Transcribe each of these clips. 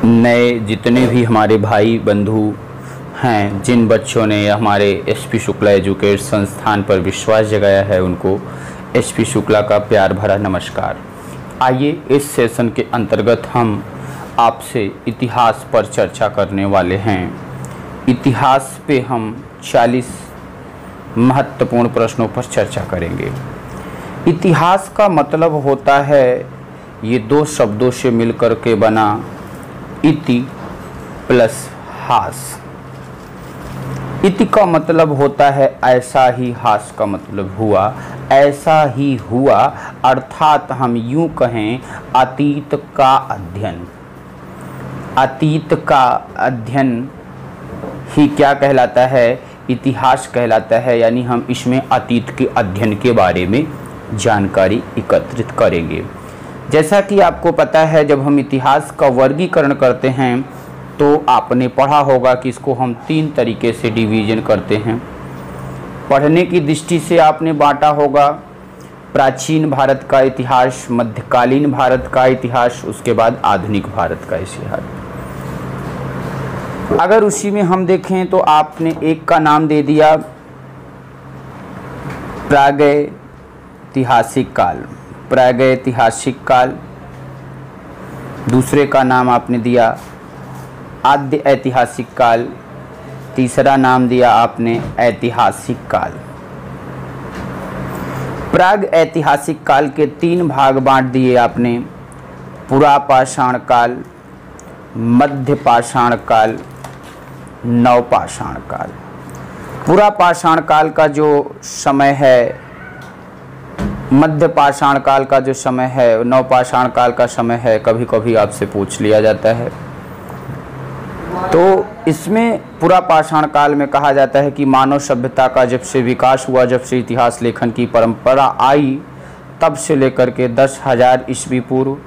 नए जितने भी हमारे भाई बंधु हैं, जिन बच्चों ने हमारे एसपी शुक्ला एजुकेट संस्थान पर विश्वास जगाया है, उनको एसपी शुक्ला का प्यार भरा नमस्कार। आइए इस सेशन के अंतर्गत हम आपसे इतिहास पर चर्चा करने वाले हैं। इतिहास पे हम 40 महत्वपूर्ण प्रश्नों पर चर्चा करेंगे। इतिहास का मतलब होता है, ये दो शब्दों से मिलकर के बना इति प्लस हास। इति का मतलब होता है ऐसा ही, हास का मतलब हुआ, ऐसा ही हुआ, अर्थात हम यूं कहें अतीत का अध्ययन। अतीत का अध्ययन ही क्या कहलाता है? इतिहास कहलाता है। यानी हम इसमें अतीत के अध्ययन के बारे में जानकारी एकत्रित करेंगे। जैसा कि आपको पता है, जब हम इतिहास का वर्गीकरण करते हैं तो आपने पढ़ा होगा कि इसको हम 3 तरीके से डिवीजन करते हैं। पढ़ने की दृष्टि से आपने बांटा होगा प्राचीन भारत का इतिहास, मध्यकालीन भारत का इतिहास, उसके बाद आधुनिक भारत का इतिहास। अगर उसी में हम देखें तो आपने एक का नाम दे दिया प्रागैतिहासिक काल, प्रागैतिहासिक काल। दूसरे का नाम आपने दिया आद्य ऐतिहासिक काल। तीसरा नाम दिया आपने ऐतिहासिक काल। प्राग ऐतिहासिक काल के 3 भाग बांट दिए आपने, पुरापाषाण काल, मध्य पाषाण काल, नवपाषाण काल। पुरापाषाण काल का जो समय है, मध्य पाषाण काल का जो समय है, नवपाषाण काल का समय है, कभी कभी आपसे पूछ लिया जाता है। तो इसमें पुरापाषाण काल में कहा जाता है कि मानव सभ्यता का जब से विकास हुआ, जब से इतिहास लेखन की परंपरा आई, तब से लेकर के 10,000 ईस्वी पूर्व।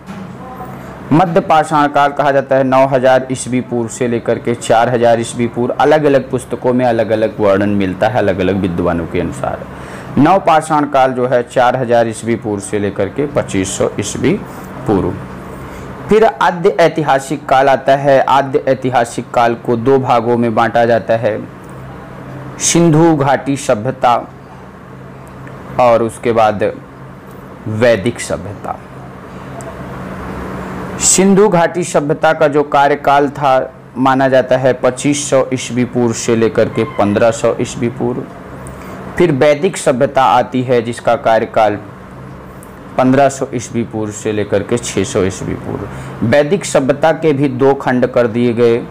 मध्य पाषाण काल कहा जाता है 9,000 ईस्वी पूर्व से लेकर के 4,000 ईस्वी पूर्व। अलग अलग पुस्तकों में अलग अलग वर्णन मिलता है, अलग अलग विद्वानों के अनुसार। नवपाषाण काल जो है 4,000 ईस्वी पूर्व से लेकर के 2500 ईस्वी पूर्व। फिर आद्य ऐतिहासिक काल आता है। आद्य ऐतिहासिक काल को 2 भागों में बांटा जाता है, सिंधु घाटी सभ्यता और उसके बाद वैदिक सभ्यता। सिंधु घाटी सभ्यता का जो कार्यकाल था माना जाता है 2500 ईस्वी पूर्व से लेकर के 1500 ईस्वी पूर्व। फिर वैदिक सभ्यता आती है जिसका कार्यकाल 1500 ईस्वी पूर्व से लेकर के 600 ईस्वी पूर्व। वैदिक सभ्यता के भी 2 खंड कर दिए गए।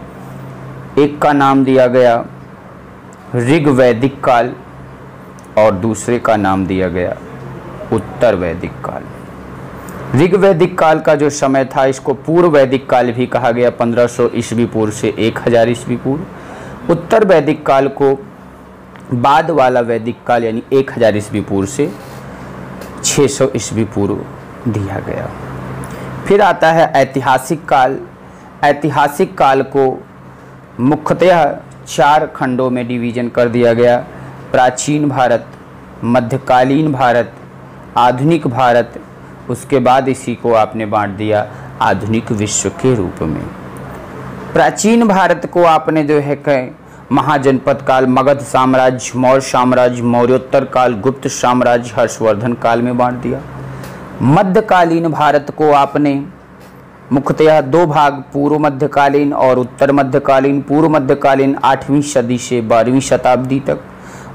एक का नाम दिया गया ऋग वैदिक काल और दूसरे का नाम दिया गया उत्तर वैदिक काल। ऋग वैदिक काल का जो समय था, इसको पूर्व वैदिक काल भी कहा गया, 1500 ईस्वी पूर्व से 1000 ईस्वी पूर्व। उत्तर वैदिक काल को बाद वाला वैदिक काल यानी 1000 ईस्वी पूर्व से 600 ईस्वी पूर्व दिया गया। फिर आता है ऐतिहासिक काल। ऐतिहासिक काल को मुख्यतः 4 खंडों में डिवीजन कर दिया गया, प्राचीन भारत, मध्यकालीन भारत, आधुनिक भारत, उसके बाद इसी को आपने बांट दिया आधुनिक विश्व के रूप में। प्राचीन भारत को आपने जो है कहें महाजनपद काल, मगध साम्राज्य, मौर्य साम्राज्य, मौर्योत्तर काल, गुप्त साम्राज्य, हर्षवर्धन काल में बांट दिया। मध्यकालीन भारत को आपने मुख्यतः 2 भाग, पूर्व मध्यकालीन और उत्तर मध्यकालीन। पूर्व मध्यकालीन 8वीं सदी से 12वीं शताब्दी तक,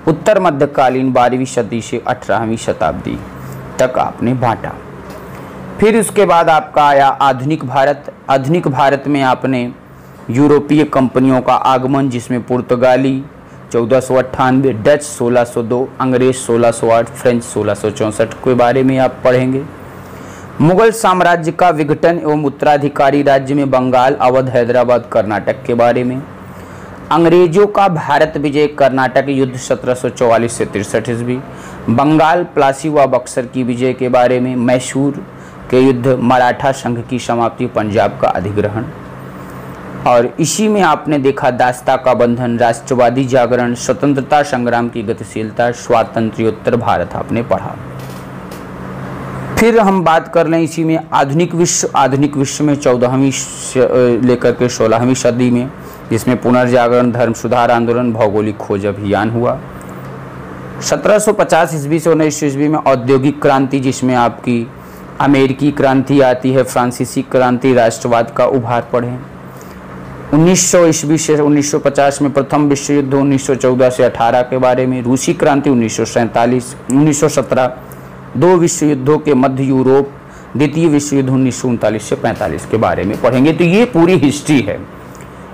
उत्तर मध्यकालीन 12वीं सदी से 18वीं शताब्दी तक आपने बांटा। फिर उसके बाद आपका आया आधुनिक भारत। आधुनिक भारत में आपने यूरोपीय कंपनियों का आगमन, जिसमें पुर्तगाली 1498, डच 1602, अंग्रेज 1608, फ्रेंच 1664 के बारे में आप पढ़ेंगे। मुगल साम्राज्य का विघटन एवं उत्तराधिकारी राज्य में बंगाल, अवध, हैदराबाद, कर्नाटक के बारे में। अंग्रेजों का भारत विजय, कर्नाटक युद्ध 1744 से 63 ईस्वी। बंगाल, प्लासी व बक्सर की विजय के बारे में। मैसूर के युद्ध, मराठा संघ की समाप्ति, पंजाब का अधिग्रहण। और इसी में आपने देखा दास्ता का बंधन, राष्ट्रवादी जागरण, स्वतंत्रता संग्राम की गतिशीलता, स्वातंत्र्योत्तर भारत आपने पढ़ा। फिर हम बात कर लें इसी में आधुनिक विश्व में 14वीं से लेकर के 16वीं सदी में, जिसमें पुनर्जागरण, धर्म सुधार आंदोलन, भौगोलिक खोज अभियान हुआ। 1750 ईस्वी से 1900 ईस्वी में औद्योगिक क्रांति, जिसमें आपकी अमेरिकी क्रांति आती है, फ्रांसीसी क्रांति, राष्ट्रवाद का उभार पढ़ें। 1900 ईस्वी से 1950 में प्रथम विश्व युद्ध 1914 से 18 के बारे में, रूसी क्रांति 1917 दो विश्व युद्धों के मध्य यूरोप, द्वितीय विश्व युद्ध 1939 से 45 के बारे में पढ़ेंगे। तो ये पूरी हिस्ट्री है,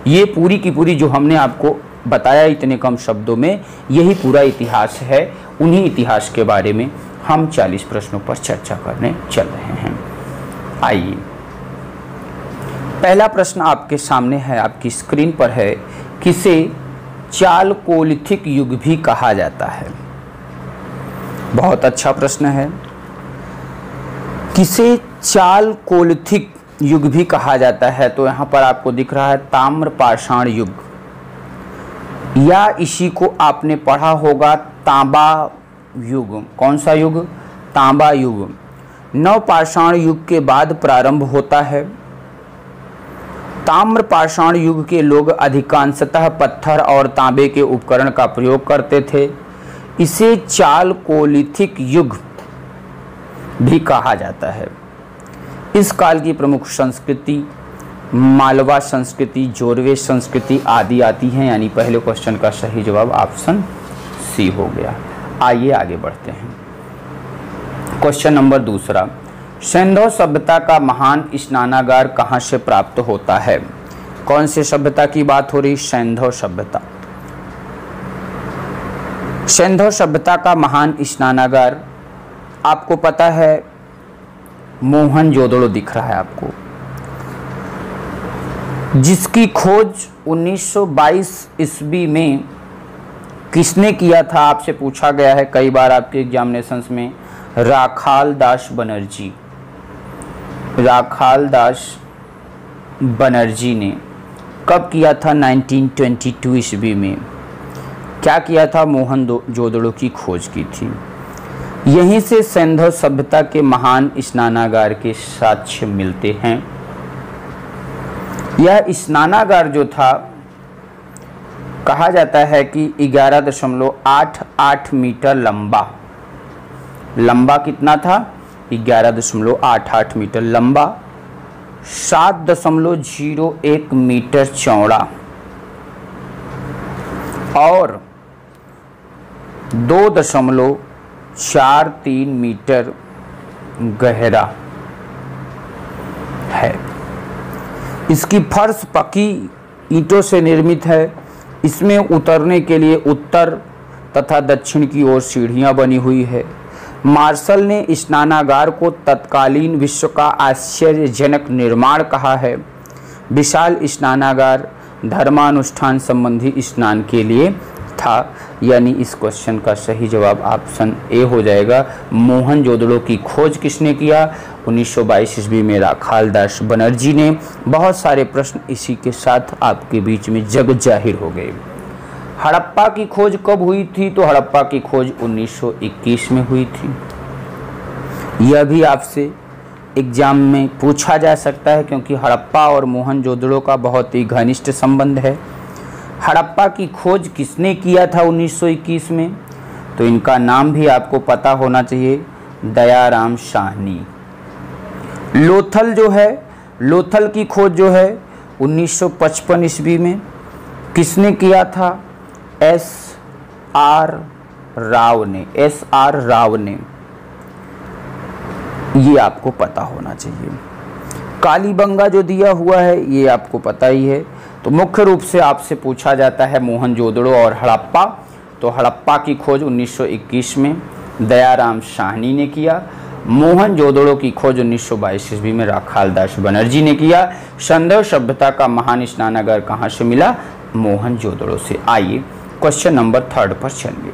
ये पूरी की पूरी जो हमने आपको बताया इतने कम शब्दों में, यही पूरा इतिहास है। उन्हीं इतिहास के बारे में हम 40 प्रश्नों पर चर्चा करने चल रहे हैं। आइए, पहला प्रश्न आपके सामने है, आपकी स्क्रीन पर है। किसे चालकोलिथिक युग भी कहा जाता है? बहुत अच्छा प्रश्न है। किसे चालकोलिथिक युग भी कहा जाता है? तो यहाँ पर आपको दिख रहा है ताम्रपाषाण युग, या इसी को आपने पढ़ा होगा तांबा युग। कौन सा युग? तांबा युग। नवपाषाण युग के बाद प्रारंभ होता है। ताम्रपाषाण युग के लोग अधिकांशतः पत्थर और तांबे के उपकरण का प्रयोग करते थे। इसे चालकोलिथिक युग भी कहा जाता है। इस काल की प्रमुख संस्कृति मालवा संस्कृति, जोरवे संस्कृति आदि आती हैं, यानी पहले क्वेश्चन का सही जवाब ऑप्शन सी हो गया। आइए आगे बढ़ते हैं। क्वेश्चन नंबर दूसरा, सिंधु सभ्यता का महान स्नानागार कहाँ से प्राप्त होता है? कौन से सभ्यता की बात हो रही? सिंधु सभ्यता। सिंधु सभ्यता का महान स्नानागार आपको पता है, मोहनजोदड़ो दिख रहा है आपको, जिसकी खोज 1922 ईस्वी में किसने किया था? आपसे पूछा गया है कई बार आपके एग्जामिनेशंस में। राखाल दास बनर्जी। राखाल दास बनर्जी ने कब किया था? 1922 ईस्वी में। क्या किया था? मोहनजोदड़ो की खोज की थी। यहीं से सिंधु सभ्यता के महान स्नानागार के साक्ष्य मिलते हैं। यह स्नानागार जो था, कहा जाता है कि 11.88 मीटर लंबा कितना था? 11.88 मीटर लंबा, 7.01 मीटर चौड़ा और 2.43 मीटर गहरा है। इसकी फर्श पक्की ईंटों से निर्मित है। इसमें उतरने के लिए उत्तर तथा दक्षिण की ओर सीढ़ियां बनी हुई है। मार्शल ने स्नानागार को तत्कालीन विश्व का आश्चर्यजनक निर्माण कहा है। विशाल स्नानागार धर्मानुष्ठान संबंधी स्नान के लिए था, यानी इस क्वेश्चन का सही जवाब ऑप्शन ए हो जाएगा। मोहनजोदड़ो की खोज किसने किया? 1922 ईस्वी में राखाल दास बनर्जी ने। बहुत सारे प्रश्न इसी के साथ आपके बीच में जग जाहिर हो गए। हड़प्पा की खोज कब हुई थी? तो हड़प्पा की खोज 1921 में हुई थी। यह भी आपसे एग्जाम में पूछा जा सकता है, क्योंकि हड़प्पा और मोहनजोदड़ो का बहुत ही घनिष्ठ संबंध है। हड़प्पा की खोज किसने किया था 1921 में? तो इनका नाम भी आपको पता होना चाहिए, दयाराम साहनी। लोथल जो है, लोथल की खोज जो है 1955 ईस्वी में किसने किया था? S.R. राव ने। S.R. राव ने, ये आपको पता होना चाहिए। कालीबंगा जो दिया हुआ है ये आपको पता ही है। तो मुख्य रूप से आपसे पूछा जाता है मोहनजोदड़ो और हड़प्पा। तो हड़प्पा की खोज 1921 में दयाराम साहनी ने किया। मोहनजोदड़ो की खोज 1922 ईस्वी में राखाल दास बनर्जी ने किया। सिंधु सभ्यता का महान स्नानागार कहाँ से मिला? मोहनजोदड़ो से। आइए क्वेश्चन नंबर 3 पर चलिए।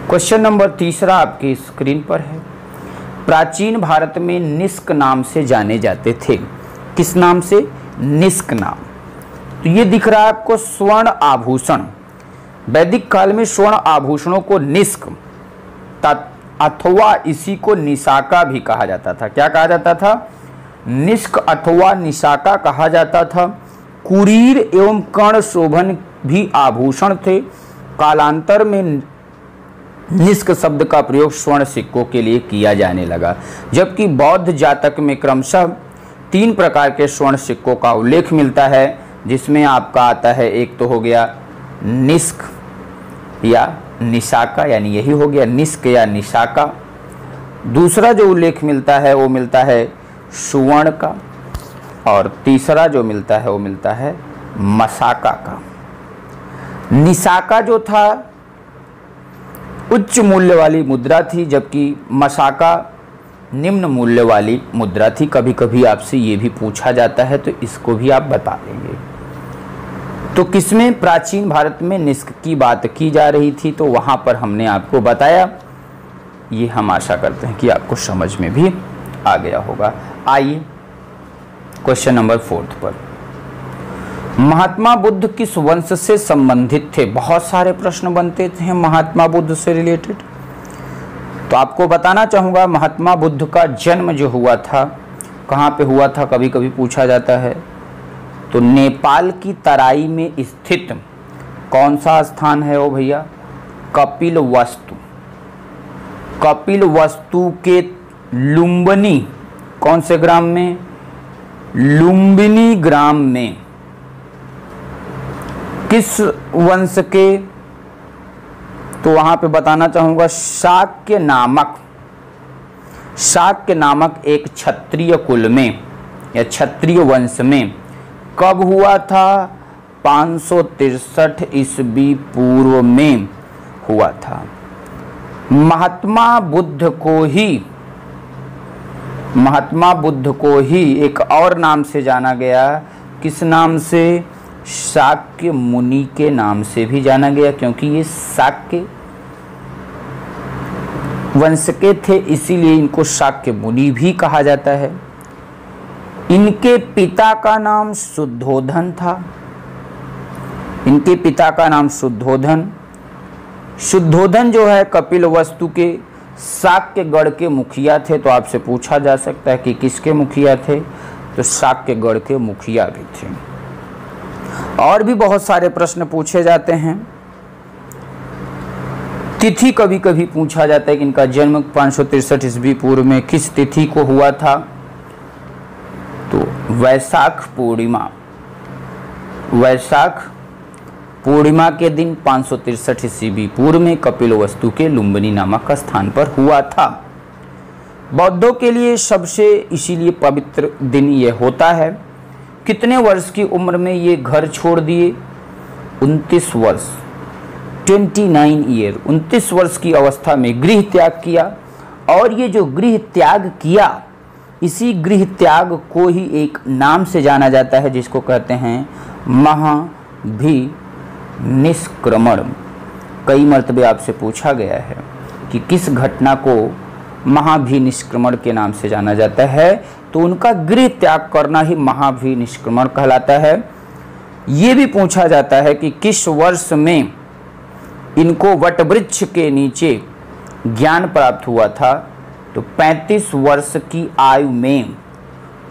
क्वेश्चन नंबर 3 आपकी स्क्रीन पर है। प्राचीन भारत में निष्क नाम से जाने जाते थे। किस नाम से? निष्क नाम। तो ये दिख रहा है आपको स्वर्ण आभूषण। वैदिक काल में स्वर्ण आभूषणों को निष्क अथवा इसी को निशाका भी कहा जाता था। क्या कहा जाता था? निष्क अथवा निशाका कहा जाता था। कुरीर एवं कर्ण शोभन भी आभूषण थे। कालांतर में निष्क शब्द का प्रयोग स्वर्ण सिक्कों के लिए किया जाने लगा, जबकि बौद्ध जातक में क्रमशः 3 प्रकार के स्वर्ण सिक्कों का उल्लेख मिलता है, जिसमें आपका आता है, एक तो हो गया निष्क या निशाका, यानी यही हो गया निष्क या निशाका। दूसरा जो उल्लेख मिलता है वो मिलता है सुवर्ण का, और तीसरा जो मिलता है वो मिलता है मसाका का। निशाका जो था उच्च मूल्य वाली मुद्रा थी, जबकि मसाका निम्न मूल्य वाली मुद्रा थी। कभी कभी आपसे ये भी पूछा जाता है, तो इसको भी आप बता देंगे। तो किसमें प्राचीन भारत में निष्क की बात की जा रही थी, तो वहाँ पर हमने आपको बताया। ये हम आशा करते हैं कि आपको समझ में भी आ गया होगा। आइए क्वेश्चन नंबर 4 पर। महात्मा बुद्ध किस वंश से संबंधित थे? बहुत सारे प्रश्न बनते थे महात्मा बुद्ध से रिलेटेड। तो आपको बताना चाहूँगा, महात्मा बुद्ध का जन्म जो हुआ था, कहाँ पे हुआ था, कभी कभी पूछा जाता है। तो नेपाल की तराई में स्थित कौन सा स्थान है वो भैया? कपिलवस्तु। कपिलवस्तु के लुम्बिनी, कौन से ग्राम में? लुम्बिनी ग्राम में। किस वंश के? तो वहां पे बताना चाहूंगा, शाक्य नामक एक क्षत्रिय कुल में या क्षत्रिय वंश में। कब हुआ था? 563 ईस्वी पूर्व में हुआ था। महात्मा बुद्ध को ही एक और नाम से जाना गया। किस नाम से? शाक्य मुनि के नाम से भी जाना गया, क्योंकि ये शाक्य वंश के थे, इसीलिए इनको शाक्य मुनि भी कहा जाता है। इनके पिता का नाम शुद्धोधन था। इनके पिता का नाम शुद्धोधन। शुद्धोधन जो है कपिलवस्तु के शाक्यगढ़ के मुखिया थे। तो आपसे पूछा जा सकता है कि किसके मुखिया थे? तो शाक्यगढ़ के मुखिया भी थे। और भी बहुत सारे प्रश्न पूछे जाते हैं। तिथि कभी कभी पूछा जाता है कि इनका जन्म 563 ईस्वी पूर्व में किस तिथि को हुआ था? तो वैशाख पूर्णिमा के दिन 563 ईस्वी पूर्व में कपिलवस्तु के लुम्बिनी नामक स्थान पर हुआ था। बौद्धों के लिए सबसे इसीलिए पवित्र दिन ये होता है। कितने वर्ष की उम्र में ये घर छोड़ दिए? 29 वर्ष, 29 ईयर, 29 वर्ष की अवस्था में गृह त्याग किया। और ये जो गृह त्याग किया, इसी गृह त्याग को ही एक नाम से जाना जाता है, जिसको कहते हैं महाभिनिष्क्रमण। कई मर्तबे आपसे पूछा गया है कि किस घटना को महाभिनिष्क्रमण के नाम से जाना जाता है, तो उनका गृह त्याग करना ही महाभिनिष्क्रमण कहलाता है। ये भी पूछा जाता है कि किस वर्ष में इनको वटवृक्ष के नीचे ज्ञान प्राप्त हुआ था? तो 35 वर्ष की आयु में,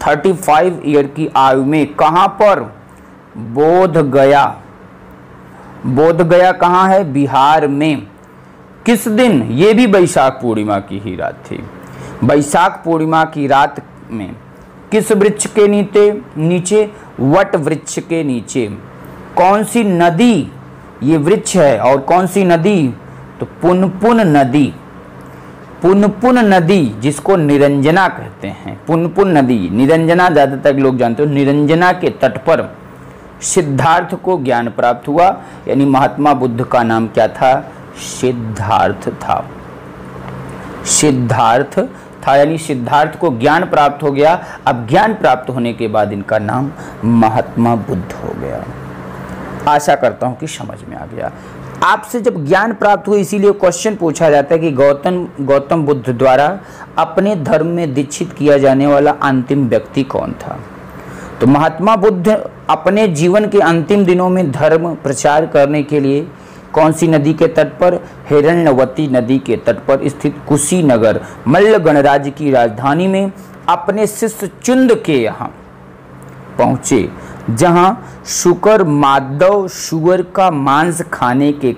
35 ईयर की आयु में। कहाँ पर? बोधगया कहाँ है? बिहार में। किस दिन? ये भी वैशाख पूर्णिमा की ही रात थी। वैशाख पूर्णिमा की रात में किस वृक्ष के नीचे? वट वृक्ष के नीचे। कौन सी नदी ये वृक्ष है और कौन सी नदी? तो पुनपुन नदी, जिसको निरंजना कहते हैं। पुनपुन नदी, निरंजना ज़्यादातर लोग जानते हो। निरंजना के तट पर सिद्धार्थ को ज्ञान प्राप्त हुआ, यानी महात्मा बुद्ध का नाम क्या था? सिद्धार्थ था, यानी सिद्धार्थ को ज्ञान प्राप्त हो गया। अब ज्ञान प्राप्त होने के बाद इनका नाम महात्मा बुद्ध हो गया। आशा करता हूं कि समझ में आ गया। आपसे जब ज्ञान प्राप्त हुआ, इसीलिए क्वेश्चन पूछा जाता है कि गौतम बुद्ध द्वारा अपने धर्म में दीक्षित किया जाने वाला अंतिम व्यक्ति कौन था? तो महात्मा बुद्ध अपने जीवन के अंतिम दिनों में धर्म प्रचार करने के लिए कौन सी नदी के तट पर? हिरण्यवती नदी के तट पर स्थित कुशीनगर मल्ल गणराज्य की राजधानी में अपने शिष्य चुंद के यहाँ पहुँचे, जहाँ शुकर माधव सुअर का मांस खाने के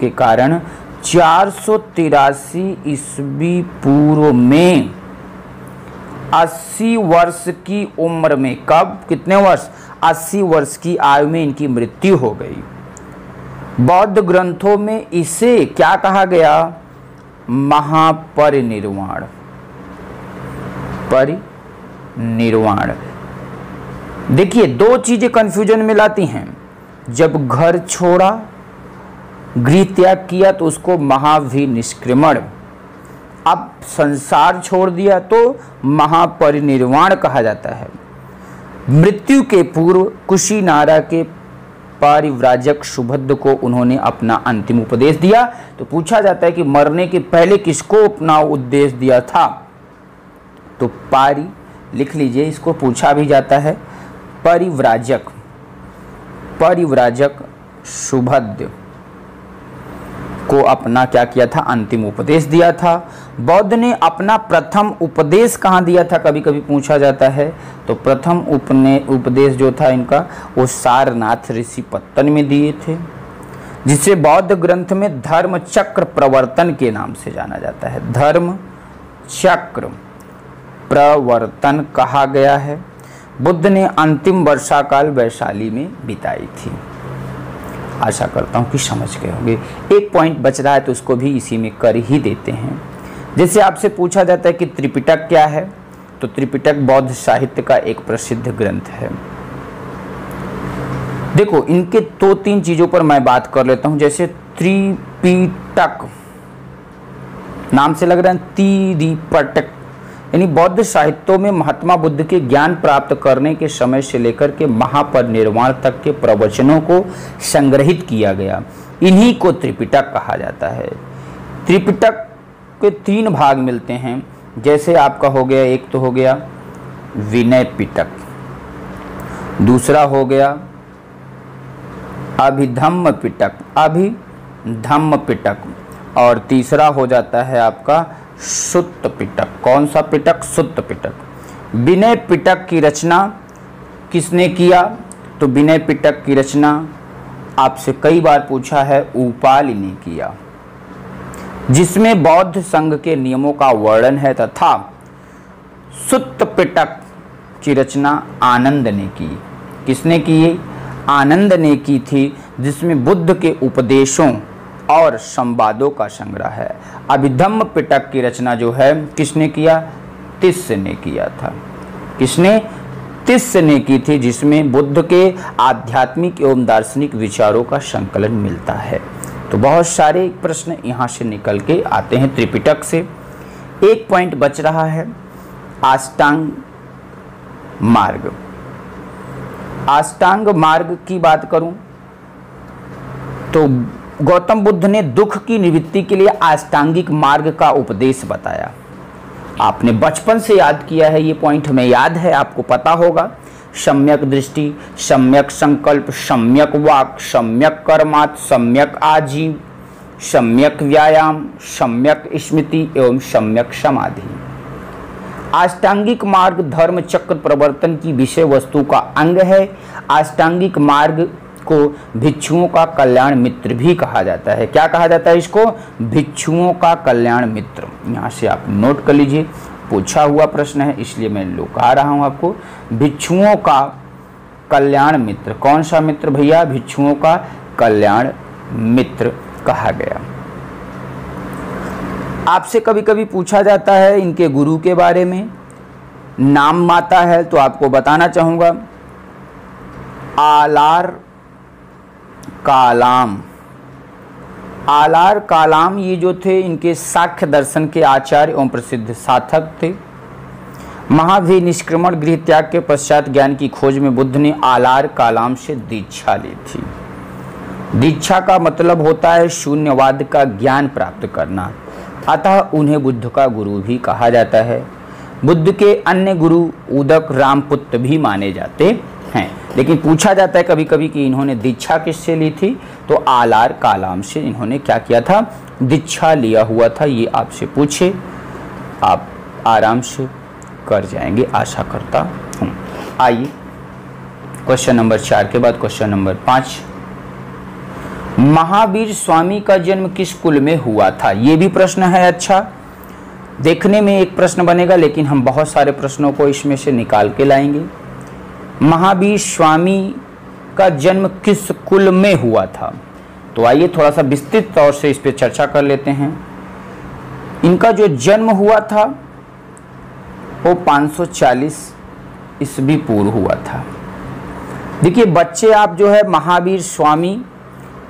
कारण 483 ईस्वी पूर्व में 80 वर्ष की उम्र में, कब, कितने वर्ष? 80 वर्ष की आयु में इनकी मृत्यु हो गई। बौद्ध ग्रंथों में इसे क्या कहा गया? महापरिनिर्वाण। परिनिर्वाण। देखिए, दो चीजें कंफ्यूजन में लाती हैं। जब घर छोड़ा, गृह त्याग किया तो उसको महाविनिष्क्रमण, अब संसार छोड़ दिया तो महापरिनिर्वाण कहा जाता है। मृत्यु के पूर्व कुशीनारा के परिव्राजक सुभद्र को उन्होंने अपना अंतिम उपदेश दिया। तो पूछा जाता है कि मरने के पहले किसको अपना उपदेश दिया था? तो पारी लिख लीजिए, इसको पूछा भी जाता है। परिव्राजक सुभद्र को अपना क्या किया था? अंतिम उपदेश दिया था। बौद्ध ने अपना प्रथम उपदेश कहाँ दिया था? कभी कभी पूछा जाता है। तो प्रथम उपदेश जो था इनका, वो सारनाथ ऋषि पत्तन में दिए थे, जिसे बौद्ध ग्रंथ में धर्म चक्र प्रवर्तन के नाम से जाना जाता है। धर्म चक्र प्रवर्तन कहा गया है। बुद्ध ने अंतिम वर्षाकाल वैशाली में बिताई थी। आशा करता हूँ कि समझ गए होंगे। एक पॉइंट बच रहा है तो उसको भी इसी में कर ही देते हैं। जैसे आपसे पूछा जाता है कि त्रिपिटक क्या है, तो त्रिपिटक बौद्ध साहित्य का एक प्रसिद्ध ग्रंथ है। देखो, इनके 2-3 चीजों पर मैं बात कर लेता हूं। जैसे त्रिपिटक नाम से लग रहा है त्रिपिटक, यानी बौद्ध साहित्यों में महात्मा बुद्ध के ज्ञान प्राप्त करने के समय से लेकर के महापरिनिर्वाण तक के प्रवचनों को संग्रहित किया गया। इन्हीं को त्रिपिटक कहा जाता है। त्रिपिटक के 3 भाग मिलते हैं। जैसे आपका हो गया, एक तो हो गया विनय पिटक, दूसरा हो गया अभिधम्म पिटक, और तीसरा हो जाता है आपका सुत्त पिटक। कौन सा पिटक? सुत्त पिटक। विनय पिटक की रचना किसने किया? तो विनय पिटक की रचना आपसे कई बार पूछा है, उपालि ने किया, जिसमें बौद्ध संघ के नियमों का वर्णन है, तथा सुत्त पिटक की रचना आनंद ने की। किसने की? आनंद ने की थी, जिसमें बुद्ध के उपदेशों और संवादों का संग्रह है। अभिधम्म पिटक की रचना जो है किसने किया? तिस्य ने किया था। किसने? तिस्य ने की थी, जिसमें बुद्ध के आध्यात्मिक एवं दार्शनिक विचारों का संकलन मिलता है। तो बहुत सारे प्रश्न यहाँ से निकल के आते हैं त्रिपिटक से। एक पॉइंट बच रहा है, अष्टांग मार्ग। अष्टांग मार्ग की बात करूं तो गौतम बुद्ध ने दुख की निवृत्ति के लिए अष्टांगिक मार्ग का उपदेश बताया। आपने बचपन से याद किया है, ये पॉइंट हमें याद है, आपको पता होगा। सम्यक दृष्टि, सम्यक संकल्प, सम्यक वाक, सम्यक कर्मात्, सम्यक आजीव, सम्यक व्यायाम, सम्यक स्मृति एवं सम्यक समाधि। अष्टांगिक मार्ग धर्म चक्र प्रवर्तन की विषय वस्तु का अंग है। अष्टांगिक मार्ग को भिक्षुओं का कल्याण मित्र भी कहा जाता है। क्या कहा जाता है इसको? भिक्षुओं का कल्याण मित्र। यहाँ से आप नोट कर लीजिए, पूछा हुआ प्रश्न है इसलिए मैं लुका रहा हूँ आपको। भिक्षुओं का कल्याण मित्र। कौन सा मित्र भैया? भिक्षुओं का कल्याण मित्र कहा गया। आपसे कभी कभी पूछा जाता है इनके गुरु के बारे में, नाम आता है तो आपको बताना चाहूँगा। आलार कालाम। आलार कालाम ये जो थे इनके साख्य दर्शन के आचार्य एवं प्रसिद्ध साधक थे। महाविनिष्क्रमण गृह त्याग के पश्चात ज्ञान की खोज में बुद्ध ने आलार कालाम से दीक्षा ली थी। दीक्षा का मतलब होता है शून्यवाद का ज्ञान प्राप्त करना, अतः उन्हें बुद्ध का गुरु भी कहा जाता है। बुद्ध के अन्य गुरु उदक रामपुत्र भी माने जाते हैं। लेकिन पूछा जाता है कभी कभी कि इन्होंने दीक्षा किससे ली थी, तो आलार कालाम से इन्होंने क्या किया था, दीक्षा लिया हुआ था। ये आपसे पूछे, आप आराम से कर जाएंगे, आशा करता हूँ। आइए क्वेश्चन नंबर 4 के बाद क्वेश्चन नंबर 5, महावीर स्वामी का जन्म किस कुल में हुआ था? ये भी प्रश्न है। अच्छा, देखने में एक प्रश्न बनेगा लेकिन हम बहुत सारे प्रश्नों को इसमें से निकाल के लाएंगे। महावीर स्वामी का जन्म किस कुल में हुआ था? तो आइए थोड़ा सा विस्तृत तौर से इस पर चर्चा कर लेते हैं। इनका जो जन्म हुआ था वो 540 ईस्वी पूर्व हुआ था। देखिए बच्चे, आप जो है महावीर स्वामी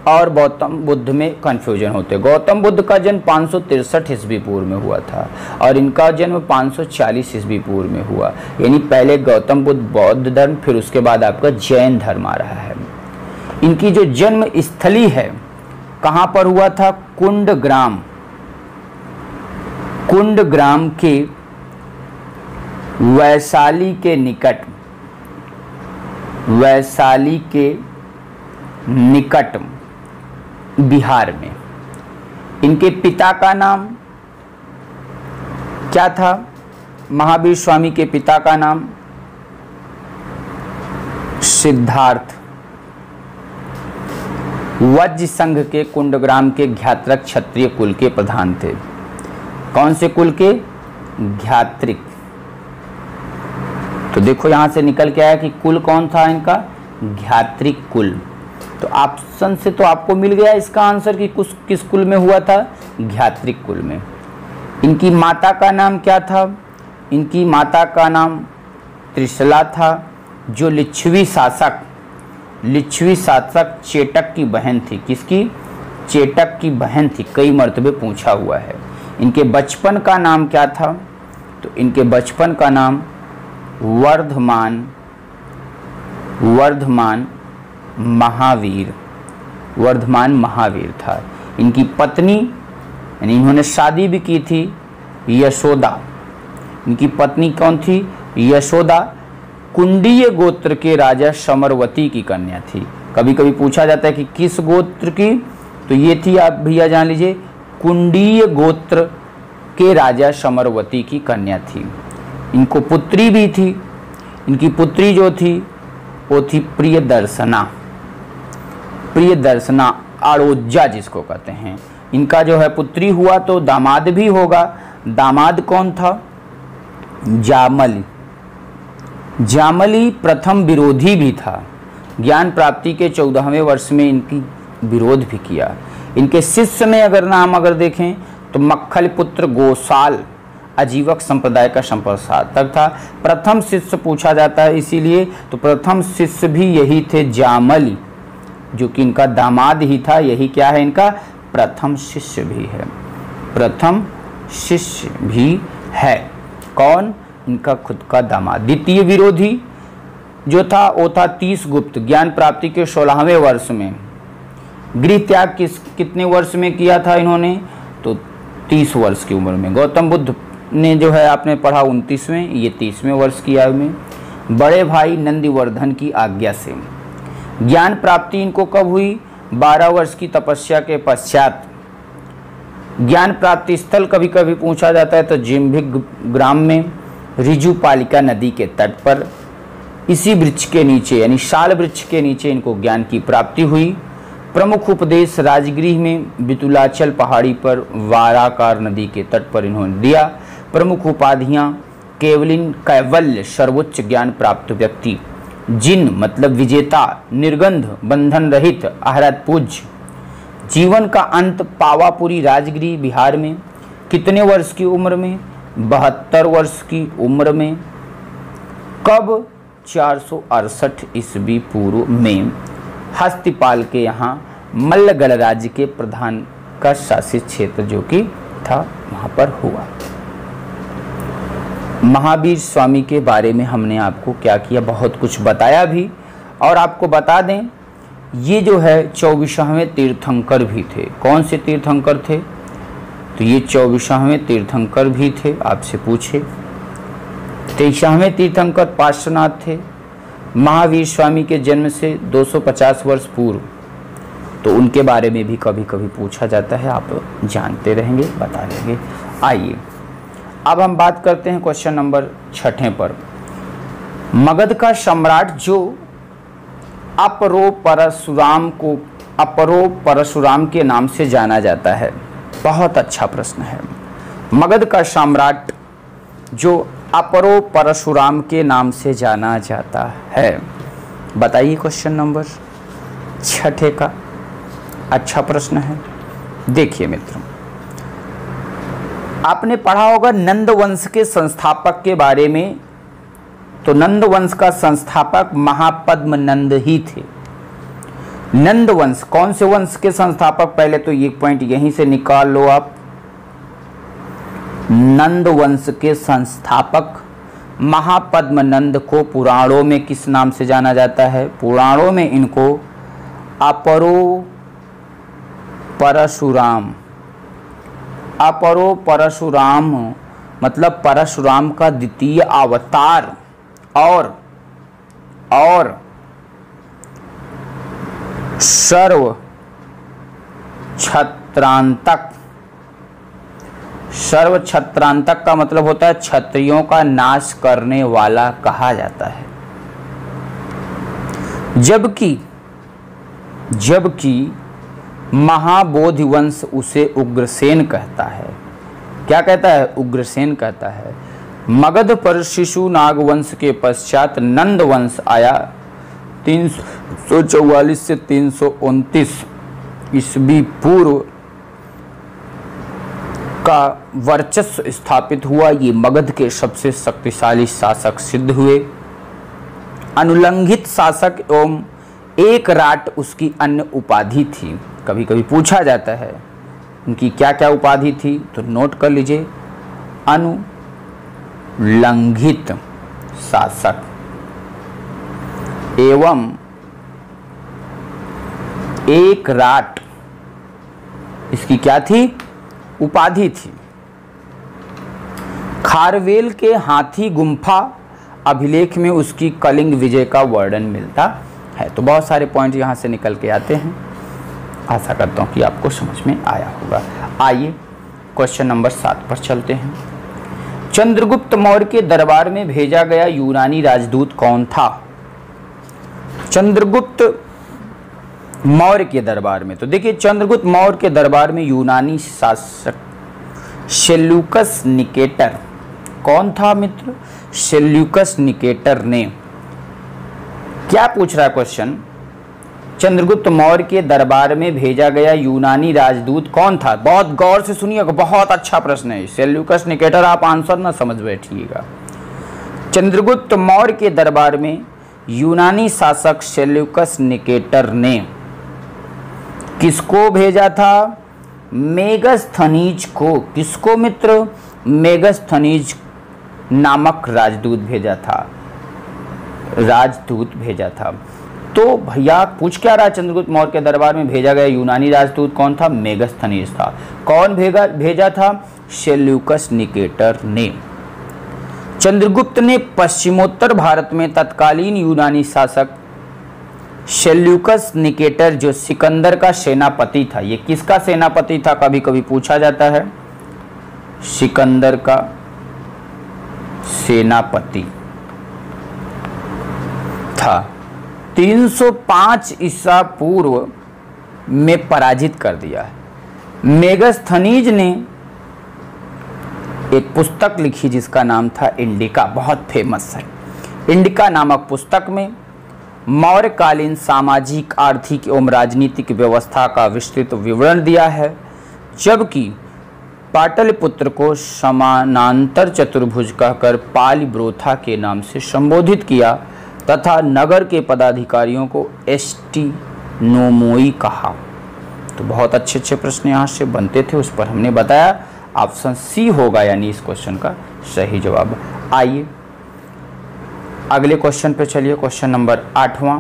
और गौतम बुद्ध में कन्फ्यूजन होते। गौतम बुद्ध का जन्म 563 ईस्वी पूर्व में हुआ था और इनका जन्म 540 ईस्वी पूर्व में हुआ। यानी पहले गौतम बुद्ध बौद्ध धर्म, फिर उसके बाद आपका जैन धर्म आ रहा है। इनकी जो जन्म स्थली है कहाँ पर हुआ था? कुंडग्राम। कुंडग्राम के वैशाली के निकट, वैशाली के निकट बिहार में। इनके पिता का नाम क्या था? महावीर स्वामी के पिता का नाम सिद्धार्थ। वज्र संघ के कुंडग्राम के घ्यात्रक क्षत्रिय कुल के प्रधान थे। कौन से कुल के? घ्यात्रिक। तो देखो यहां से निकल के आया कि कुल कौन था इनका? घ्यात्रिक कुल। तो ऑप्शन से तो आपको मिल गया इसका आंसर कि किस कुल में हुआ था? घ्यात्रिक कुल में। इनकी माता का नाम क्या था? इनकी माता का नाम त्रिशला था, जो लिच्छवी शासक चेटक की बहन थी। किसकी? चेटक की बहन थी। कई मर्तबे पूछा हुआ है। इनके बचपन का नाम क्या था? तो इनके बचपन का नाम वर्धमान महावीर था। इनकी पत्नी, यानी इन्होंने शादी भी की थी, यशोदा। इनकी पत्नी कौन थी? यशोदा कुंडीय गोत्र के राजा समरवती की कन्या थी। कभी कभी पूछा जाता है कि किस गोत्र की, तो ये थी, आप भैया जान लीजिए, कुंडीय गोत्र के राजा समरवती की कन्या थी। इनको पुत्री भी थी। इनकी पुत्री जो थी वो थी प्रियदर्शना आड़ोजा जिसको कहते हैं। इनका जो है पुत्री हुआ तो दामाद भी होगा। दामाद कौन था? जामली प्रथम विरोधी भी था। ज्ञान प्राप्ति के 14वें वर्ष में इनकी विरोध भी किया। इनके शिष्य में अगर देखें तो मक्खल पुत्र गोसाल आजीवक संप्रदाय का संप्रसारक था। प्रथम शिष्य पूछा जाता है इसीलिए, तो प्रथम शिष्य भी यही थे, जामली, जो कि इनका दामाद ही था। यही क्या है? इनका प्रथम शिष्य भी है। प्रथम शिष्य भी है। कौन? इनका खुद का दामाद। द्वितीय विरोधी जो था वो था 30 गुप्त। ज्ञान प्राप्ति के 16वें वर्ष में। गृह त्याग कितने वर्ष में किया था इन्होंने? तो 30 वर्ष की उम्र में। गौतम बुद्ध ने जो है आपने पढ़ा 29वें, ये 30वें वर्ष की आयु में। बड़े भाई नंदिवर्धन की आज्ञा से। ज्ञान प्राप्ति इनको कब हुई? 12 वर्ष की तपस्या के पश्चात। ज्ञान प्राप्ति स्थल कभी कभी पूछा जाता है तो जिम्भिग ग्राम में, रिजुपालिका नदी के तट पर, इसी वृक्ष के नीचे यानी शाल वृक्ष के नीचे इनको ज्ञान की प्राप्ति हुई। प्रमुख उपदेश राजगृह में बितुलाचल पहाड़ी पर वाराकार नदी के तट पर इन्होंने दिया। प्रमुख उपाधियाँ कैवल्य सर्वोच्च ज्ञान प्राप्त व्यक्ति, जिन मतलब विजेता, निर्गंध, बंधन रहित, आहरत पूज्य। जीवन का अंत पावापुरी राजगृह बिहार में। कितने वर्ष की उम्र में? 72 वर्ष की उम्र में। कब? 468 ईस्वी पूर्व में। हस्तिपाल के यहाँ मल्लगढ़ राज्य के प्रधान का शासित क्षेत्र जो कि था वहाँ पर हुआ। महावीर स्वामी के बारे में हमने आपको क्या किया? बहुत कुछ बताया भी। और आपको बता दें ये जो है 24वें तीर्थंकर भी थे। कौन से तीर्थंकर थे? तो ये 24वें तीर्थंकर भी थे। आपसे पूछे 23वें तीर्थंकर पार्श्वनाथ थे। महावीर स्वामी के जन्म से 250 वर्ष पूर्व, तो उनके बारे में भी कभी कभी पूछा जाता है, आप जानते रहेंगे, बता लेंगे। आइए अब हम बात करते हैं क्वेश्चन नंबर 6 पर। मगध का सम्राट जो अपरो परशुराम के नाम से जाना जाता है। बहुत अच्छा प्रश्न है। मगध का सम्राट जो अपरो परशुराम के नाम से जाना जाता है, बताइए क्वेश्चन नंबर 6 का। अच्छा प्रश्न है। देखिए मित्रों, आपने पढ़ा होगा नंद वंश के संस्थापक के बारे में, तो नंद वंश का संस्थापक महापद्म नंद ही थे। नंद वंश कौन से वंश के संस्थापक, पहले तो ये पॉइंट यहीं से निकाल लो आप। नंद वंश के संस्थापक महापद्म नंद को पुराणों में किस नाम से जाना जाता है? पुराणों में इनको अपरो परशुराम मतलब परशुराम का द्वितीय अवतार और सर्व छत्रांतक का मतलब होता है क्षत्रियों का नाश करने वाला कहा जाता है। जबकि महाबोधि वंश उसे उग्रसेन कहता है। क्या कहता है? उग्रसेन कहता है। मगध पर शिशु नाग वंश के पश्चात नंद वंश आया। 344 से 329 ईस्वी पूर्व का वर्चस्व स्थापित हुआ। ये मगध के सबसे शक्तिशाली शासक सिद्ध हुए। अनुलंघित शासक एवं एक राट उसकी अन्य उपाधि थी। कभी कभी पूछा जाता है उनकी क्या क्या उपाधि थी, तो नोट कर लीजिए। अनुलंघित शासक एवं एक राट, इसकी क्या थी? उपाधि थी। खारवेल के हाथी गुम्फा अभिलेख में उसकी कलिंग विजय का वर्णन मिलता है। तो बहुत सारे पॉइंट यहाँ से निकल के आते हैं। आशा करता हूँ कि आपको समझ में आया होगा। आइए क्वेश्चन नंबर 7 पर चलते हैं। चंद्रगुप्त मौर्य के दरबार में भेजा गया यूनानी राजदूत कौन था? चंद्रगुप्त मौर्य के दरबार में, तो देखिए चंद्रगुप्त मौर्य के दरबार में यूनानी शासक सेल्यूकस निकेटर कौन था मित्र? सेल्यूकस निकेटर ने, क्या पूछ रहा है क्वेश्चन? चंद्रगुप्त मौर्य के दरबार में भेजा गया यूनानी राजदूत कौन था? बहुत गौर से सुनिएगा, बहुत अच्छा प्रश्न है। सेल्यूकस निकेटर आप आंसर ना समझ बैठिएगा। चंद्रगुप्त मौर्य के दरबार में यूनानी शासक सेल्यूकस निकेटर ने किसको भेजा था? मेगस्थनीज को। किसको मित्र? मेगस्थनीज नामक राजदूत भेजा था। तो भैया पूछ क्या रहा? चंद्रगुप्त मौर्य के दरबार में भेजा गया यूनानी राजदूत कौन था? मेगस्थनीज था। कौन भेजा था? सेल्यूकस निकेटर ने। चंद्रगुप्त ने पश्चिमोत्तर भारत में तत्कालीन यूनानी शासक सेल्यूकस निकेटर जो सिकंदर का सेनापति था, ये किसका सेनापति था? कभी कभी पूछा जाता है। सिकंदर का सेनापति था। 305 ईसा पूर्व में पराजित कर दिया। मेगस्थनीज ने एक पुस्तक लिखी जिसका नाम था इंडिका, बहुत फेमस है। इंडिका नामक पुस्तक में मौर्यकालीन सामाजिक, आर्थिक एवं राजनीतिक व्यवस्था का विस्तृत विवरण दिया है, जबकि पाटलिपुत्र को समानांतर चतुर्भुज कहकर पालिब्रोथा के नाम से संबोधित किया तथा नगर के पदाधिकारियों को एस्टिनोमोई कहा। तो बहुत अच्छे अच्छे प्रश्न यहाँ से बनते थे, उस पर हमने बताया। ऑप्शन सी होगा यानी इस क्वेश्चन का सही जवाब। आइए अगले क्वेश्चन पे चलिए। क्वेश्चन नंबर 8वां।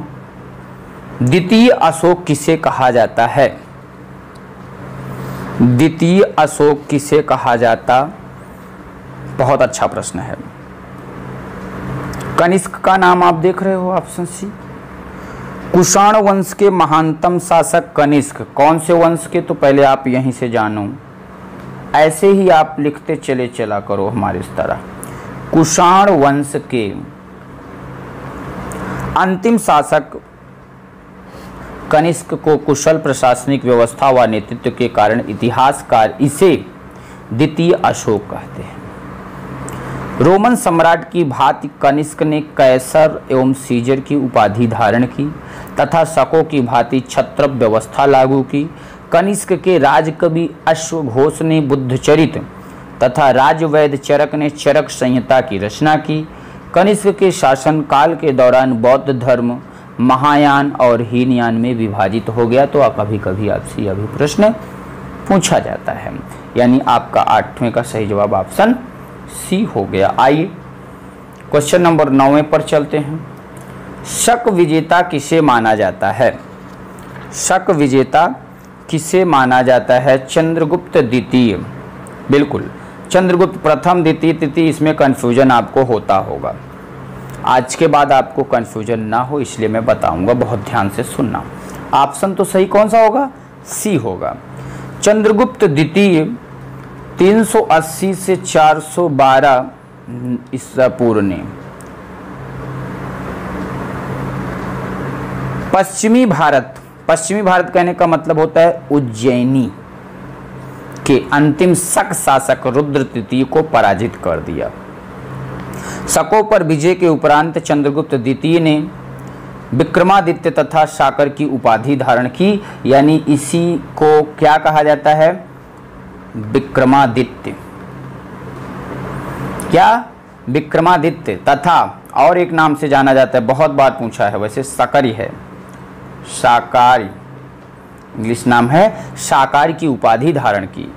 द्वितीय अशोक किसे कहा जाता है? द्वितीय अशोक किसे कहा जाता? बहुत अच्छा प्रश्न है। कनिष्क का नाम आप देख रहे हो, ऑप्शन सी। कुषाण वंश के महानतम शासक कनिष्क, कौन से वंश के, तो पहले आप यहीं से जानो, ऐसे ही आप लिखते चले चला करो हमारे इस तरह। कुषाण वंश के अंतिम शासक कनिष्क को कुशल प्रशासनिक व्यवस्था व नेतृत्व के कारण इतिहासकार इसे द्वितीय अशोक कहते हैं। रोमन सम्राट की भांति कनिष्क ने कैसर एवं सीजर की उपाधि धारण की तथा शकों की भांति क्षत्रप व्यवस्था लागू की। कनिष्क के राजकवि अश्वघोष ने बुद्धचरित तथा राजवैद्य चरक ने चरक संहिता की रचना की। कनिष्क के शासनकाल के दौरान बौद्ध धर्म महायान और हीनयान में विभाजित हो गया। तो कभी कभी आपसे यह भी प्रश्न पूछा जाता है, यानी आपका 8वें का सही जवाब ऑप्शन सी हो गया। आइए क्वेश्चन नंबर 9 पर चलते हैं। शक विजेता किसे माना जाता है? शक विजेता किसे माना जाता है? चंद्रगुप्त द्वितीय। बिल्कुल, चंद्रगुप्त प्रथम, द्वितीय, तृतीय, इसमें कन्फ्यूजन आपको होता होगा। आज के बाद आपको कन्फ्यूजन ना हो इसलिए मैं बताऊंगा, बहुत ध्यान से सुनना। ऑप्शन तो सही कौन सा होगा? सी होगा। चंद्रगुप्त द्वितीय 380 से 412 ईसा पूर्व ने पश्चिमी भारत कहने का मतलब होता है उज्जैनी के अंतिम शक शासक रुद्र तृतीय को पराजित कर दिया। शकों पर विजय के उपरांत चंद्रगुप्त द्वितीय ने विक्रमादित्य तथा शाकर की उपाधि धारण की, यानी इसी को क्या कहा जाता है? विक्रमादित्य। क्या? विक्रमादित्य। तथा और एक नाम से जाना जाता है, बहुत बार पूछा है, वैसे शकरी है, शाकारी, इंग्लिश नाम है, शाकार की उपाधि धारण की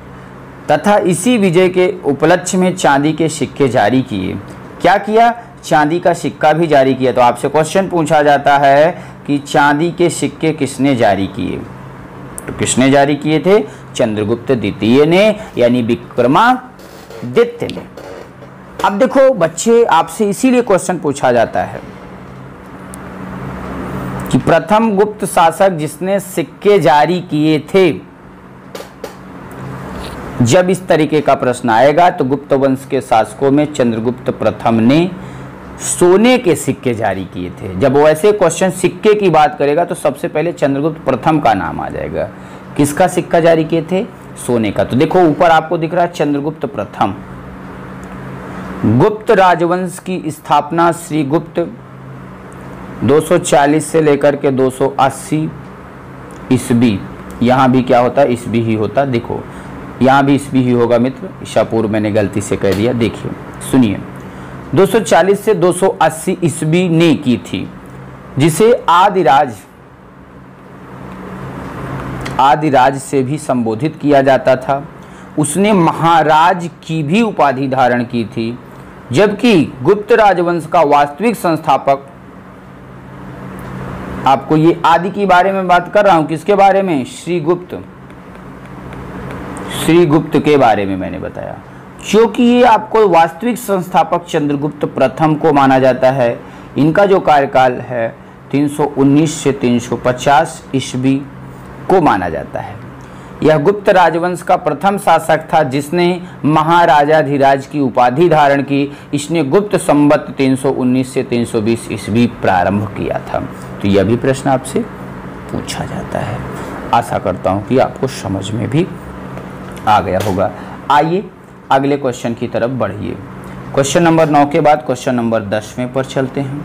तथा इसी विजय के उपलक्ष्य में चांदी के सिक्के जारी किए। क्या किया? चांदी का सिक्का भी जारी किया। तो आपसे क्वेश्चन पूछा जाता है कि चांदी के सिक्के किसने जारी किए? तो किसने जारी किए थे? चंद्रगुप्त द्वितीय ने, यानी विक्रमादित्य ने। अब देखो बच्चे, आपसे इसीलिए क्वेश्चन पूछा जाता है कि प्रथम गुप्त शासक जिसने सिक्के जारी किए थे। जब इस तरीके का प्रश्न आएगा तो गुप्त वंश के शासकों में चंद्रगुप्त प्रथम ने सोने के सिक्के जारी किए थे। जब वो ऐसे क्वेश्चन सिक्के की बात करेगा तो सबसे पहले चंद्रगुप्त प्रथम का नाम आ जाएगा। किसका सिक्का जारी किए थे? सोने का। तो देखो ऊपर आपको दिख रहा है चंद्रगुप्त प्रथम। गुप्त राजवंश की स्थापना श्री गुप्त 240 से लेकर के 280 ईस्वी, यहाँ भी क्या होता है? ईस्वी ही होता। देखो यहाँ भी ईस्वी ही होगा मित्र, ईसा पूर्व मैंने गलती से कह दिया। देखिए सुनिए, 240 से 280 ईस्वी ने की थी, जिसे आदिराज से भी संबोधित किया जाता था। उसने महाराज की भी उपाधि धारण की थी, जबकि गुप्त राजवंश का वास्तविक संस्थापक, आपको ये आदि के बारे में बात कर रहा हूं, किसके बारे में? श्रीगुप्त के बारे में मैंने बताया, क्योंकि ये आपको वास्तविक संस्थापक चंद्रगुप्त प्रथम को माना जाता है। इनका जो कार्यकाल है 319 से 350 ईस्वी को माना जाता है। यह गुप्त राजवंश का प्रथम शासक था जिसने महाराजाधिराज की उपाधि धारण की। इसने गुप्त संवत 319 से 320 ईस्वी प्रारंभ किया था। तो यह भी प्रश्न आपसे पूछा जाता है। आशा करता हूं कि आपको समझ में भी आ गया होगा। आइए अगले क्वेश्चन की तरफ बढ़िए। क्वेश्चन नंबर 9 के बाद क्वेश्चन नंबर 10वें पर चलते हैं।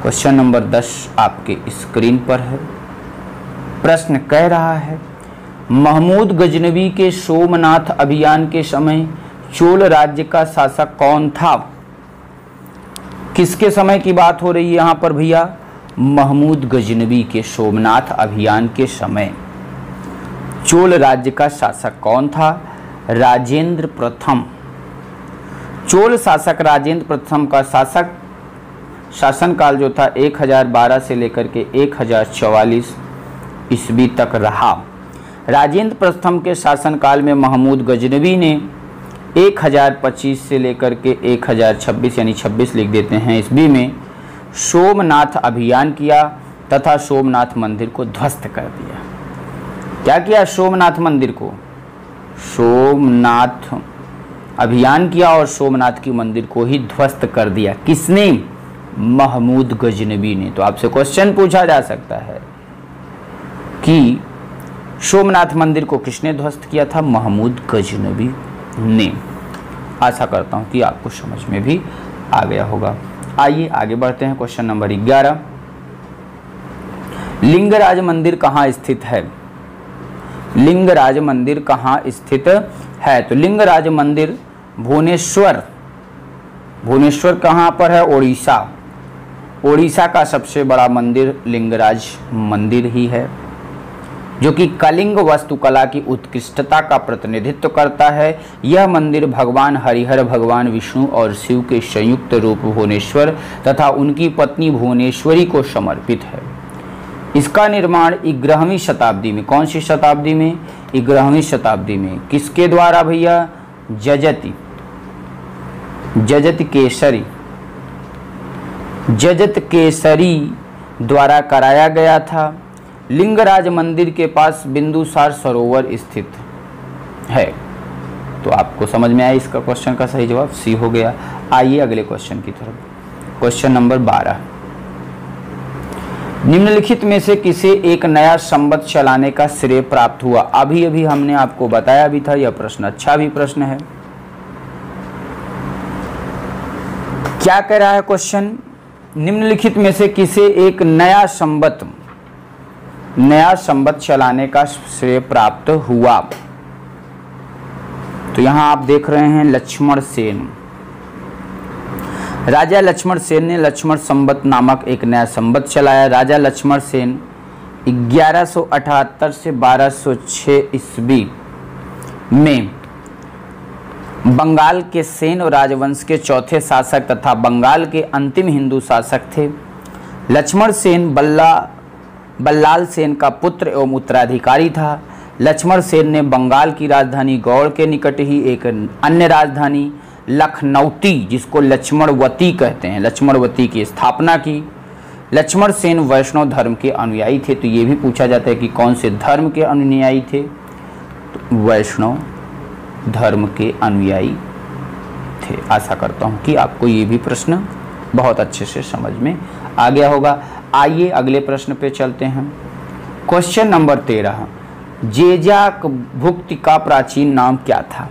क्वेश्चन नंबर 10 आपके स्क्रीन पर है। प्रश्न कह रहा है, महमूद गजनवी के सोमनाथ अभियान के समय चोल राज्य का शासक कौन था? किसके समय की बात हो रही है यहाँ पर भैया? महमूद गजनवी के सोमनाथ अभियान के समय चोल राज्य का शासक कौन था? राजेंद्र प्रथम। चोल शासक राजेंद्र प्रथम का शासनकाल जो था 1012 से लेकर के 1044 ईस्वी तक रहा। राजेंद्र प्रथम के शासनकाल में महमूद गजनवी ने 1025 से लेकर के 1026 यानी 26 लिख देते हैं ईस्वी में सोमनाथ अभियान किया तथा सोमनाथ मंदिर को ध्वस्त कर दिया। क्या किया? सोमनाथ मंदिर को, सोमनाथ अभियान किया और सोमनाथ की मंदिर को ही ध्वस्त कर दिया। किसने? महमूद गजनवी ने। तो आपसे क्वेश्चन पूछा जा सकता है कि सोमनाथ मंदिर को किसने ध्वस्त किया था? महमूद गजनवी ने। आशा करता हूं कि आपको समझ में भी आ गया होगा। आइए आगे बढ़ते हैं। क्वेश्चन नंबर 11, लिंगराज मंदिर कहाँ स्थित है? लिंगराज मंदिर कहाँ स्थित है? तो लिंगराज मंदिर भुवनेश्वर, भुवनेश्वर कहाँ पर है? ओडिशा। ओडिशा का सबसे बड़ा मंदिर लिंगराज मंदिर ही है, जो कि कलिंग वास्तुकला की उत्कृष्टता का प्रतिनिधित्व करता है। यह मंदिर भगवान हरिहर, भगवान विष्णु और शिव के संयुक्त रूप भुवनेश्वर तथा उनकी पत्नी भुवनेश्वरी को समर्पित है। इसका निर्माण 11वीं शताब्दी में, कौन सी शताब्दी में? 11वीं शताब्दी में। किसके द्वारा भैया? जजत केसरी द्वारा कराया गया था। लिंगराज मंदिर के पास बिंदुसार सरोवर स्थित है। तो आपको समझ में आया इसका क्वेश्चन का सही जवाब सी हो गया। आइए अगले क्वेश्चन की तरफ। क्वेश्चन नंबर 12, निम्नलिखित में से किसे एक नया संवत चलाने का श्रेय प्राप्त हुआ? अभी अभी हमने आपको बताया भी था, यह प्रश्न अच्छा भी प्रश्न है। क्या कह रहा है क्वेश्चन? निम्नलिखित में से किसे एक नया संवत चलाने का श्रेय प्राप्त हुआ? तो यहां आप देख रहे हैं लक्ष्मण सेन। राजा लक्ष्मण सेन ने लक्ष्मण संवत नामक एक नया संवत चलाया। राजा लक्ष्मण सेन 1178 से 1206 ईस्वी में बंगाल के सेन राजवंश के चौथे शासक तथा बंगाल के अंतिम हिंदू शासक थे। लक्ष्मण सेन बल्लाल सेन का पुत्र एवं उत्तराधिकारी था। लक्ष्मण सेन ने बंगाल की राजधानी गौड़ के निकट ही एक अन्य राजधानी लखनऊती, जिसको लक्ष्मणवती कहते हैं, लक्ष्मणवती की स्थापना की। लक्ष्मण सेन वैष्णव धर्म के अनुयायी थे। तो ये भी पूछा जाता है कि कौन से धर्म के अनुयायी थे? तो वैष्णव धर्म के अनुयायी थे। आशा करता हूँ कि आपको ये भी प्रश्न बहुत अच्छे से समझ में आ गया होगा। आइए अगले प्रश्न पे चलते हैं। क्वेश्चन नंबर 13, जेजाक भुक्ति का प्राचीन नाम क्या था?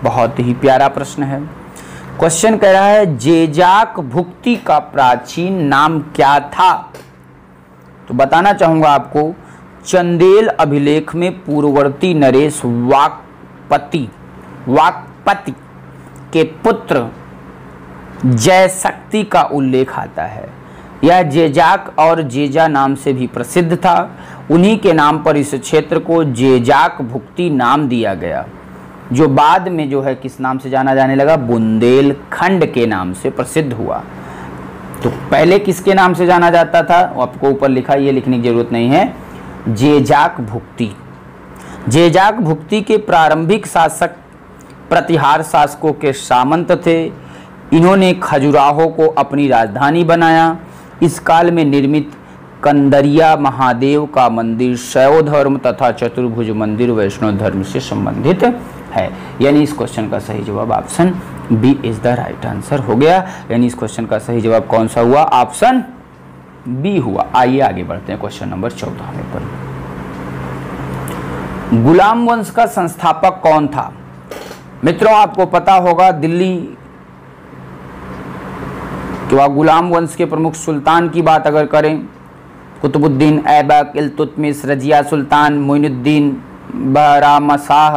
बहुत ही प्यारा प्रश्न है। क्वेश्चन कह रहा है जेजाक भुक्ति का प्राचीन नाम क्या था? तो बताना चाहूंगा आपको, चंदेल अभिलेख में पूर्ववर्ती नरेश वाकपति के पुत्र जयशक्ति का उल्लेख आता है। यह जेजाक और जेजा नाम से भी प्रसिद्ध था। उन्हीं के नाम पर इस क्षेत्र को जेजाक भुक्ति नाम दिया गया, जो बाद में जो है किस नाम से जाना जाने लगा? बुंदेलखंड के नाम से प्रसिद्ध हुआ। तो पहले किसके नाम से जाना जाता था? आपको ऊपर लिखा, ये लिखने की जरूरत नहीं है, जेजाक भुक्ति। जेजाक भुक्ति के प्रारंभिक शासक प्रतिहार शासकों के सामंत थे। इन्होंने खजुराहो को अपनी राजधानी बनाया। इस काल में निर्मित कंदरिया महादेव का मंदिर शैव धर्म तथा चतुर्भुज मंदिर वैष्णव धर्म से संबंधित है। यानी इस क्वेश्चन का सही जवाब option B is the right answer हो गया। यानी इस क्वेश्चन का सही जवाब कौन सा हुआ? ऑप्शन बी हुआ। आइए आगे बढ़ते हैं क्वेश्चन नंबर 14 पर। गुलाम वंश का संस्थापक कौन था? मित्रों आपको पता होगा, दिल्ली के गुलाम वंश के प्रमुख सुल्तान की बात अगर करें, कुतुबुद्दीन ऐबक, इल्तुतमिश, रजिया सुल्तान, मोइनुद्दीन, बहरामशाह,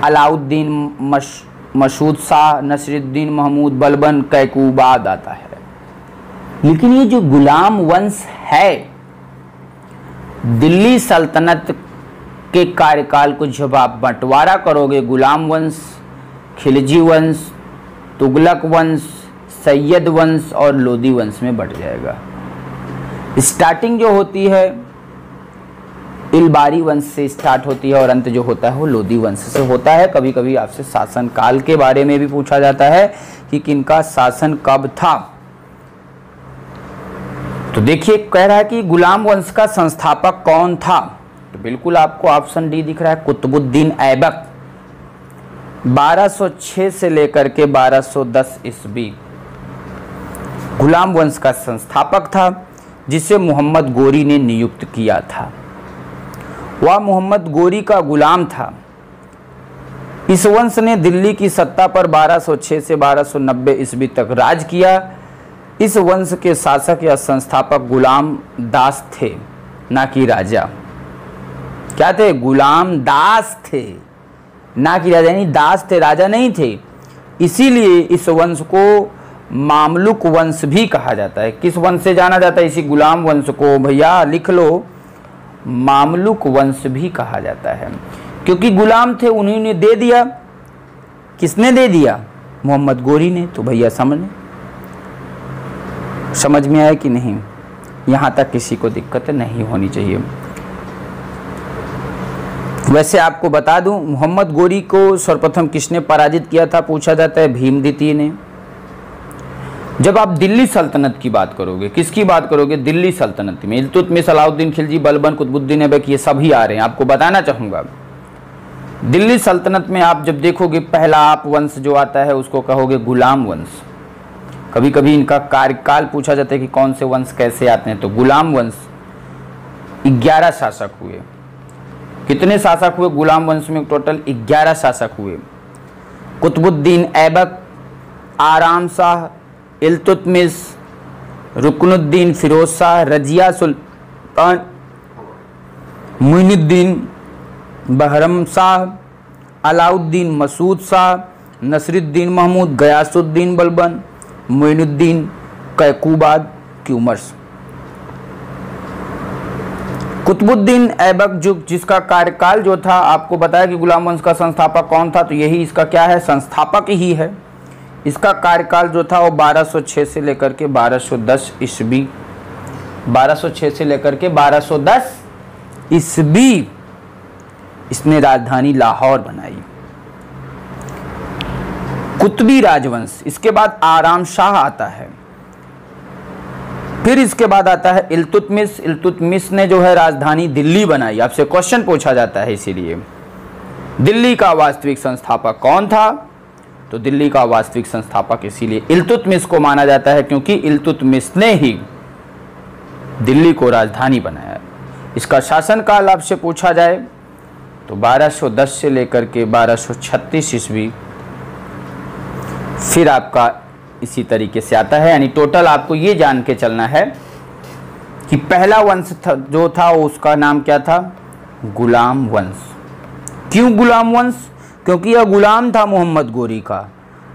अलाउद्दीन, मसूद शाह, नसरुद्दीन महमूद, बलबन, कैकूबाद आता है। लेकिन ये जो गुलाम वंश है, दिल्ली सल्तनत के कार्यकाल को जब आप बंटवारा करोगे, गुलाम वंश, खिलजी वंश, तुगलक वंश, सैयद वंश और लोदी वंश में बट जाएगा। स्टार्टिंग जो होती है इलबारी वंश से स्टार्ट होती है और अंत जो होता है वो लोदी वंश से होता है। कभी कभी आपसे शासन काल के बारे में भी पूछा जाता है कि किनका शासन कब था। तो देखिए कह रहा है कि गुलाम वंश का संस्थापक कौन था, तो बिल्कुल आपको ऑप्शन डी दिख रहा है, कुतुबुद्दीन ऐबक। 1206 से लेकर के 1210 ईस्वी गुलाम वंश का संस्थापक था, जिसे मोहम्मद गोरी ने नियुक्त किया था। वह मोहम्मद गोरी का गुलाम था। इस वंश ने दिल्ली की सत्ता पर 1206 से 1290 ईस्वी तक राज किया। इस वंश के शासक या संस्थापक गुलाम दास थे, ना कि राजा। क्या थे? गुलाम दास थे, ना कि राजा। यानी दास थे, राजा नहीं थे। इसीलिए इस वंश को मामलुक वंश भी कहा जाता है। किस वंश से जाना जाता है इसी गुलाम वंश को? भैया लिख लो, मामलुक वंश भी कहा जाता है, क्योंकि गुलाम थे, उन्हीं ने दे दिया। किसने दे दिया? मोहम्मद गोरी ने। तो भैया समझ में आया कि नहीं? यहाँ तक किसी को दिक्कत नहीं होनी चाहिए। वैसे आपको बता दूं, मोहम्मद गोरी को सर्वप्रथम किसने पराजित किया था पूछा जाता है? भीम द्वितीय ने। जब आप दिल्ली सल्तनत की बात करोगे, किसकी बात करोगे? दिल्ली सल्तनत में इल्तुतमिश, अलाउद्दीन खिलजी, बलबन, कुतुबुद्दीन ऐबक, ये सभी आ रहे हैं। आपको बताना चाहूँगा, दिल्ली सल्तनत में आप जब देखोगे पहला आप वंश जो आता है उसको कहोगे गुलाम वंश। कभी कभी इनका कार्यकाल पूछा जाता है कि कौन से वंश कैसे आते हैं, तो गुलाम वंश 11 शासक हुए। कितने शासक हुए गुलाम वंश में? टोटल 11 शासक हुए। कुतुबुद्दीन ऐबक, आराम शाह, इल्तुतमिश, रुकनुद्दीन फिरोज शाह, रजिया सुल्तान, मुइनुद्दीन बहरम शाह, अलाउद्दीन मसूद शाह, नसरुद्दीन महमूद, गयासुद्दीन बलबन, मुइनुद्दीन कैकूबाद क्यूमर्स। कुतुबुद्दीन ऐबक जिसका कार्यकाल जो था, आपको बताया कि गुलाम वंश का संस्थापक कौन था, तो यही इसका क्या है? संस्थापक ही है। इसका कार्यकाल जो था वो 1206 से लेकर के 1210 ईस्वी, 1206 से लेकर के 1210 ईस्वी इसने राजधानी लाहौर बनाई। कुतुबी राजवंश, इसके बाद आराम शाह आता है। फिर इसके बाद आता है इल्तुतमिश। इल्तुतमिश ने जो है राजधानी दिल्ली बनाई। आपसे क्वेश्चन पूछा जाता है, इसीलिए दिल्ली का वास्तविक संस्थापक कौन था? तो दिल्ली का वास्तविक संस्थापक इसीलिए इल्तुतमिश को माना जाता है, क्योंकि इल्तुतमिश ने ही दिल्ली को राजधानी बनाया। इसका शासनकाल आपसे पूछा जाए तो 1210 से लेकर के 1236 ईस्वी फिर आपका इसी तरीके से आता है। यानी टोटल आपको ये जान के चलना है कि पहला वंश जो था उसका नाम क्या था? गुलाम वंश। क्यों गुलाम वंश? क्योंकि यह गुलाम था मोहम्मद गोरी का।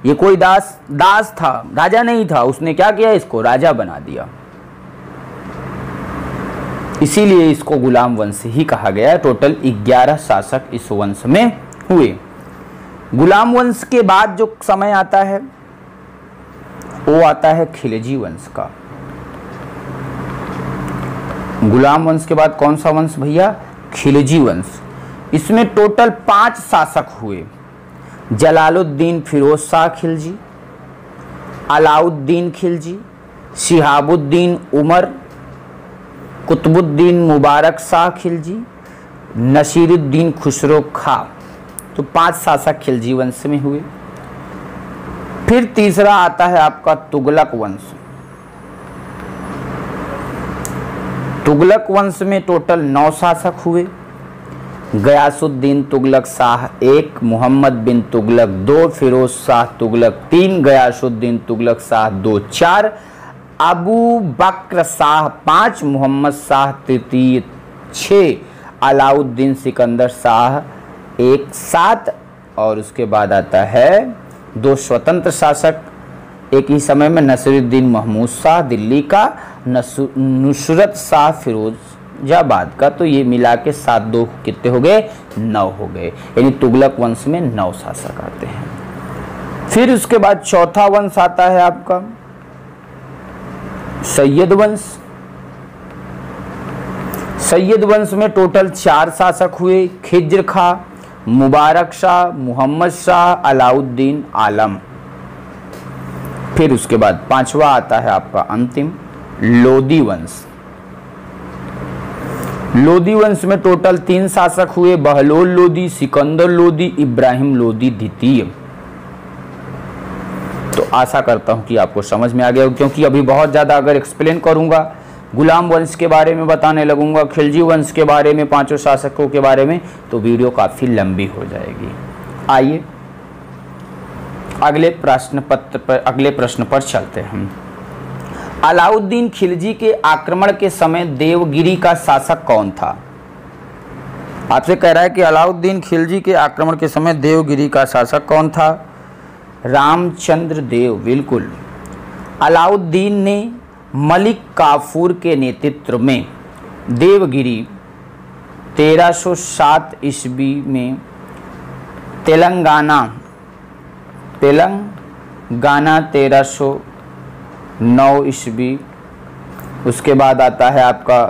ये कोई दास था, राजा नहीं था। उसने क्या किया? इसको राजा बना दिया। इसीलिए इसको गुलाम वंश ही कहा गया। टोटल 11 शासक इस वंश में हुए। गुलाम वंश के बाद जो समय आता है वो आता है खिलजी वंश का। गुलाम वंश के बाद कौन सा वंश भैया? खिलजी वंश। इसमें टोटल 5 शासक हुए। जलालुद्दीन फिरोज शाह खिलजी, अलाउद्दीन खिलजी, शिहाबुद्दीन उमर, कुतुबुद्दीन मुबारक शाह खिलजी, नसीरुद्दीन खुसरो खां। तो 5 शासक खिलजी वंश में हुए। फिर तीसरा आता है आपका तुगलक वंश। तुगलक वंश में टोटल 9 शासक हुए। गयासुद्दीन तुगलक शाह 1, मोहम्मद बिन तुगलक 2, फिरोज शाह तुगलक 3, गयासुद्दीन तुगलक शाह 2, 4, अबू बक्र शाह 5, मोहम्मद शाह तृतीय 6, अलाउद्दीन सिकंदर शाह 1, 7 और उसके बाद आता है 2 स्वतंत्र शासक एक ही समय में, नसरुद्दीन महमूद शाह दिल्ली का, नुसरत शाह फिरोजाबाद का। तो ये मिला के 7 2 कितने हो गए? 9 हो गए। यानी तुगलक वंश में 9 शासक आते हैं। फिर उसके बाद चौथा वंश आता है आपका सैयद वंश। सैयद वंश में टोटल 4 शासक हुए, खिज्र खां, मुबारक शाह, मोहम्मद शाह, अलाउद्दीन आलम। फिर उसके बाद 5वां आता है आपका अंतिम, लोदी वंश। लोदी वंश में टोटल 3 शासक हुए, बहलोल लोदी, सिकंदर लोदी, इब्राहिम लोदी द्वितीय। तो आशा करता हूं कि आपको समझ में आ गया, क्योंकि अभी बहुत ज़्यादा अगर एक्सप्लेन करूंगा, गुलाम वंश के बारे में बताने लगूंगा, खिलजी वंश के बारे में, 5 शासकों के बारे में, तो वीडियो काफ़ी लंबी हो जाएगी। आइए अगले प्रश्न पर चलते हैं। अलाउद्दीन खिलजी के आक्रमण के समय देवगिरी का शासक कौन था? आपसे कह रहा है कि अलाउद्दीन खिलजी के आक्रमण के समय देवगिरी का शासक कौन था? रामचंद्र देव, बिल्कुल। अलाउद्दीन ने मलिक काफूर के नेतृत्व में देवगिरी 1307 ईस्वी में तेलंगाना 1309 ईस्वी, उसके बाद आता है आपका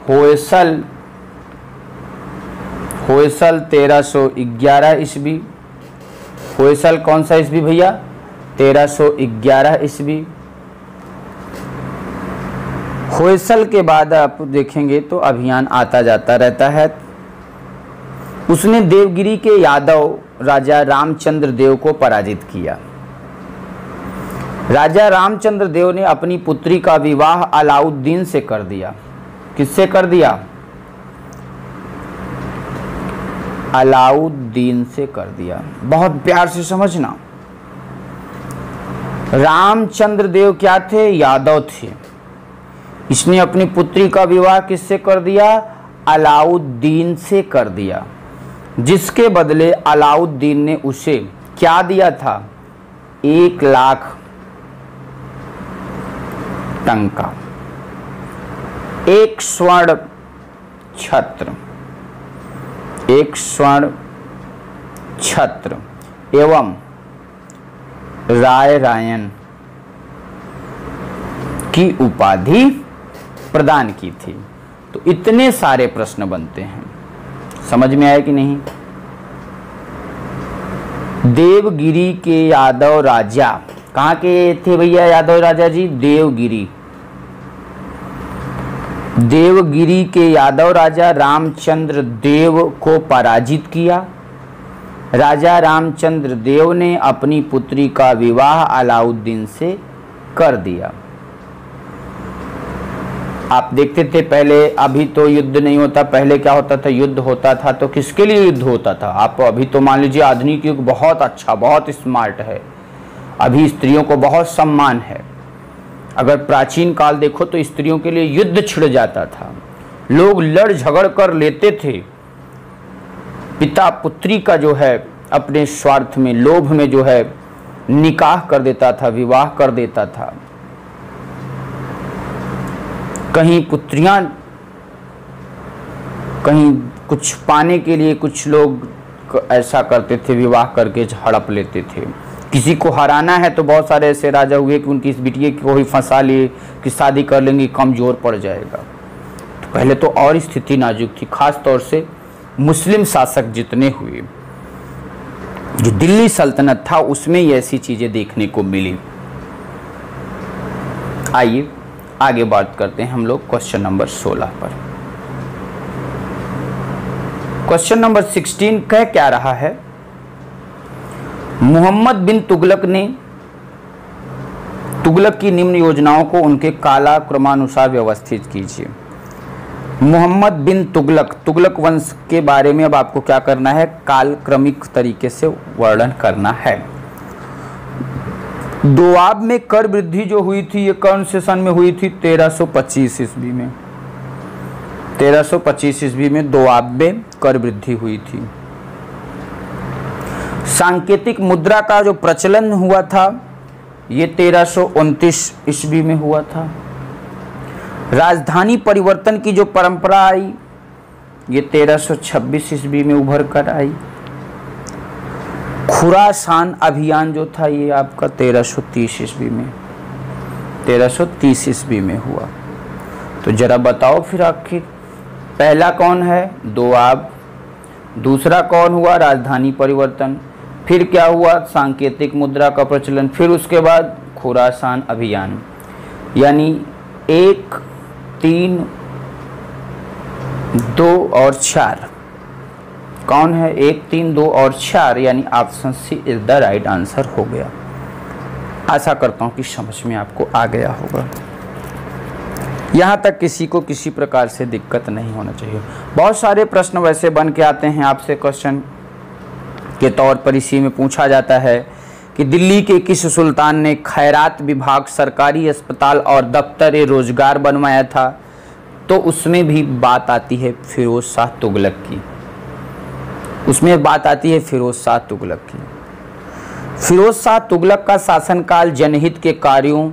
होयसल 1311 ईस्वी। होयसल कौन सा ईस्वी भैया? 1311 ईस्वी। होयसल के बाद आप देखेंगे तो अभियान आता जाता रहता है। उसने देवगिरी के यादव राजा रामचंद्र देव को पराजित किया। राजा रामचंद्र देव ने अपनी पुत्री का विवाह अलाउद्दीन से कर दिया। किससे कर दिया? अलाउद्दीन से कर दिया। बहुत प्यार से समझना, रामचंद्र देव क्या थे? यादव थे। इसने अपनी पुत्री का विवाह किससे कर दिया? अलाउद्दीन से कर दिया, जिसके बदले अलाउद्दीन ने उसे क्या दिया था? 1 लाख टंका, 1 स्वर्ण छत्र, 1 स्वर्ण छत्र एवं राय रायन की उपाधि प्रदान की थी। तो इतने सारे प्रश्न बनते हैं, समझ में आया कि नहीं? देवगिरी के यादव राजा कहाँ के थे भैया? यादव राजा जी देवगिरी। देवगिरी के यादव राजा रामचंद्र देव को पराजित किया। राजा रामचंद्र देव ने अपनी पुत्री का विवाह अलाउद्दीन से कर दिया। आप देखते थे पहले, अभी तो युद्ध नहीं होता, पहले क्या होता था? युद्ध होता था तो किसके लिए युद्ध होता था? आप अभी तो मान लीजिए आधुनिक युग बहुत अच्छा, बहुत स्मार्ट है, अभी स्त्रियों को बहुत सम्मान है। अगर प्राचीन काल देखो तो स्त्रियों के लिए युद्ध छिड़ जाता था, लोग लड़ झगड़ कर लेते थे। पिता पुत्री का जो है अपने स्वार्थ में, लोभ में जो है निकाह कर देता था, विवाह कर देता था। कहीं पुत्रियां, कहीं कुछ पाने के लिए कुछ लोग ऐसा करते थे, विवाह करके हड़प लेते थे। किसी को हराना है तो बहुत सारे ऐसे राजा हुए कि उनकी इस बिटिया को ही फंसा लिए कि शादी कर लेंगे, कमजोर पड़ जाएगा। तो पहले तो और स्थिति नाजुक थी, खास तौर से मुस्लिम शासक जितने हुए, जो दिल्ली सल्तनत था उसमें ये ऐसी चीजें देखने को मिली। आइए आगे बात करते हैं हम लोग क्वेश्चन नंबर 16 पर। क्वेश्चन नंबर 16 कह क्या रहा है? मोहम्मद बिन तुगलक ने तुगलक की निम्न योजनाओं को उनके कालक्रमानुसार व्यवस्थित कीजिए। मोहम्मद बिन तुगलक, तुगलक वंश के बारे में अब आपको क्या करना है? कालक्रमिक तरीके से वर्णन करना है। दोआब में कर वृद्धि जो हुई थी, ये कौन से सन में हुई थी? 1325 ईस्वी में। 1325 ईस्वी में दोआब में कर वृद्धि हुई थी। सांकेतिक मुद्रा का जो प्रचलन हुआ था ये 1329 ईस्वी में हुआ था। राजधानी परिवर्तन की जो परंपरा आई ये 1326 ईस्वी में उभर कर आई। खुरासान अभियान जो था ये आपका 1330 ईस्वी में, 1330 ईस्वी में हुआ। तो जरा बताओ फिर आखिर पहला कौन है? दोआब। दूसरा कौन हुआ? राजधानी परिवर्तन। फिर क्या हुआ? सांकेतिक मुद्रा का प्रचलन। फिर उसके बाद खुरासान अभियान। यानी 1, 3, 2 और 4 कौन है? 1, 3, 2 और 4 यानी option C is the right answer हो गया। आशा करता हूँ कि समझ में आपको आ गया होगा। यहाँ तक किसी को किसी प्रकार से दिक्कत नहीं होना चाहिए। बहुत सारे प्रश्न वैसे बन के आते हैं आपसे क्वेश्चन के तौर पर इसी में पूछा जाता है कि दिल्ली के किस सुल्तान ने खैरात विभाग, सरकारी अस्पताल और दफ्तर रोजगार बनवाया था? तो उसमें भी बात आती है फिरोज शाह तुगलक की। उसमें बात आती है फिरोज शाह तुगलक की। फिरोज शाह तुगलक का शासनकाल जनहित के कार्यों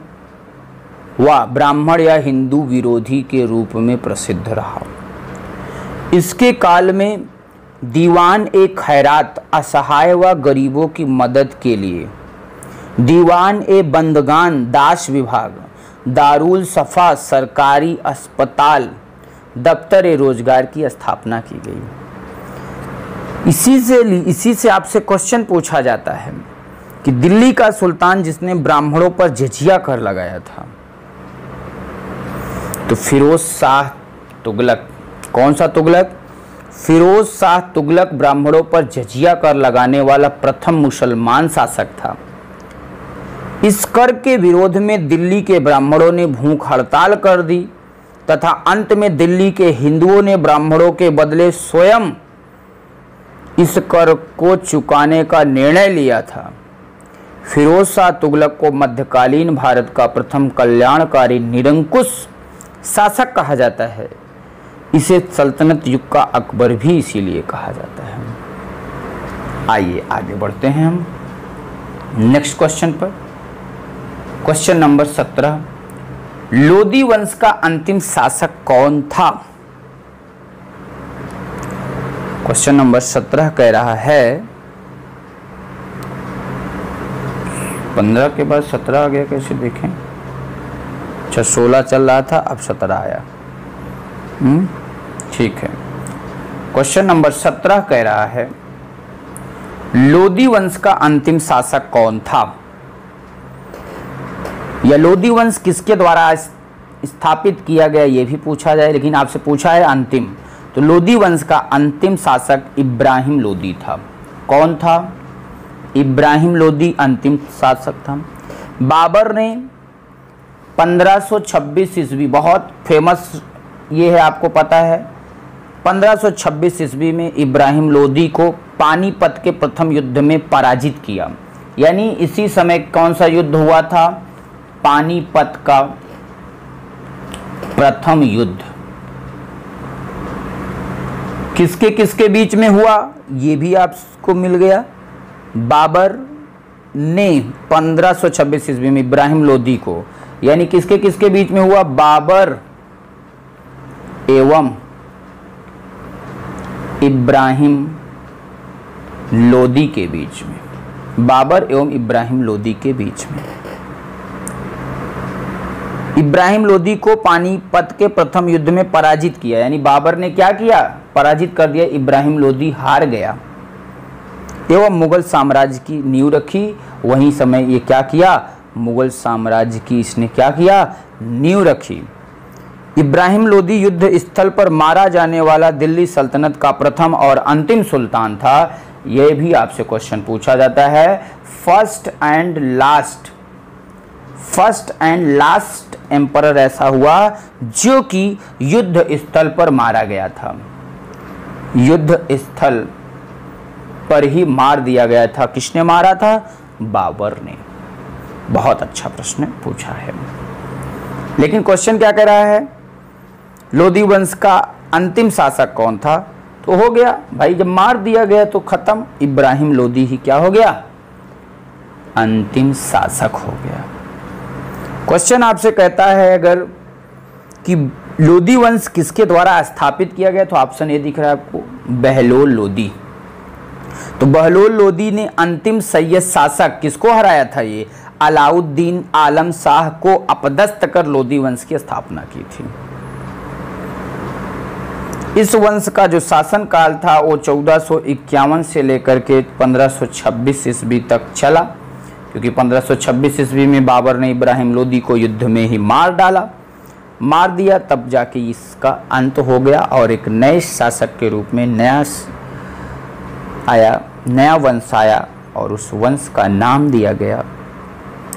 व ब्राह्मण या हिंदू विरोधी के रूप में प्रसिद्ध रहा। इसके काल में दीवान ए खैरात असहाय व गरीबों की मदद के लिए दीवान ए बंदगान दास विभाग, दारुल सफ़ा सरकारी अस्पताल, दफ्तर ए रोजगार की स्थापना की गई। इसी से आपसे क्वेश्चन पूछा जाता है कि दिल्ली का सुल्तान जिसने ब्राह्मणों पर जजिया कर लगाया था, तो फिरोज शाह तुगलक। कौन सा तुगलक? फिरोज शाह तुगलक ब्राह्मणों पर जजिया कर लगाने वाला प्रथम मुसलमान शासक था। इस कर के विरोध में दिल्ली के ब्राह्मणों ने भूख हड़ताल कर दी तथा अंत में दिल्ली के हिंदुओं ने ब्राह्मणों के बदले स्वयं इस कर को चुकाने का निर्णय लिया था। फिरोज शाह तुगलक को मध्यकालीन भारत का प्रथम कल्याणकारी निरंकुश शासक कहा जाता है। इसे सल्तनत युग का अकबर भी इसीलिए कहा जाता है। आइए आगे बढ़ते हैं हम नेक्स्ट क्वेश्चन पर। क्वेश्चन नंबर 17, लोदी वंश का अंतिम शासक कौन था? क्वेश्चन नंबर 17 कह रहा है 15 के बाद 17 आ गया, कैसे देखें? अच्छा 16 चल रहा था, अब 17 आया। ठीक है। क्वेश्चन नंबर 17 कह रहा है लोदी वंश का अंतिम शासक कौन था? या लोदी वंश किसके द्वारा स्थापित किया गया ये भी पूछा जाए, लेकिन आपसे पूछा है अंतिम। तो लोदी वंश का अंतिम शासक इब्राहिम लोदी था। कौन था? इब्राहिम लोदी अंतिम शासक था। बाबर ने 1526 ईस्वी, बहुत फेमस ये है, आपको पता है, 1526 ईस्वी में इब्राहिम लोदी को पानीपत के प्रथम युद्ध में पराजित किया। यानी इसी समय कौन सा युद्ध हुआ था? पानीपत का प्रथम युद्ध। किसके किसके बीच में हुआ ये भी आपको मिल गया। बाबर ने 1526 ईस्वी में इब्राहिम लोदी को, यानी किसके किसके बीच में हुआ? बाबर एवं इब्राहिम लोदी के बीच में। बाबर एवं इब्राहिम लोदी के बीच में। इब्राहिम लोदी को पानीपत के प्रथम युद्ध में पराजित किया। यानी बाबर ने क्या किया? पराजित कर दिया, इब्राहिम लोदी हार गया एवं मुगल साम्राज्य की नींव रखी। वहीं समय ये क्या किया? मुगल साम्राज्य की इसने क्या किया? नींव रखी। इब्राहिम लोदी युद्ध स्थल पर मारा जाने वाला दिल्ली सल्तनत का प्रथम और अंतिम सुल्तान था। यह भी आपसे क्वेश्चन पूछा जाता है। फर्स्ट एंड लास्ट एम्परर ऐसा हुआ जो कि युद्ध स्थल पर मारा गया था। युद्ध स्थल पर ही मार दिया गया था। किसने मारा था? बाबर ने। बहुत अच्छा प्रश्न पूछा है। लेकिन क्वेश्चन क्या कह रहा है? लोदी वंश का अंतिम शासक कौन था? तो हो गया भाई, जब मार दिया गया तो खत्म, इब्राहिम लोदी ही क्या हो गया? अंतिम शासक हो गया। क्वेश्चन आपसे कहता है अगर कि लोदी वंश किसके द्वारा स्थापित किया गया, तो ऑप्शन ए दिख रहा है आपको, बहलोल लोदी। तो बहलोल लोदी ने अंतिम सैयद शासक किसको हराया था? ये अलाउद्दीन आलम शाह को अपदस्थ कर लोदी वंश की स्थापना की थी। इस वंश का जो शासन काल था वो 1451 से लेकर के 1526 ईस्वी तक चला, क्योंकि 1526 ईस्वी में बाबर ने इब्राहिम लोदी को युद्ध में ही मार दिया, तब जाके इसका अंत हो गया और एक नए शासक के रूप में नया वंश आया और उस वंश का नाम दिया गया,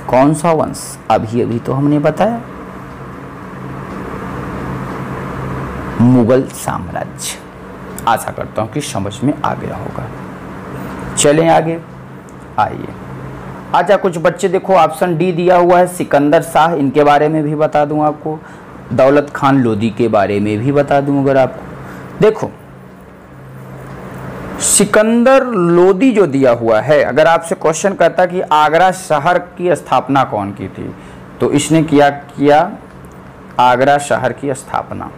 कौन सा वंश? अभी तो हमने बताया, मुगल साम्राज्य। आशा करता हूँ कि समझ में आ गया होगा। चलें आगे, आइए। अच्छा, कुछ बच्चे देखो ऑप्शन डी दिया हुआ है, सिकंदर शाह, इनके बारे में भी बता दूं आपको, दौलत खान लोदी के बारे में भी बता दूं अगर आपको। देखो सिकंदर लोदी जो दिया हुआ है, अगर आपसे क्वेश्चन करता कि आगरा शहर की स्थापना कौन की थी, तो इसने किया आगरा शहर की स्थापना।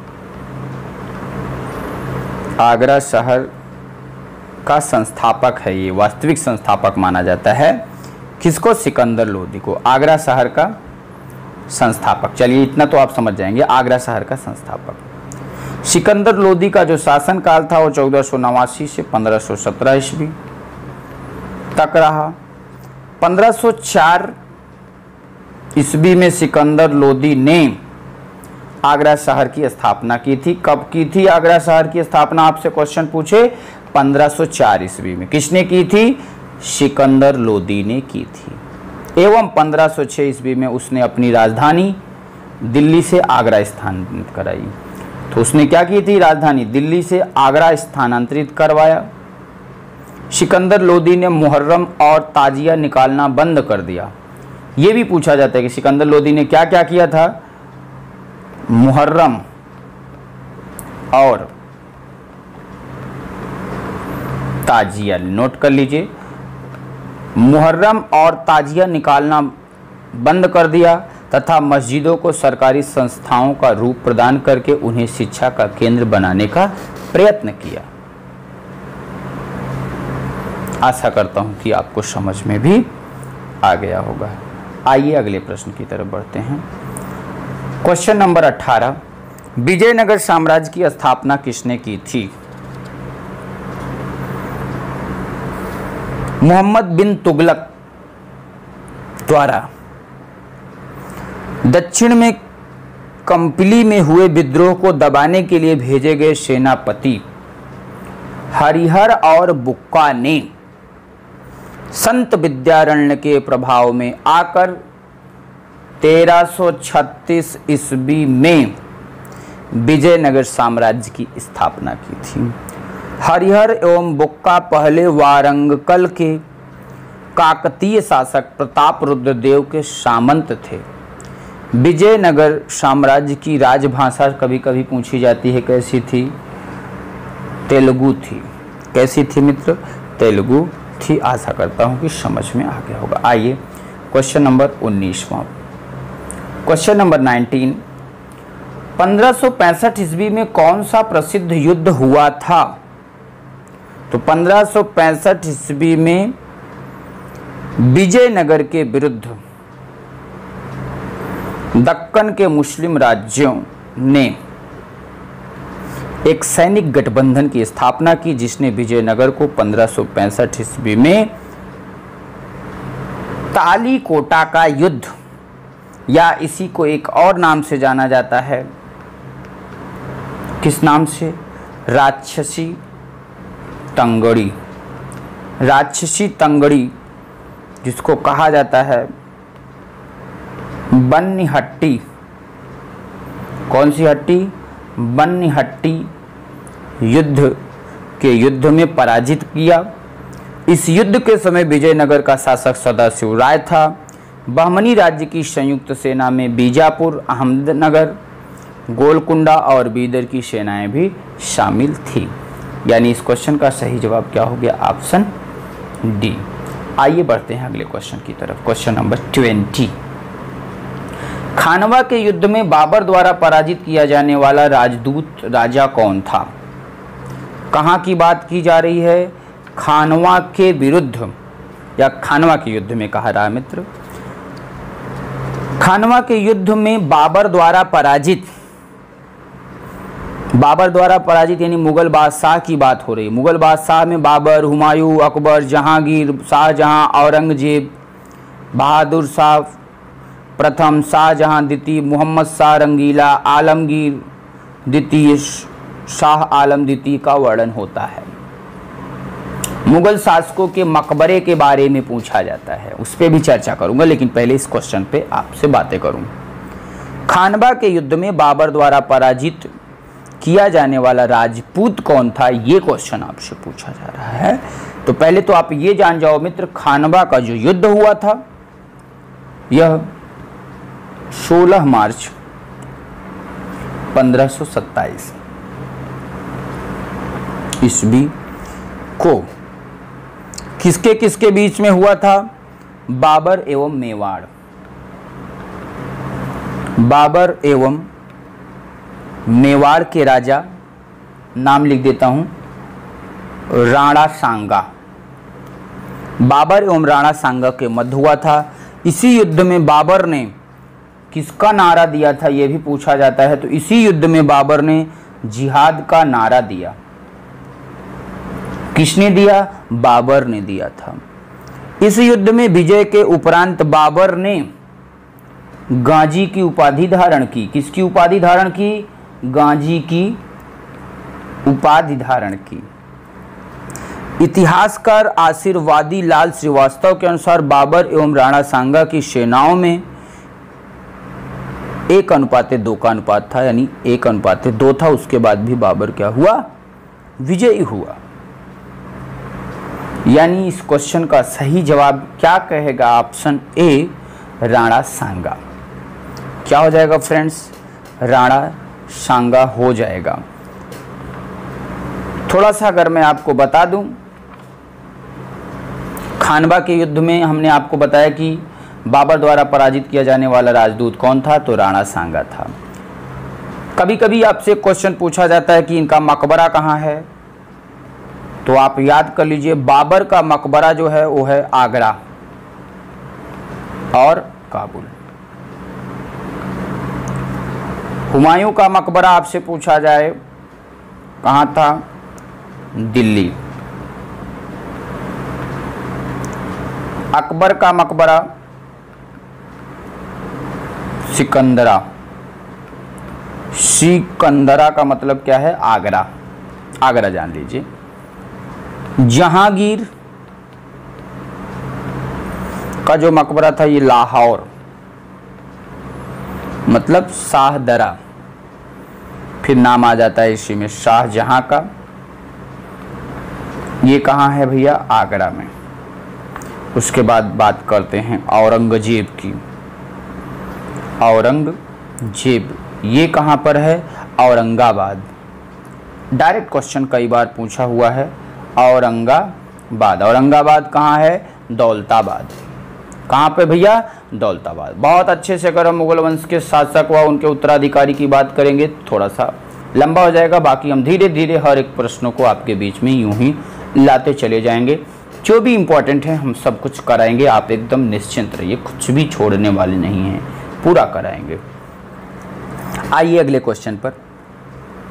आगरा शहर का संस्थापक है, ये वास्तविक संस्थापक माना जाता है किसको? सिकंदर लोदी को, आगरा शहर का संस्थापक। चलिए इतना तो आप समझ जाएंगे, आगरा शहर का संस्थापक। सिकंदर लोदी का जो शासन काल था वो 1489 से 1517 ईस्वी तक रहा। 1504 ईस्वी में सिकंदर लोदी ने आगरा शहर की स्थापना की थी। कब की थी आगरा शहर की स्थापना? आपसे क्वेश्चन पूछे 1504 ईस्वी में। किसने की थी? सिकंदर लोदी ने की थी। एवं 1506 ईस्वी में उसने अपनी राजधानी दिल्ली से आगरा स्थानांतरित कराई। तो उसने क्या की थी? राजधानी दिल्ली से आगरा स्थानांतरित करवाया। सिकंदर लोदी ने मुहर्रम और ताजिया निकालना बंद कर दिया। ये भी पूछा जाता है कि सिकंदर लोदी ने क्या क्या किया था? मुहर्रम और ताजिया, नोट कर लीजिए, मुहर्रम और ताजिया निकालना बंद कर दिया तथा मस्जिदों को सरकारी संस्थाओं का रूप प्रदान करके उन्हें शिक्षा का केंद्र बनाने का प्रयत्न किया। आशा करता हूं कि आपको समझ में भी आ गया होगा। आइए अगले प्रश्न की तरफ बढ़ते हैं। क्वेश्चन नंबर 18, विजयनगर साम्राज्य की स्थापना किसने की थी? मोहम्मद बिन तुगलक द्वारा। दक्षिण में कंपली में हुए विद्रोह को दबाने के लिए भेजे गए सेनापति हरिहर और बुक्का ने संत विद्यारण्य के प्रभाव में आकर 1336 ईस्वी में विजयनगर साम्राज्य की स्थापना की थी। हरिहर एवं बुक्का पहले वारंगल के काकतीय शासक प्रतापरुद्र देव के सामंत थे। विजयनगर साम्राज्य की राजभाषा कभी कभी पूछी जाती है, कैसी थी? तेलुगु थी। कैसी थी मित्र? तेलुगु थी। आशा करता हूं कि समझ में आ गया होगा। आइए क्वेश्चन नंबर 19वां। क्वेश्चन नंबर 19, 1565 ईस्वी में कौन सा प्रसिद्ध युद्ध हुआ था? तो 1565 ईस्वी में विजयनगर के विरुद्ध दक्कन के मुस्लिम राज्यों ने एक सैनिक गठबंधन की स्थापना की, जिसने विजयनगर को 1565 ईस्वी में तालीकोटा का युद्ध, या इसी को एक और नाम से जाना जाता है, किस नाम से? राक्षसी तंगड़ी। राक्षसी तंगड़ी, जिसको कहा जाता है बन्नीहट्टी। कौन सी हट्टी? बन्नीहट्टी युद्ध में पराजित किया। इस युद्ध के समय विजयनगर का शासक सदाशिव राय था। बहमनी राज्य की संयुक्त सेना में बीजापुर, अहमदनगर, गोलकुंडा और बीदर की सेनाएं भी शामिल थी। यानी इस क्वेश्चन का सही जवाब क्या हो गया? Option D. आइए बढ़ते हैं अगले क्वेश्चन की तरफ। क्वेश्चन नंबर 20, खानवा के युद्ध में बाबर द्वारा पराजित किया जाने वाला राजदूत राजा कौन था? कहाँ की बात की जा रही है? खानवा के विरुद्ध या खानवा के युद्ध में कहा रहा मित्र। खानवा के युद्ध में बाबर द्वारा पराजित बाबर द्वारा पराजित यानी मुगल बादशाह की बात हो रही है। मुगल बादशाह में बाबर, हुमायूं, अकबर, जहांगीर, शाहजहां, औरंगजेब, बहादुर शाह प्रथम, शाहजहां द्वितीय, मोहम्मद शाह रंगीला, आलमगीर द्वितीय, शाह आलम द्वितीय का वर्णन होता है। मुगल शासकों के मकबरे के बारे में पूछा जाता है, उस पर भी चर्चा करूंगा, लेकिन पहले इस क्वेश्चन पे आपसे बातें करूंगा। खानवा के युद्ध में बाबर द्वारा पराजित किया जाने वाला राजपूत कौन था, ये क्वेश्चन आपसे पूछा जा रहा है। तो पहले तो आप ये जान जाओ मित्र, खानवा का जो युद्ध हुआ था यह 16 मार्च 1527 ईस्वी को किसके किसके बीच में हुआ था? बाबर एवं मेवाड़। बाबर एवं मेवाड़ के राजा, नाम लिख देता हूं, राणा सांगा। बाबर एवं राणा सांगा के मध्य हुआ था। इसी युद्ध में बाबर ने किसका नारा दिया था, यह भी पूछा जाता है। तो इसी युद्ध में बाबर ने जिहाद का नारा दिया। किसने दिया? बाबर ने दिया था। इस युद्ध में विजय के उपरांत बाबर ने गाजी की उपाधि धारण की। किसकी उपाधि धारण की? गाजी की उपाधि धारण की। इतिहासकार आशीर्वादी लाल श्रीवास्तव के अनुसार बाबर एवं राणा सांगा की सेनाओं में 1:2 का अनुपात था, यानी 1:2 था। उसके बाद भी बाबर क्या हुआ? विजयी हुआ। यानी इस क्वेश्चन का सही जवाब क्या कहेगा? ऑप्शन ए, राणा सांगा। क्या हो जाएगा फ्रेंड्स? राणा सांगा हो जाएगा। थोड़ा सा अगर मैं आपको बता दूं, खानवा के युद्ध में हमने आपको बताया कि बाबर द्वारा पराजित किया जाने वाला राजदूत कौन था? तो राणा सांगा था। कभी कभी आपसे क्वेश्चन पूछा जाता है कि इनका मकबरा कहाँ है, तो आप याद कर लीजिए, बाबर का मकबरा जो है वो है आगरा और काबुल। हुमायूं का मकबरा आपसे पूछा जाए कहाँ था? दिल्ली। अकबर का मकबरा सिकंदरा। सिकंदरा का मतलब क्या है? आगरा। आगरा जान लीजिए। जहांगीर का जो मकबरा था ये लाहौर, मतलब शाहदरा। फिर नाम आ जाता है इसी में शाहजहां का। ये कहाँ है भैया? आगरा में। उसके बाद बात करते हैं औरंगजेब की। औरंगजेब ये कहाँ पर है? औरंगाबाद। डायरेक्ट क्वेश्चन कई बार पूछा हुआ है। औरंगाबाद। औरंगाबाद कहाँ है? दौलताबाद। कहाँ पे भैया? दौलताबाद। बहुत अच्छे से अगर हम मुगल वंश के शासक व उनके उत्तराधिकारी की बात करेंगे थोड़ा सा लंबा हो जाएगा। बाकी हम धीरे धीरे हर एक प्रश्नों को आपके बीच में यूं ही लाते चले जाएंगे। जो भी इम्पोर्टेंट है हम सब कुछ कराएंगे। आप एकदम निश्चिंत रहिए, कुछ भी छोड़ने वाले नहीं हैं, पूरा कराएंगे। आइए अगले क्वेश्चन पर।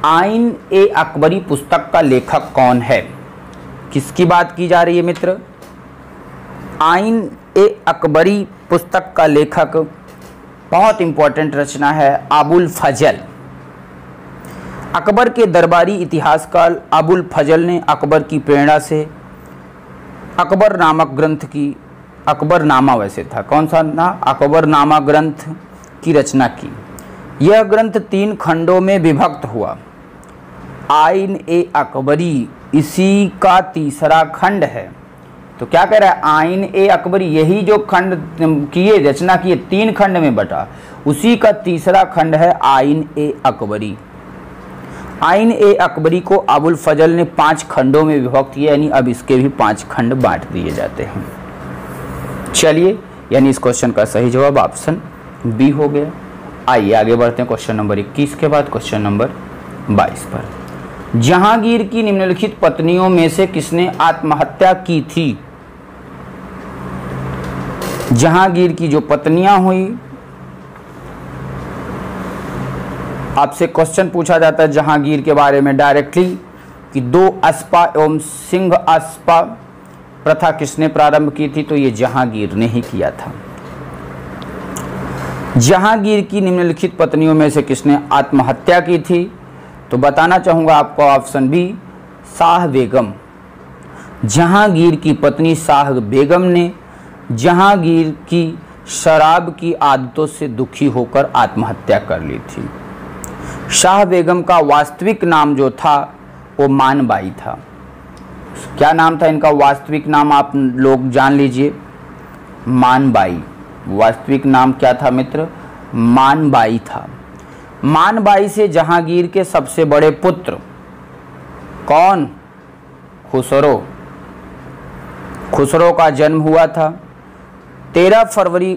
आइन ए अकबरी पुस्तक का लेखक कौन है? किसकी बात की जा रही है मित्र? आइन ए अकबरी पुस्तक का लेखक बहुत इंपॉर्टेंट रचना है अबुल फजल। अकबर के दरबारी इतिहासकार अबुल फजल ने अकबर की प्रेरणा से अकबर नामक ग्रंथ की, अकबरनामा वैसे था, कौन सा ना? अकबरनामा ग्रंथ की रचना की। यह ग्रंथ 3 खंडों में विभक्त हुआ। आइन ए अकबरी इसी का तीसरा खंड है। तो क्या कह रहा है? आइन ए अकबरी, यही जो खंड किए, रचना किए, 3 खंड में बटा, उसी का तीसरा खंड है आइन ए अकबरी। आइन ए अकबरी को अबुल फजल ने 5 खंडों में विभक्त किया, यानी अब इसके भी 5 खंड बांट दिए जाते हैं। चलिए, यानी इस क्वेश्चन का सही जवाब ऑप्शन बी हो गया। आइए आगे बढ़ते हैं क्वेश्चन नंबर 21 के बाद क्वेश्चन नंबर 22 पर। जहांगीर की निम्नलिखित पत्नियों में से किसने आत्महत्या की थी? जहांगीर की जो पत्नियां हुई आपसे क्वेश्चन पूछा जाता है जहांगीर के बारे में डायरेक्टली कि 2 अस्पा एवं सिंह अस्पा प्रथा किसने प्रारंभ की थी, तो ये जहांगीर ने ही किया था। जहांगीर की निम्नलिखित पत्नियों में से किसने आत्महत्या की थी, तो बताना चाहूँगा आपको ऑप्शन बी, शाह बेगम। जहांगीर की पत्नी शाह बेगम ने जहांगीर की शराब की आदतों से दुखी होकर आत्महत्या कर ली थी। शाह बेगम का वास्तविक नाम जो था वो मानबाई था। क्या नाम था इनका वास्तविक नाम, आप लोग जान लीजिए, मानबाई। वास्तविक नाम क्या था मित्र, मानबाई था। मानबाई से जहांगीर के सबसे बड़े पुत्र कौन, खुसरो। खुसरो का जन्म हुआ था। 13 फरवरी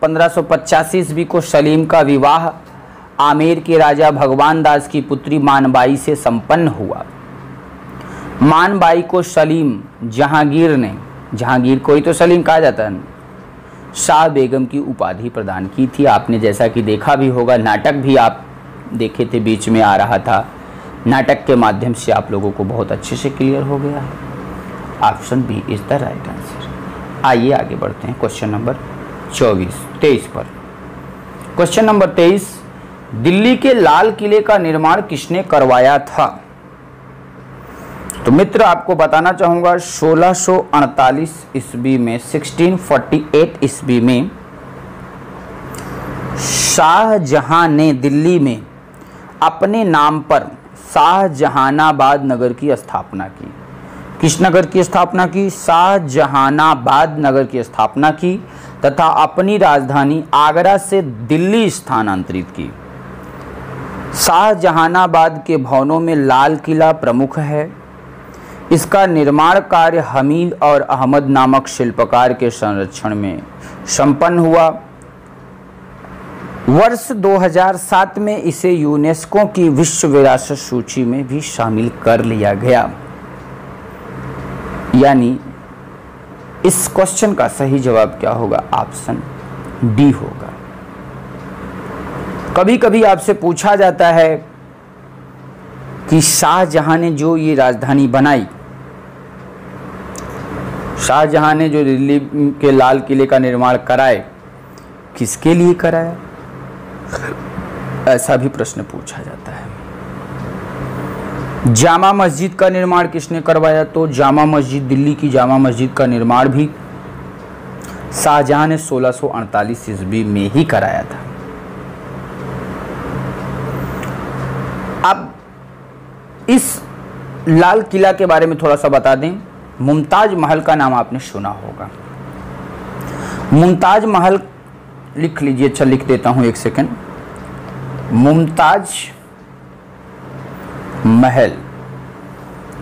1585 ईस्वी को सलीम का विवाह आमेर के राजा भगवान दास की पुत्री मानबाई से संपन्न हुआ। मानबाई को सलीम जहांगीर ने, जहांगीर को ही तो सलीम कहा जाता है, शाह बेगम की उपाधि प्रदान की थी। आपने जैसा कि देखा भी होगा, नाटक भी आप देखे थे, बीच में आ रहा था, नाटक के माध्यम से आप लोगों को बहुत अच्छे से क्लियर हो गया है। Option B is the right answer. आइए आगे बढ़ते हैं क्वेश्चन नंबर 23 पर। क्वेश्चन नंबर 23, दिल्ली के लाल किले का निर्माण किसने करवाया था, तो मित्र आपको बताना चाहूँगा 1648 ईस्वी में, 1648 ईस्वी में शाहजहां ने दिल्ली में अपने नाम पर शाहजहानाबाद नगर की स्थापना की। किस नगर की स्थापना की, शाहजहानाबाद नगर की स्थापना की तथा अपनी राजधानी आगरा से दिल्ली स्थानांतरित की। शाहजहानाबाद के भवनों में लाल किला प्रमुख है। इसका निर्माण कार्य हमीद और अहमद नामक शिल्पकार के संरक्षण में संपन्न हुआ। वर्ष 2007 में इसे यूनेस्को की विश्व विरासत सूची में भी शामिल कर लिया गया। यानी इस क्वेश्चन का सही जवाब क्या होगा, ऑप्शन डी होगा। कभी कभी आपसे पूछा जाता है कि शाहजहां ने जो ये राजधानी बनाई, शाहजहां ने जो दिल्ली के लाल किले का निर्माण कराए, किसके लिए कराया, ऐसा भी प्रश्न पूछा जाता है। जामा मस्जिद का निर्माण किसने करवाया, तो जामा मस्जिद, दिल्ली की जामा मस्जिद का निर्माण भी शाहजहां ने 1648 ईस्वी में ही कराया था। अब इस लाल किला के बारे में थोड़ा सा बता दें। मुमताज महल का नाम आपने सुना होगा। मुमताज महल लिख लीजिए, अच्छा लिख देता हूं, एक सेकंड। मुमताज महल,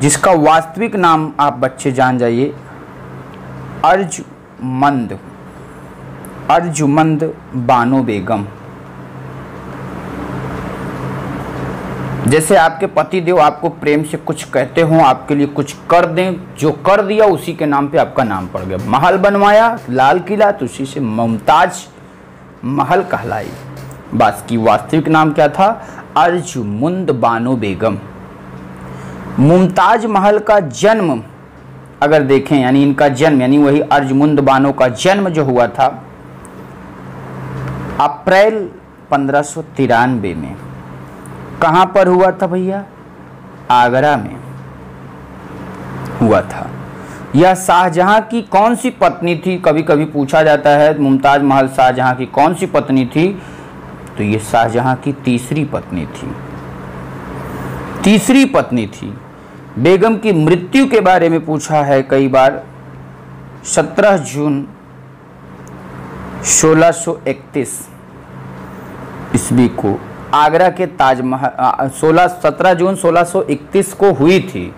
जिसका वास्तविक नाम आप बच्चे जान जाइए, अर्जुमंद बानो बेगम। जैसे आपके पतिदेव आपको प्रेम से कुछ कहते हो, आपके लिए कुछ कर दें, जो कर दिया उसी के नाम पे आपका नाम पड़ गया। महल बनवाया लाल किला, तो उसी से मुमताज महल कहलाई। बस की वास्तविक नाम क्या था, अर्जुमंद बानो बेगम। मुमताज महल का जन्म अगर देखें, यानी इनका जन्म, यानी वही अर्जुमंद बानो का जन्म जो हुआ था अप्रैल 1593 में। कहाँ पर हुआ था भैया, आगरा में हुआ था। यह शाहजहां की कौन सी पत्नी थी, कभी कभी पूछा जाता है मुमताज महल शाहजहां की कौन सी पत्नी थी, तो ये शाहजहां की तीसरी पत्नी थी। तीसरी पत्नी थी। बेगम की मृत्यु के बारे में पूछा है कई बार। 17 जून 1631 ईस्वी को आगरा के ताजमहल, 17 जून 1631 को हुई थी,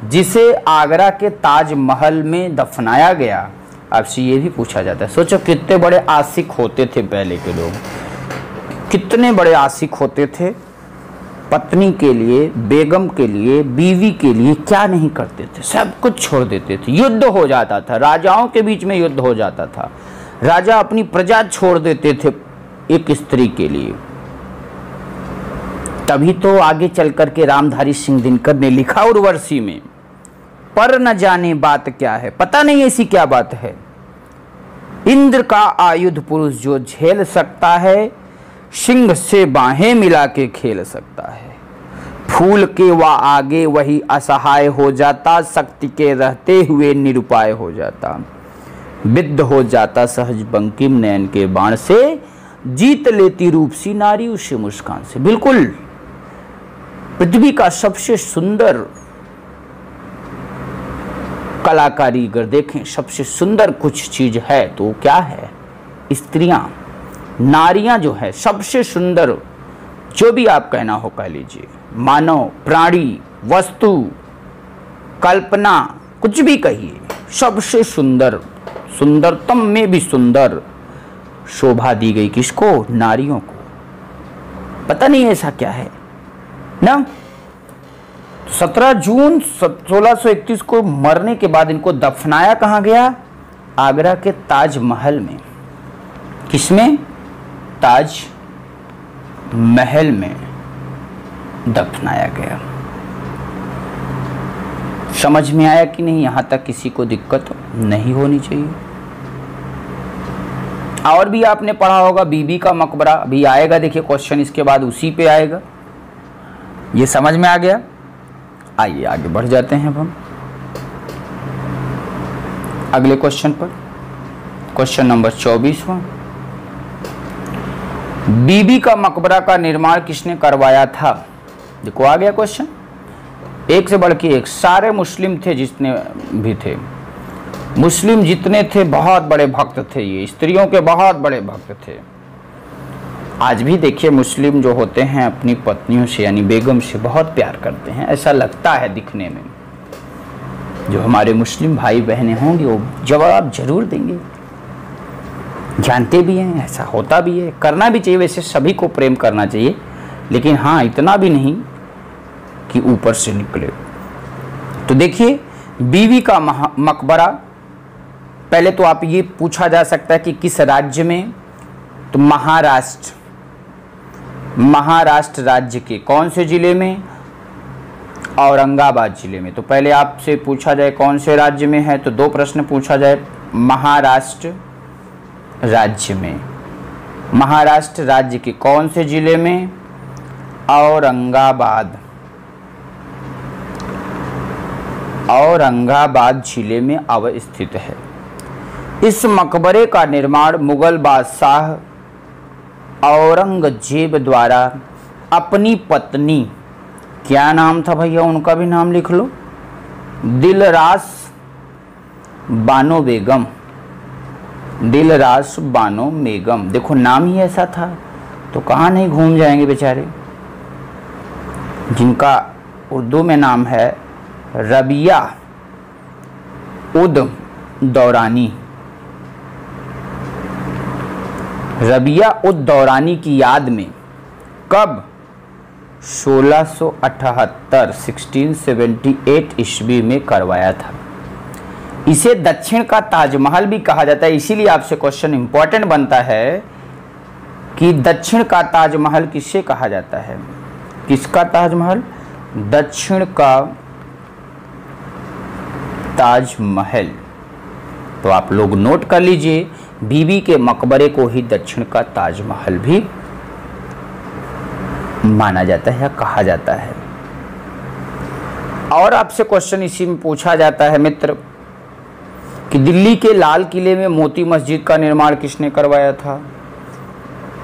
जिसे आगरा के ताजमहल में दफनाया गया। आपसे ये भी पूछा जाता है। सोचो कितने बड़े आशिक होते थे पहले के लोग, कितने बड़े आशिक होते थे। पत्नी के लिए, बेगम के लिए, बीवी के लिए क्या नहीं करते थे, सब कुछ छोड़ देते थे। युद्ध हो जाता था, राजाओं के बीच में युद्ध हो जाता था, राजा अपनी प्रजा छोड़ देते थे एक स्त्री के लिए। तभी तो आगे चल कर के रामधारी सिंह दिनकर ने लिखा उर्वशी में, पर न जाने बात क्या है, पता नहीं ऐसी क्या बात है, इंद्र का आयुध पुरुष जो झेल सकता है, सिंह से बाहें मिला के खेल सकता है। फूल के वा आगे वही असहाय हो जाता, शक्ति के रहते हुए निरुपाय हो जाता, विद्ध हो जाता सहज बंकिम नयन के बाण से, जीत लेती रूपसी नारी उसे मुस्कान से। बिल्कुल पृथ्वी का सबसे सुंदर कलाकारी अगर देखें, सबसे सुंदर कुछ चीज है तो क्या है? स्त्रियां, नारियां जो है सबसे सुंदर, जो भी आप कहना हो कह लीजिए, मानव, प्राणी, वस्तु, कल्पना, कुछ भी कहिए, सबसे सुंदर, सुंदरतम में भी सुंदर शोभा दी गई किसको? नारियों को। पता नहीं ऐसा क्या है ना। 17 जून 1631 को मरने के बाद इनको दफनाया कहाँ गया? आगरा के ताजमहल में। किसमें? ताज महल में दफनाया गया। समझ में आया कि नहीं? यहां तक किसी को दिक्कत नहीं होनी चाहिए। और भी आपने पढ़ा होगा बीबी का मकबरा, अभी आएगा, देखिए क्वेश्चन इसके बाद उसी पे आएगा। ये समझ में आ गया? आइए आगे बढ़ जाते हैं हम अगले क्वेश्चन पर। क्वेश्चन नंबर 24वां, बीबी का मकबरा का निर्माण किसने करवाया था? देखो आ गया क्वेश्चन, एक से बढ़ के एक। सारे मुस्लिम थे जितने भी थे, मुस्लिम जितने थे बहुत बड़े भक्त थे, ये स्त्रियों के बहुत बड़े भक्त थे। आज भी देखिए मुस्लिम जो होते हैं अपनी पत्नियों से यानी बेगम से बहुत प्यार करते हैं, ऐसा लगता है दिखने में। जो हमारे मुस्लिम भाई बहनें होंगे वो जवाब जरूर देंगे, जानते भी हैं, ऐसा होता भी है, करना भी चाहिए। वैसे सभी को प्रेम करना चाहिए, लेकिन हाँ इतना भी नहीं कि ऊपर से निकले। तो देखिए बीवी का मकबरा, पहले तो आप ये पूछा जा सकता है कि किस राज्य में? तो महाराष्ट्र, महाराष्ट्र राज्य के कौन से जिले में? औरंगाबाद जिले में। तो पहले आपसे पूछा जाए कौन से राज्य में है, तो दो प्रश्न पूछा जाए। महाराष्ट्र राज्य में, महाराष्ट्र राज्य के कौन से जिले में? औरंगाबाद, औरंगाबाद जिले में अवस्थित है। इस मकबरे का निर्माण मुगल बादशाह औरंगजेब द्वारा अपनी पत्नी, क्या नाम था भैया उनका भी नाम लिख लो, दिलरास बानो बेगम, दिलरास बानो बेगम। देखो नाम ही ऐसा था तो कहाँ नहीं घूम जाएंगे बेचारे, जिनका उर्दू में नाम है रबिया उद दौरानी। रबिया उद दौरानी की याद में कब? 1678 ईस्वी में करवाया था। इसे दक्षिण का ताजमहल भी कहा जाता है। इसीलिए आपसे क्वेश्चन इंपॉर्टेंट बनता है कि दक्षिण का ताजमहल किससे कहा जाता है? किसका ताजमहल? दक्षिण का ताजमहल। तो आप लोग नोट कर लीजिए, बीबी के मकबरे को ही दक्षिण का ताजमहल भी माना जाता है या कहा जाता है। और आपसे क्वेश्चन इसी में पूछा जाता है मित्र कि दिल्ली के लाल किले में मोती मस्जिद का निर्माण किसने करवाया था?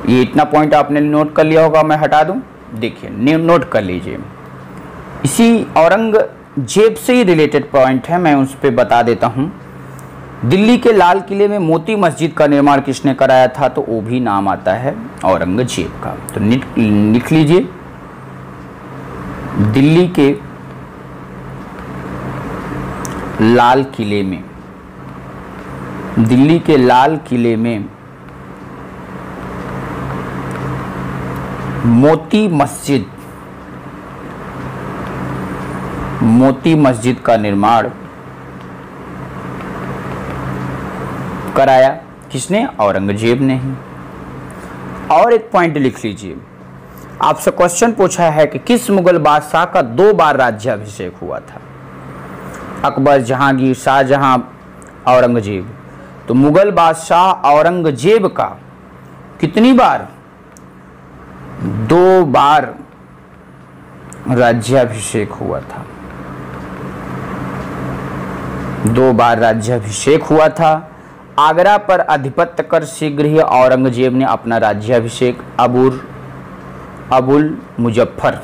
ये इतना पॉइंट आपने नोट कर लिया होगा, मैं हटा दूं? देखिए नोट कर लीजिए, इसी औरंगजेब से ही रिलेटेड पॉइंट है, मैं उस पर बता देता हूं। दिल्ली के लाल किले में मोती मस्जिद का निर्माण किसने कराया था? तो वो भी नाम आता है औरंगजेब का। तो लिख लीजिए, दिल्ली के लाल किले में, दिल्ली के लाल किले में मोती मस्जिद का निर्माण कराया किसने? औरंगजेब ने ही। और एक पॉइंट लिख लीजिए, आपसे क्वेश्चन पूछा है कि किस मुगल बादशाह का 2 बार राज्याभिषेक हुआ था? अकबर, जहांगीर, शाहजहां, औरंगजेब। तो मुगल बादशाह औरंगजेब का कितनी बार? 2 बार राज्याभिषेक हुआ था। 2 बार राज्याभिषेक हुआ था। आगरा पर आधिपत्य कर शीघ्र ही औरंगजेब ने अपना राज्याभिषेक अबुल मुजफ्फर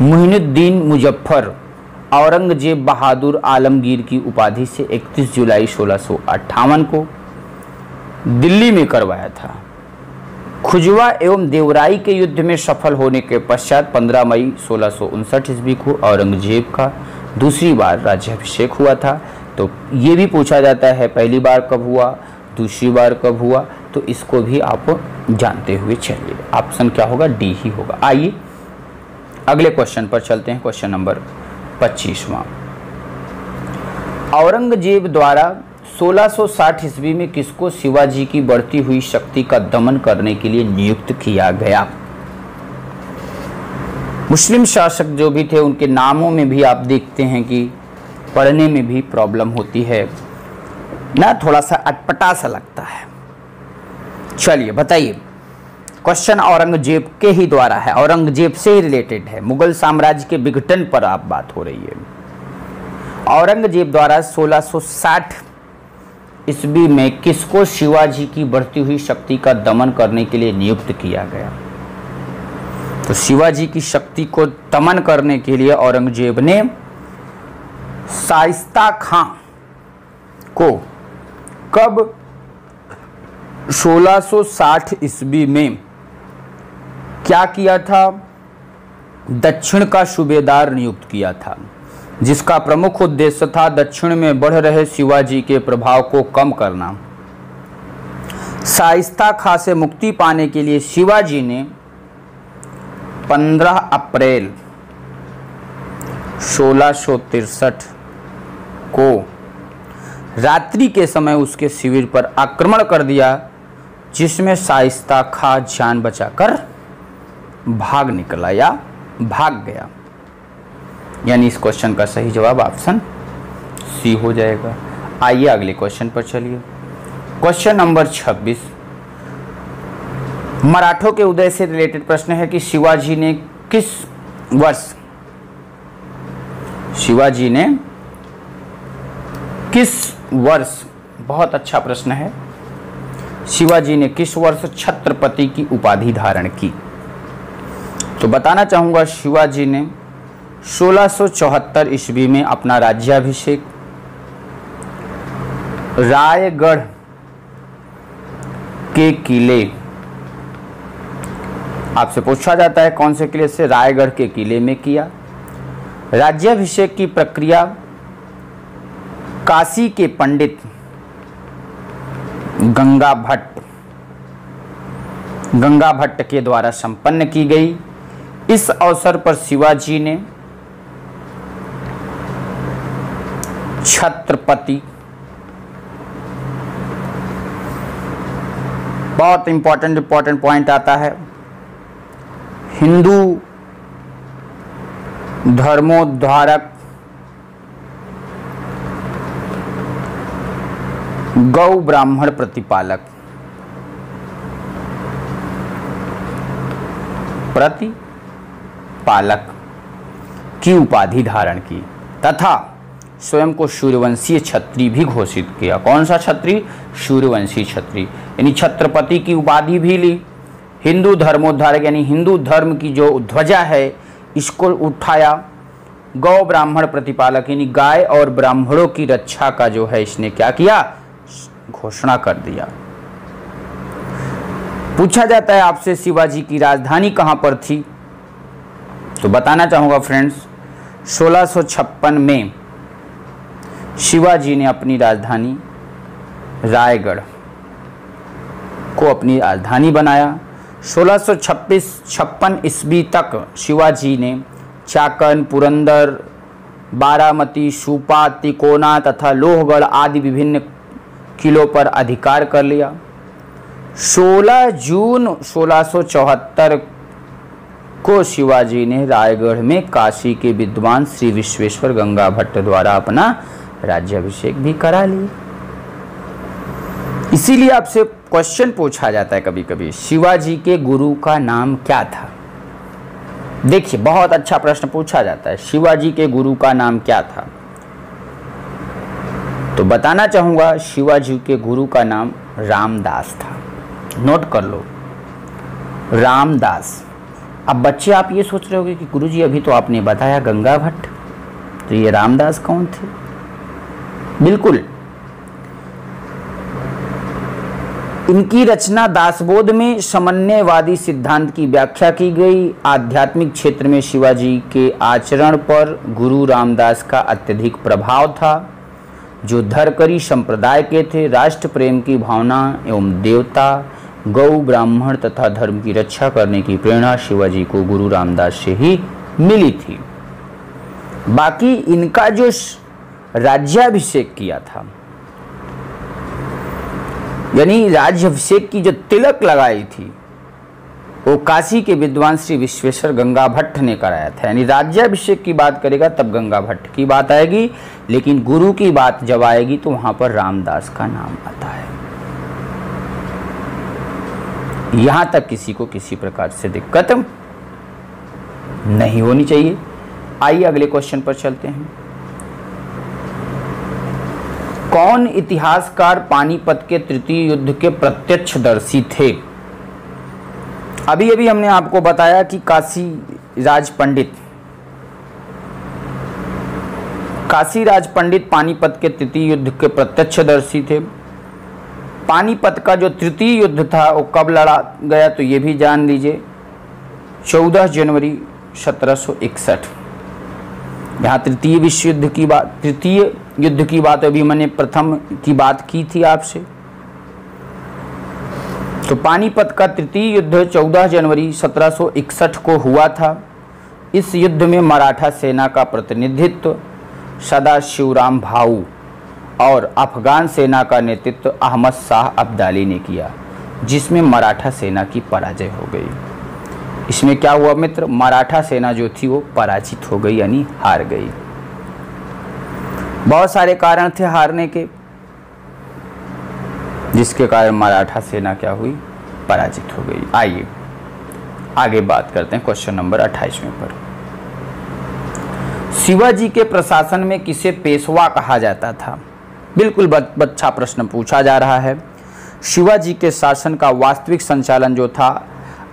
मुइनुद्दीन मुजफ्फर औरंगजेब बहादुर आलमगीर की उपाधि से 31 जुलाई 1658 को दिल्ली में करवाया था। खुजवा एवं देवराई के युद्ध में सफल होने के पश्चात 15 मई 1659 ईस्वी को औरंगजेब का दूसरी बार राज्याभिषेक हुआ था। तो ये भी पूछा जाता है पहली बार कब हुआ, दूसरी बार कब हुआ, तो इसको भी आप जानते हुए चलिए। ऑप्शन क्या होगा? डी ही होगा। आइए अगले क्वेश्चन पर चलते हैं। Question number 25वां। औरंगजेब द्वारा 1660 ईस्वी में किसको शिवाजी की बढ़ती हुई शक्ति का दमन करने के लिए नियुक्त किया गया? मुस्लिम शासक जो भी थे उनके नामों में भी आप देखते हैं कि पढ़ने में भी प्रॉब्लम होती है ना, थोड़ा सा अटपटा सा लगता है। चलिए बताइए, क्वेश्चन औरंगजेब के ही द्वारा है, औरंगजेब से ही रिलेटेड है, मुगल साम्राज्य के विघटन पर आप बात हो रही है। औरंगजेब द्वारा 1660 ईस्वी में किसको शिवाजी की बढ़ती हुई शक्ति का दमन करने के लिए नियुक्त किया गया? तो शिवाजी की शक्ति को दमन करने के लिए औरंगजेब ने शाइस्ता खां को कब 1660 ईस्वी में क्या किया था? दक्षिण का सूबेदार नियुक्त किया था, जिसका प्रमुख उद्देश्य था दक्षिण में बढ़ रहे शिवाजी के प्रभाव को कम करना। शाइस्ता खां से मुक्ति पाने के लिए शिवाजी ने 15 अप्रैल 1663 को रात्रि के समय उसके शिविर पर आक्रमण कर दिया, जिसमें शाइस्ता खां जान बचाकर भाग निकला या भाग गया। यानी इस क्वेश्चन का सही जवाब ऑप्शन सी हो जाएगा। आइए अगले क्वेश्चन पर चलिए। क्वेश्चन नंबर 26 मराठों के उदय से रिलेटेड प्रश्न है कि शिवाजी ने किस वर्ष, बहुत अच्छा प्रश्न है, शिवाजी ने किस वर्ष छत्रपति की उपाधि धारण की? तो बताना चाहूंगा शिवाजी ने 1674 ईस्वी में अपना राज्याभिषेक रायगढ़ के किले, आपसे पूछा जाता है कौन से किले से, रायगढ़ के किले में किया। राज्याभिषेक की प्रक्रिया काशी के पंडित गंगा भट्ट के द्वारा संपन्न की गई। इस अवसर पर शिवाजी ने छत्रपति, बहुत इंपॉर्टेंट पॉइंट आता है, हिंदू धर्मोद्धारक, गौ ब्राह्मण प्रतिपालक की उपाधि धारण की तथा स्वयं को सूर्यवंशी छत्री भी घोषित किया। कौन सा छत्री? सूर्यवंशी छत्री, यानी छत्रपति की उपाधि भी ली। हिंदू धर्मोद्धारक यानी हिंदू धर्म की जो ध्वजा है इसको उठाया। गौ ब्राह्मण प्रतिपालक यानी गाय और ब्राह्मणों की रक्षा का जो है इसने क्या किया? घोषणा कर दिया। पूछा जाता है आपसे शिवाजी की राजधानी कहां पर थी? तो बताना चाहूंगा फ्रेंड्स, 1656 में शिवाजी ने अपनी राजधानी रायगढ़ को अपनी राजधानी बनाया। 1656 ईस्वी तक शिवाजी ने चाकन, पुरंदर, बारामती, सुपा, तिकोना तथा लोहगढ़ आदि विभिन्न किलों पर अधिकार कर लिया। 16 जून 1674 को शिवाजी ने रायगढ़ में काशी के विद्वान श्री विश्वेश्वर गंगा भट्ट द्वारा अपना राज्याभिषेक भी करा लिया। इसीलिए आपसे क्वेश्चन पूछा जाता है कभी कभी, शिवाजी के गुरु का नाम क्या था। देखिए बहुत अच्छा प्रश्न पूछा जाता है, शिवाजी के गुरु का नाम क्या था। तो बताना चाहूंगा शिवाजी के गुरु का नाम रामदास था। नोट कर लो, रामदास। अब बच्चे आप ये सोच रहे होंगे कि गुरुजी अभी तो आपने बताया गंगा भट्ट, तो ये रामदास कौन थे। बिल्कुल, इनकी रचना दासबोध में समन्वयवादी सिद्धांत की व्याख्या की गई। आध्यात्मिक क्षेत्र में शिवाजी के आचरण पर गुरु रामदास का अत्यधिक प्रभाव था, जो धरकरी संप्रदाय के थे। राष्ट्र प्रेम की भावना एवं देवता, गौ, ब्राह्मण तथा धर्म की रक्षा करने की प्रेरणा शिवाजी को गुरु रामदास से ही मिली थी। बाकी इनका जो राज्याभिषेक किया था, यानी राज्याभिषेक की जो तिलक लगाई थी, वो काशी के विद्वान श्री विश्वेश्वर गंगा भट्ट ने कराया था। यानी राज्याभिषेक की बात करेगा तब गंगा भट्ट की बात आएगी, लेकिन गुरु की बात जब आएगी तो वहां पर रामदास का नाम आता है। यहां तक किसी को किसी प्रकार से दिक्कत नहीं होनी चाहिए। आइए अगले क्वेश्चन पर चलते हैं। कौन इतिहासकार पानीपत के तृतीय युद्ध के प्रत्यक्षदर्शी थे। अभी अभी हमने आपको बताया कि काशीराज पंडित पानीपत के तृतीय युद्ध के प्रत्यक्षदर्शी थे। पानीपत का जो तृतीय युद्ध था वो कब लड़ा गया तो ये भी जान लीजिए, 14 जनवरी 1761। यहाँ तृतीय युद्ध की बात अभी मैंने प्रथम की बात की थी आपसे। तो पानीपत का तृतीय युद्ध 14 जनवरी 1761 को हुआ था। इस युद्ध में मराठा सेना का प्रतिनिधित्व सदाशिवराम भाऊ और अफगान सेना का नेतृत्व अहमद शाह अब्दाली ने किया, जिसमें मराठा सेना की पराजय हो गई। इसमें क्या हुआ मित्र, मराठा सेना जो थी वो पराजित हो गई, यानी हार गई। बहुत सारे कारण थे हारने के, जिसके कारण मराठा सेना क्या हुई, पराजित हो गई। आइए आगे बात करते हैं क्वेश्चन नंबर 28वें पर। शिवाजी के प्रशासन में किसे पेशवा कहा जाता था। बिल्कुल अच्छा प्रश्न पूछा जा रहा है। शिवाजी के शासन का वास्तविक संचालन जो था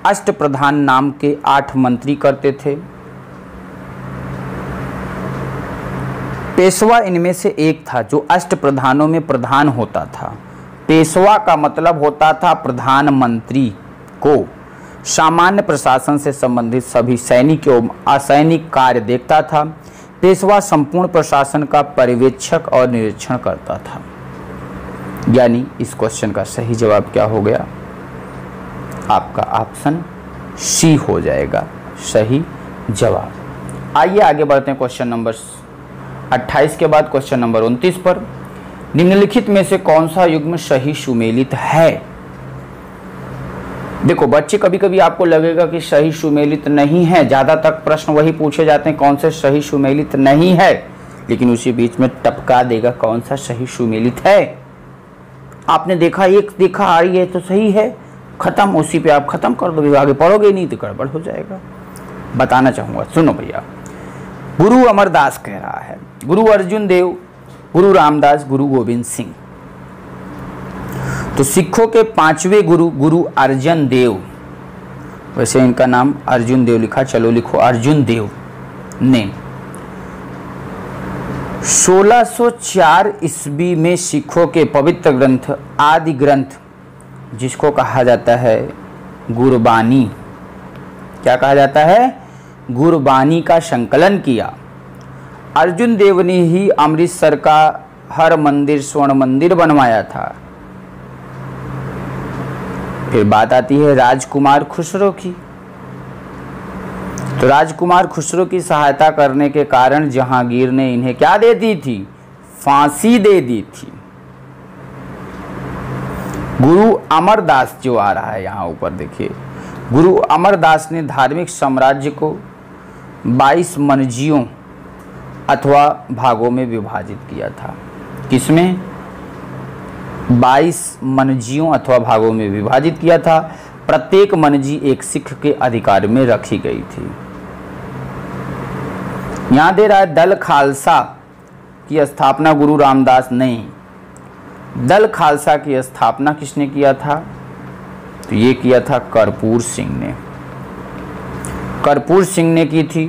अष्टप्रधान नाम के 8 मंत्री करते थे। पेशवा इनमें से एक था जो अष्टप्रधानों में प्रधान होता था। पेशवा का मतलब होता था प्रधानमंत्री को सामान्य प्रशासन से संबंधित सभी सैनिक एवं असैनिक कार्य देखता था। पेशवा संपूर्ण प्रशासन का पर्यवेक्षक और निरीक्षण करता था। यानी इस क्वेश्चन का सही जवाब क्या हो गया, आपका ऑप्शन सी हो जाएगा सही जवाब। आइए आगे बढ़ते हैं क्वेश्चन नंबर 28 के बाद क्वेश्चन नंबर 29 पर। निम्नलिखित में से कौन सा युग्म सही सुमेलित है। देखो बच्चे, कभी कभी आपको लगेगा कि सही सुमेलित नहीं है, ज्यादा तक प्रश्न वही पूछे जाते हैं कौन से सही सुमेलित नहीं है, लेकिन उसी बीच में टपका देगा कौन सा सही सुमेलित है। आपने देखा, एक देखा आ रही है तो सही है, खत्म, उसी पे आप खत्म कर दो, आगे पढ़ोगे नहीं तो गड़बड़ हो जाएगा। बताना चाहूंगा, सुनो भैया। गुरु अमरदास कह रहा है, गुरु अर्जुन देव, गुरु रामदास, गुरु गोविंद सिंह। तो सिखों के 5वें गुरु गुरु अर्जन देव, वैसे इनका नाम अर्जुन देव लिखा, चलो लिखो अर्जुन देव ने 1604 ईस्वी में सिखों के पवित्र ग्रंथ आदि ग्रंथ, जिसको कहा जाता है गुरबानी, क्या कहा जाता है, गुरबानी का संकलन किया। अर्जुन देव ने ही अमृतसर का हर मंदिर स्वर्ण मंदिर बनवाया था। फिर बात आती है राजकुमार खुसरो की। तो राजकुमार खुसरो की सहायता करने के कारण जहांगीर ने इन्हें क्या दे दी थी, फांसी दे दी थी। गुरु अमरदास जो आ रहा है यहाँ ऊपर देखिए, गुरु अमरदास ने धार्मिक साम्राज्य को 22 मनजियों अथवा भागों में विभाजित किया था। किसमें? 22 मनजियों अथवा भागों में विभाजित किया था। प्रत्येक मनजी एक सिख के अधिकार में रखी गई थी। यहाँ दे रहा है दल खालसा की स्थापना गुरु रामदास नहीं। दल खालसा की स्थापना किसने किया था? तो ये किया था कर्पूर सिंह ने। कर्पूर सिंह ने की थी।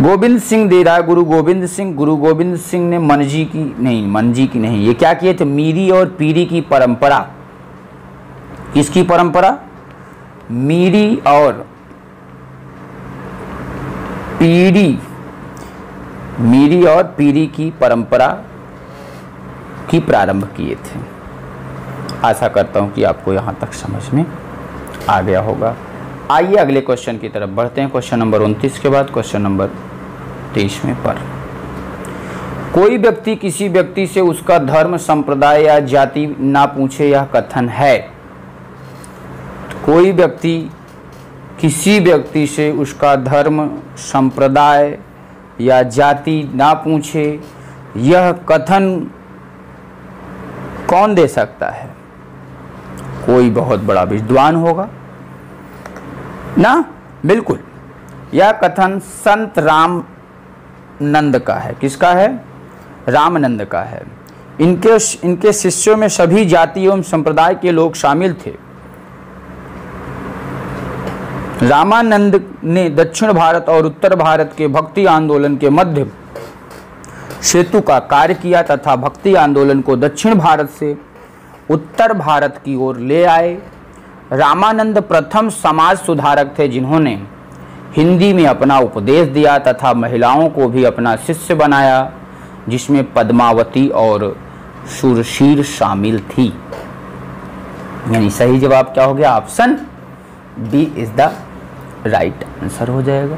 गोविंद सिंह दे रहा है गुरु गोविंद सिंह। गुरु गोविंद सिंह ने मनजी की नहीं, ये क्या किए थे? मीरी और पीरी की परंपरा। किसकी परंपरा? मीरी और पीरी की परंपरा की प्रारंभ किए थे। आशा करता हूं कि आपको यहां तक समझ में आ गया होगा। आइए अगले क्वेश्चन की तरफ बढ़ते हैं। क्वेश्चन नंबर 29 के बाद क्वेश्चन नंबर 23 में पर कोई व्यक्ति किसी व्यक्ति से उसका धर्म, संप्रदाय या जाति ना पूछे, यह कथन है। कोई व्यक्ति किसी व्यक्ति से उसका धर्म, संप्रदाय या जाति ना पूछे, यह कथन कौन दे सकता है? कोई बहुत बड़ा विद्वान होगा ना? बिल्कुल। यह कथन संत रामानंद का है। किसका है? रामानंद का है। इनके शिष्यों में सभी जाति एवं संप्रदाय के लोग शामिल थे। रामानंद ने दक्षिण भारत और उत्तर भारत के भक्ति आंदोलन के मध्य सेतु का कार्य किया तथा भक्ति आंदोलन को दक्षिण भारत से उत्तर भारत की ओर ले आए। रामानंद प्रथम समाज सुधारक थे जिन्होंने हिंदी में अपना उपदेश दिया तथा महिलाओं को भी अपना शिष्य बनाया, जिसमें पद्मावती और सुरशीर शामिल थी। यानी सही जवाब क्या हो गया? Option B is the right answer हो जाएगा,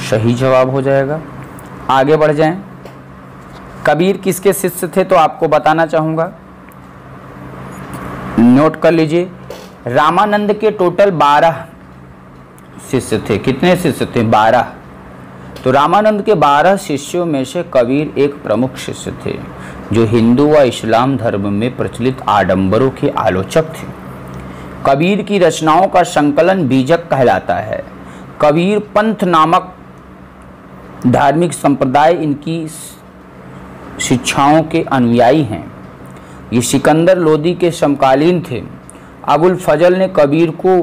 सही जवाब हो जाएगा। आगे बढ़ जाएं। कबीर किसके शिष्य थे? तो आपको बताना चाहूंगा, नोट कर लीजिए। रामानंद के टोटल 12 शिष्य थे। कितने शिष्य थे? 12। तो रामानंद के 12 शिष्यों में से कबीर एक प्रमुख शिष्य थे, जो हिंदू व इस्लाम धर्म में प्रचलित आडंबरों के आलोचक थे। कबीर की रचनाओं का संकलन बीजक कहलाता है। कबीर पंथ नामक धार्मिक संप्रदाय इनकी शिक्षाओं के अनुयायी हैं। ये सिकंदर लोदी के समकालीन थे। अबुल फजल ने कबीर को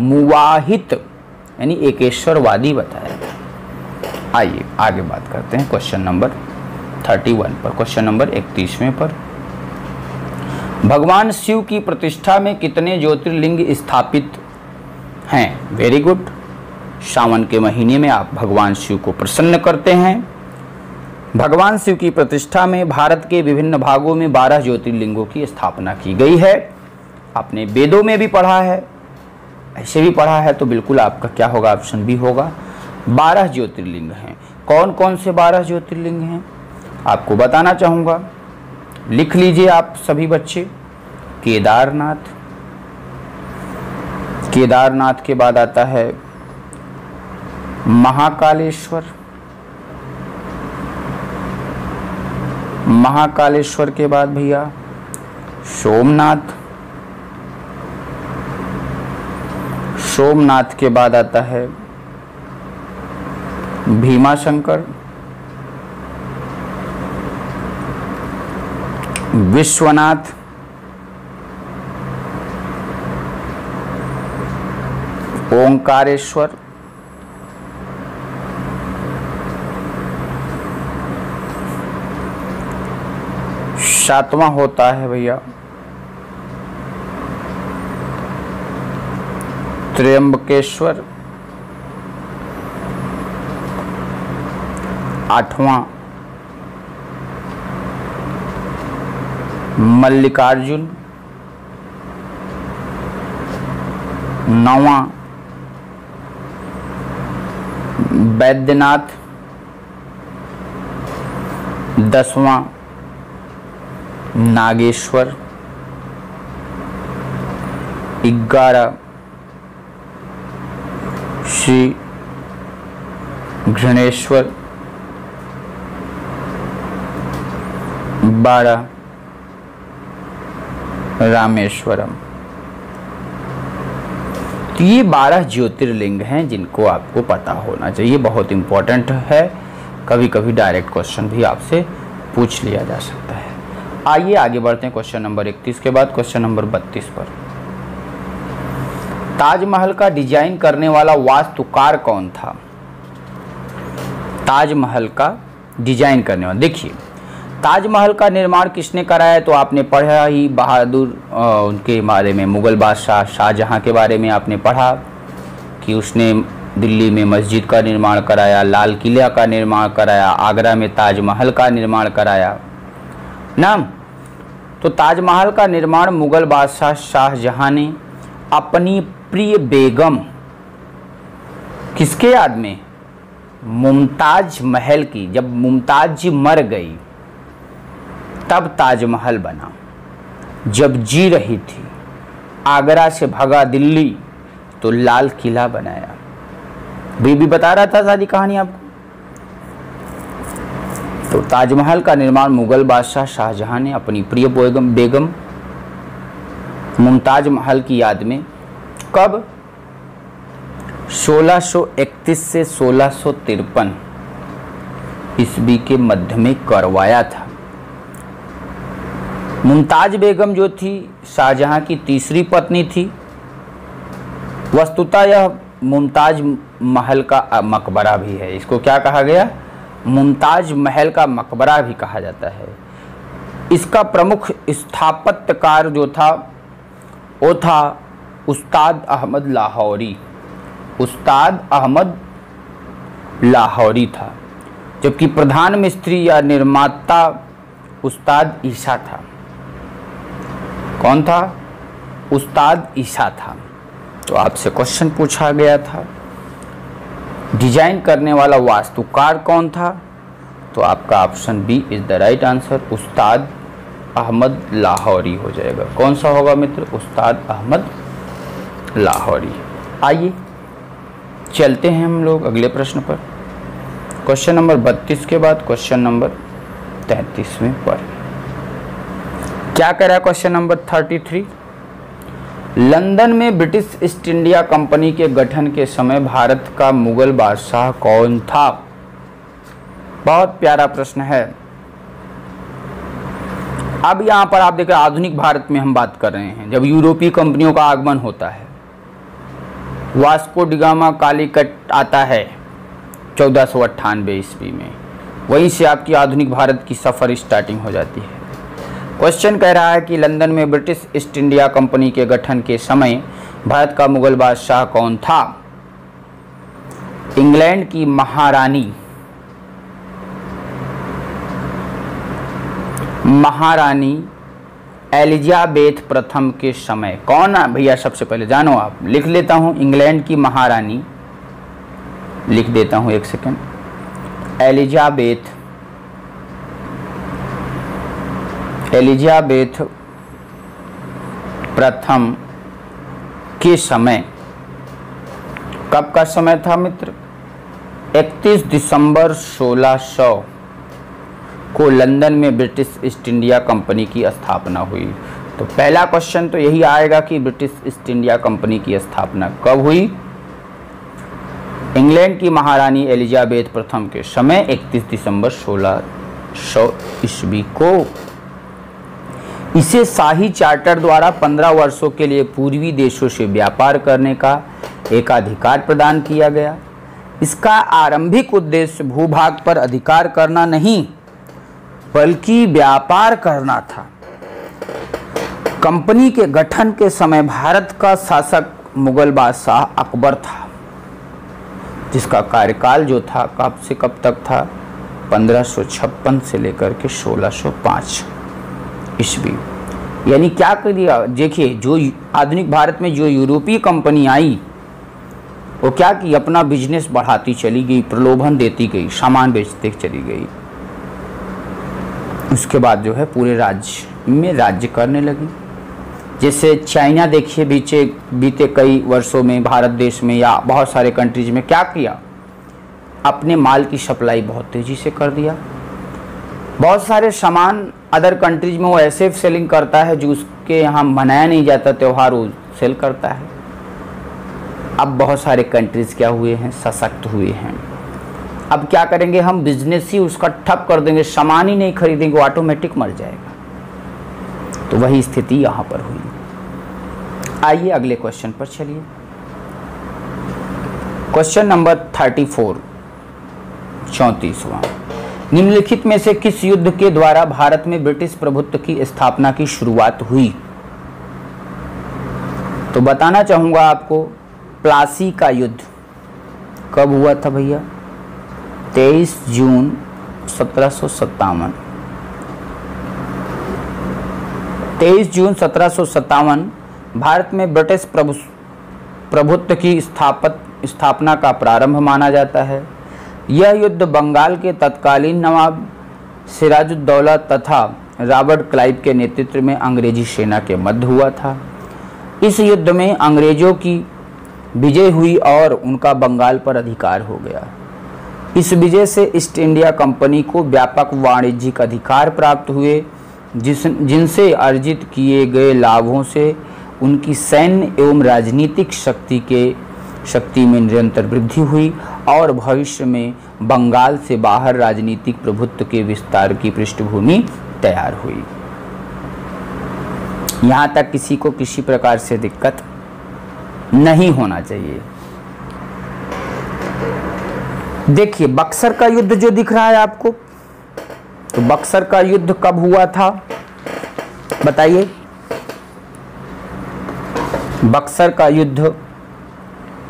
मुवाहित यानी एकेश्वरवादी बताया। आइए आगे बात करते हैं क्वेश्चन नंबर 31 पर। क्वेश्चन नंबर 31वें पर, भगवान शिव की प्रतिष्ठा में कितने ज्योतिर्लिंग स्थापित हैं? Very good. सावन के महीने में आप भगवान शिव को प्रसन्न करते हैं। भगवान शिव की प्रतिष्ठा में भारत के विभिन्न भागों में 12 ज्योतिर्लिंगों की स्थापना की गई है। आपने वेदों में भी पढ़ा है, ऐसे भी पढ़ा है, तो बिल्कुल आपका क्या होगा? ऑप्शन बी होगा। 12 ज्योतिर्लिंग हैं। कौन कौन से 12 ज्योतिर्लिंग हैं आपको बताना चाहूँगा, लिख लीजिए आप सभी बच्चे। केदारनाथ, केदारनाथ के बाद आता है महाकालेश्वर, महाकालेश्वर के बाद भैया सोमनाथ, सोमनाथ के बाद आता है भीमाशंकर, विश्वनाथ, ओंकारेश्वर, सातवां होता है भैया त्र्यंबकेश्वर, आठवां मल्लिकार्जुन, नौवां बैद्यनाथ, 10वां नागेश्वर, 11 श्री घृणेश्वर, 12 रामेश्वरम। तो ये 12 ज्योतिर्लिंग हैं जिनको आपको पता होना चाहिए, बहुत इंपॉर्टेंट है। कभी कभी डायरेक्ट क्वेश्चन भी आपसे पूछ लिया जा सकता है। आइए आगे बढ़ते हैं क्वेश्चन नंबर 31 के बाद क्वेश्चन नंबर 32 पर। ताजमहल का डिजाइन करने वाला वास्तुकार कौन था? ताजमहल का डिजाइन करने वाला, देखिए ताजमहल का निर्माण किसने कराया? तो आपने पढ़ा ही बहादुर उनके बारे में, मुगल बादशाह शाहजहां के बारे में आपने पढ़ा कि उसने दिल्ली में मस्जिद का निर्माण कराया, लाल किला का निर्माण कराया, आगरा में ताजमहल का निर्माण कराया ना। तो ताजमहल का निर्माण मुगल बादशाह शाहजहां ने अपनी प्रिय बेगम, किसके याद में? मुमताज महल की। जब मुमताज जी मर गई तब ताजमहल बना। जब जी रही थी, आगरा से भगा दिल्ली, तो लाल किला बनाया। बीबी बता रहा था सारी कहानी आपको। तो ताजमहल का निर्माण मुगल बादशाह शाहजहां ने अपनी प्रिय बेगम मुमताज महल की याद में कब? 1631 से 1653 ईस्वी के मध्य में करवाया था। मुमताज बेगम जो थी शाहजहां की तीसरी पत्नी थी। वस्तुतः यह मुमताज महल का मकबरा भी है। इसको क्या कहा गया? मुमताज महल का मकबरा भी कहा जाता है। इसका प्रमुख स्थापत्यकार जो था वो था उस्ताद अहमद लाहौरी। उस्ताद अहमद लाहौरी था, जबकि प्रधान मिस्त्री या निर्माता उस्ताद ईसा था। कौन था? उस्ताद ईसा था। तो आपसे क्वेश्चन पूछा गया था डिजाइन करने वाला वास्तुकार कौन था? तो आपका option B is the right answer, Ustad Ahmad Lahori हो जाएगा। कौन सा होगा मित्र? उस्ताद अहमद लाहौरी। आइए चलते हैं हम लोग अगले प्रश्न पर। क्वेश्चन नंबर 32 के बाद क्वेश्चन नंबर 33वें पर क्या कह रहा है? क्वेश्चन नंबर 33, लंदन में ब्रिटिश ईस्ट इंडिया कंपनी के गठन के समय भारत का मुगल बादशाह कौन था? बहुत प्यारा प्रश्न है। अब यहाँ पर आप देखें, आधुनिक भारत में हम बात कर रहे हैं। जब यूरोपीय कंपनियों का आगमन होता है, वास्को डिगामा कालीकट आता है 1498 ईस्वी में, वहीं से आपकी आधुनिक भारत की सफ़र स्टार्टिंग हो जाती है। क्वेश्चन कह रहा है कि लंदन में ब्रिटिश ईस्ट इंडिया कंपनी के गठन के समय भारत का मुगल बादशाह कौन था? इंग्लैंड की महारानी एलिजाबेथ प्रथम के समय कौन है भैया? सबसे पहले जानो आप, लिख लेता हूं इंग्लैंड की महारानी, लिख देता हूं, एक सेकंड। एलिजाबेथ प्रथम के समय, कब का समय था मित्र? 31 दिसंबर 1600 को लंदन में ब्रिटिश ईस्ट इंडिया कंपनी की स्थापना हुई। तो पहला क्वेश्चन तो यही आएगा कि ब्रिटिश ईस्ट इंडिया कंपनी की स्थापना कब हुई? इंग्लैंड की महारानी एलिजाबेथ प्रथम के समय 31 दिसंबर 1600 ईस्वी को। इसे शाही चार्टर द्वारा 15 वर्षों के लिए पूर्वी देशों से व्यापार करने का एक अधिकार प्रदान किया गया। इसका आरंभिक उद्देश्य भूभाग पर अधिकार करना नहीं बल्कि व्यापार करना था। कंपनी के गठन के समय भारत का शासक मुगल बादशाह अकबर था, जिसका कार्यकाल जो था कब से कब तक था? 1556 से लेकर के 1605 ईस्वी। यानी क्या कर दिया? देखिए, जो आधुनिक भारत में जो यूरोपीय कंपनी आई वो क्या की? अपना बिजनेस बढ़ाती चली गई, प्रलोभन देती गई, सामान बेचते चली गई। उसके बाद जो है पूरे राज्य में राज्य करने लगी। जैसे चाइना देखिए बीते कई वर्षों में भारत देश में या बहुत सारे कंट्रीज में क्या किया, अपने माल की सप्लाई बहुत तेज़ी से कर दिया। बहुत सारे सामान अदर कंट्रीज में वो ऐसे सेलिंग करता है जो उसके यहाँ मनाया नहीं जाता त्यौहार, वो सेल करता है। अब बहुत सारे कंट्रीज क्या हुए हैं, सशक्त हुए हैं। अब क्या करेंगे, हम बिजनेस ही उसका ठप कर देंगे, सामान ही नहीं खरीदेंगे, वो ऑटोमेटिक मर जाएगा। तो वही स्थिति यहाँ पर हुई। आइए अगले क्वेश्चन पर चलिए। Question number 34, 34वां। निम्नलिखित में से किस युद्ध के द्वारा भारत में ब्रिटिश प्रभुत्व की स्थापना की शुरुआत हुई? तो बताना चाहूंगा आपको, प्लासी का युद्ध कब हुआ था भैया? 23 जून 1757। 23 जून 1757 भारत में ब्रिटिश प्रभुत्व की स्थापना का प्रारंभ माना जाता है। यह युद्ध बंगाल के तत्कालीन नवाब सिराजुद्दौला तथा रॉबर्ट क्लाइव के नेतृत्व में अंग्रेजी सेना के मध्य हुआ था। इस युद्ध में अंग्रेजों की विजय हुई और उनका बंगाल पर अधिकार हो गया। इस विजय से ईस्ट इंडिया कंपनी को व्यापक वाणिज्यिक अधिकार प्राप्त हुए, जिनसे अर्जित किए गए लाभों से उनकी सैन्य एवं राजनीतिक शक्ति में निरंतर वृद्धि हुई और भविष्य में बंगाल से बाहर राजनीतिक प्रभुत्व के विस्तार की पृष्ठभूमि तैयार हुई। यहाँ तक किसी को किसी प्रकार से दिक्कत नहीं होना चाहिए। देखिए बक्सर का युद्ध जो दिख रहा है आपको, तो बक्सर का युद्ध कब हुआ था बताइए? बक्सर का युद्ध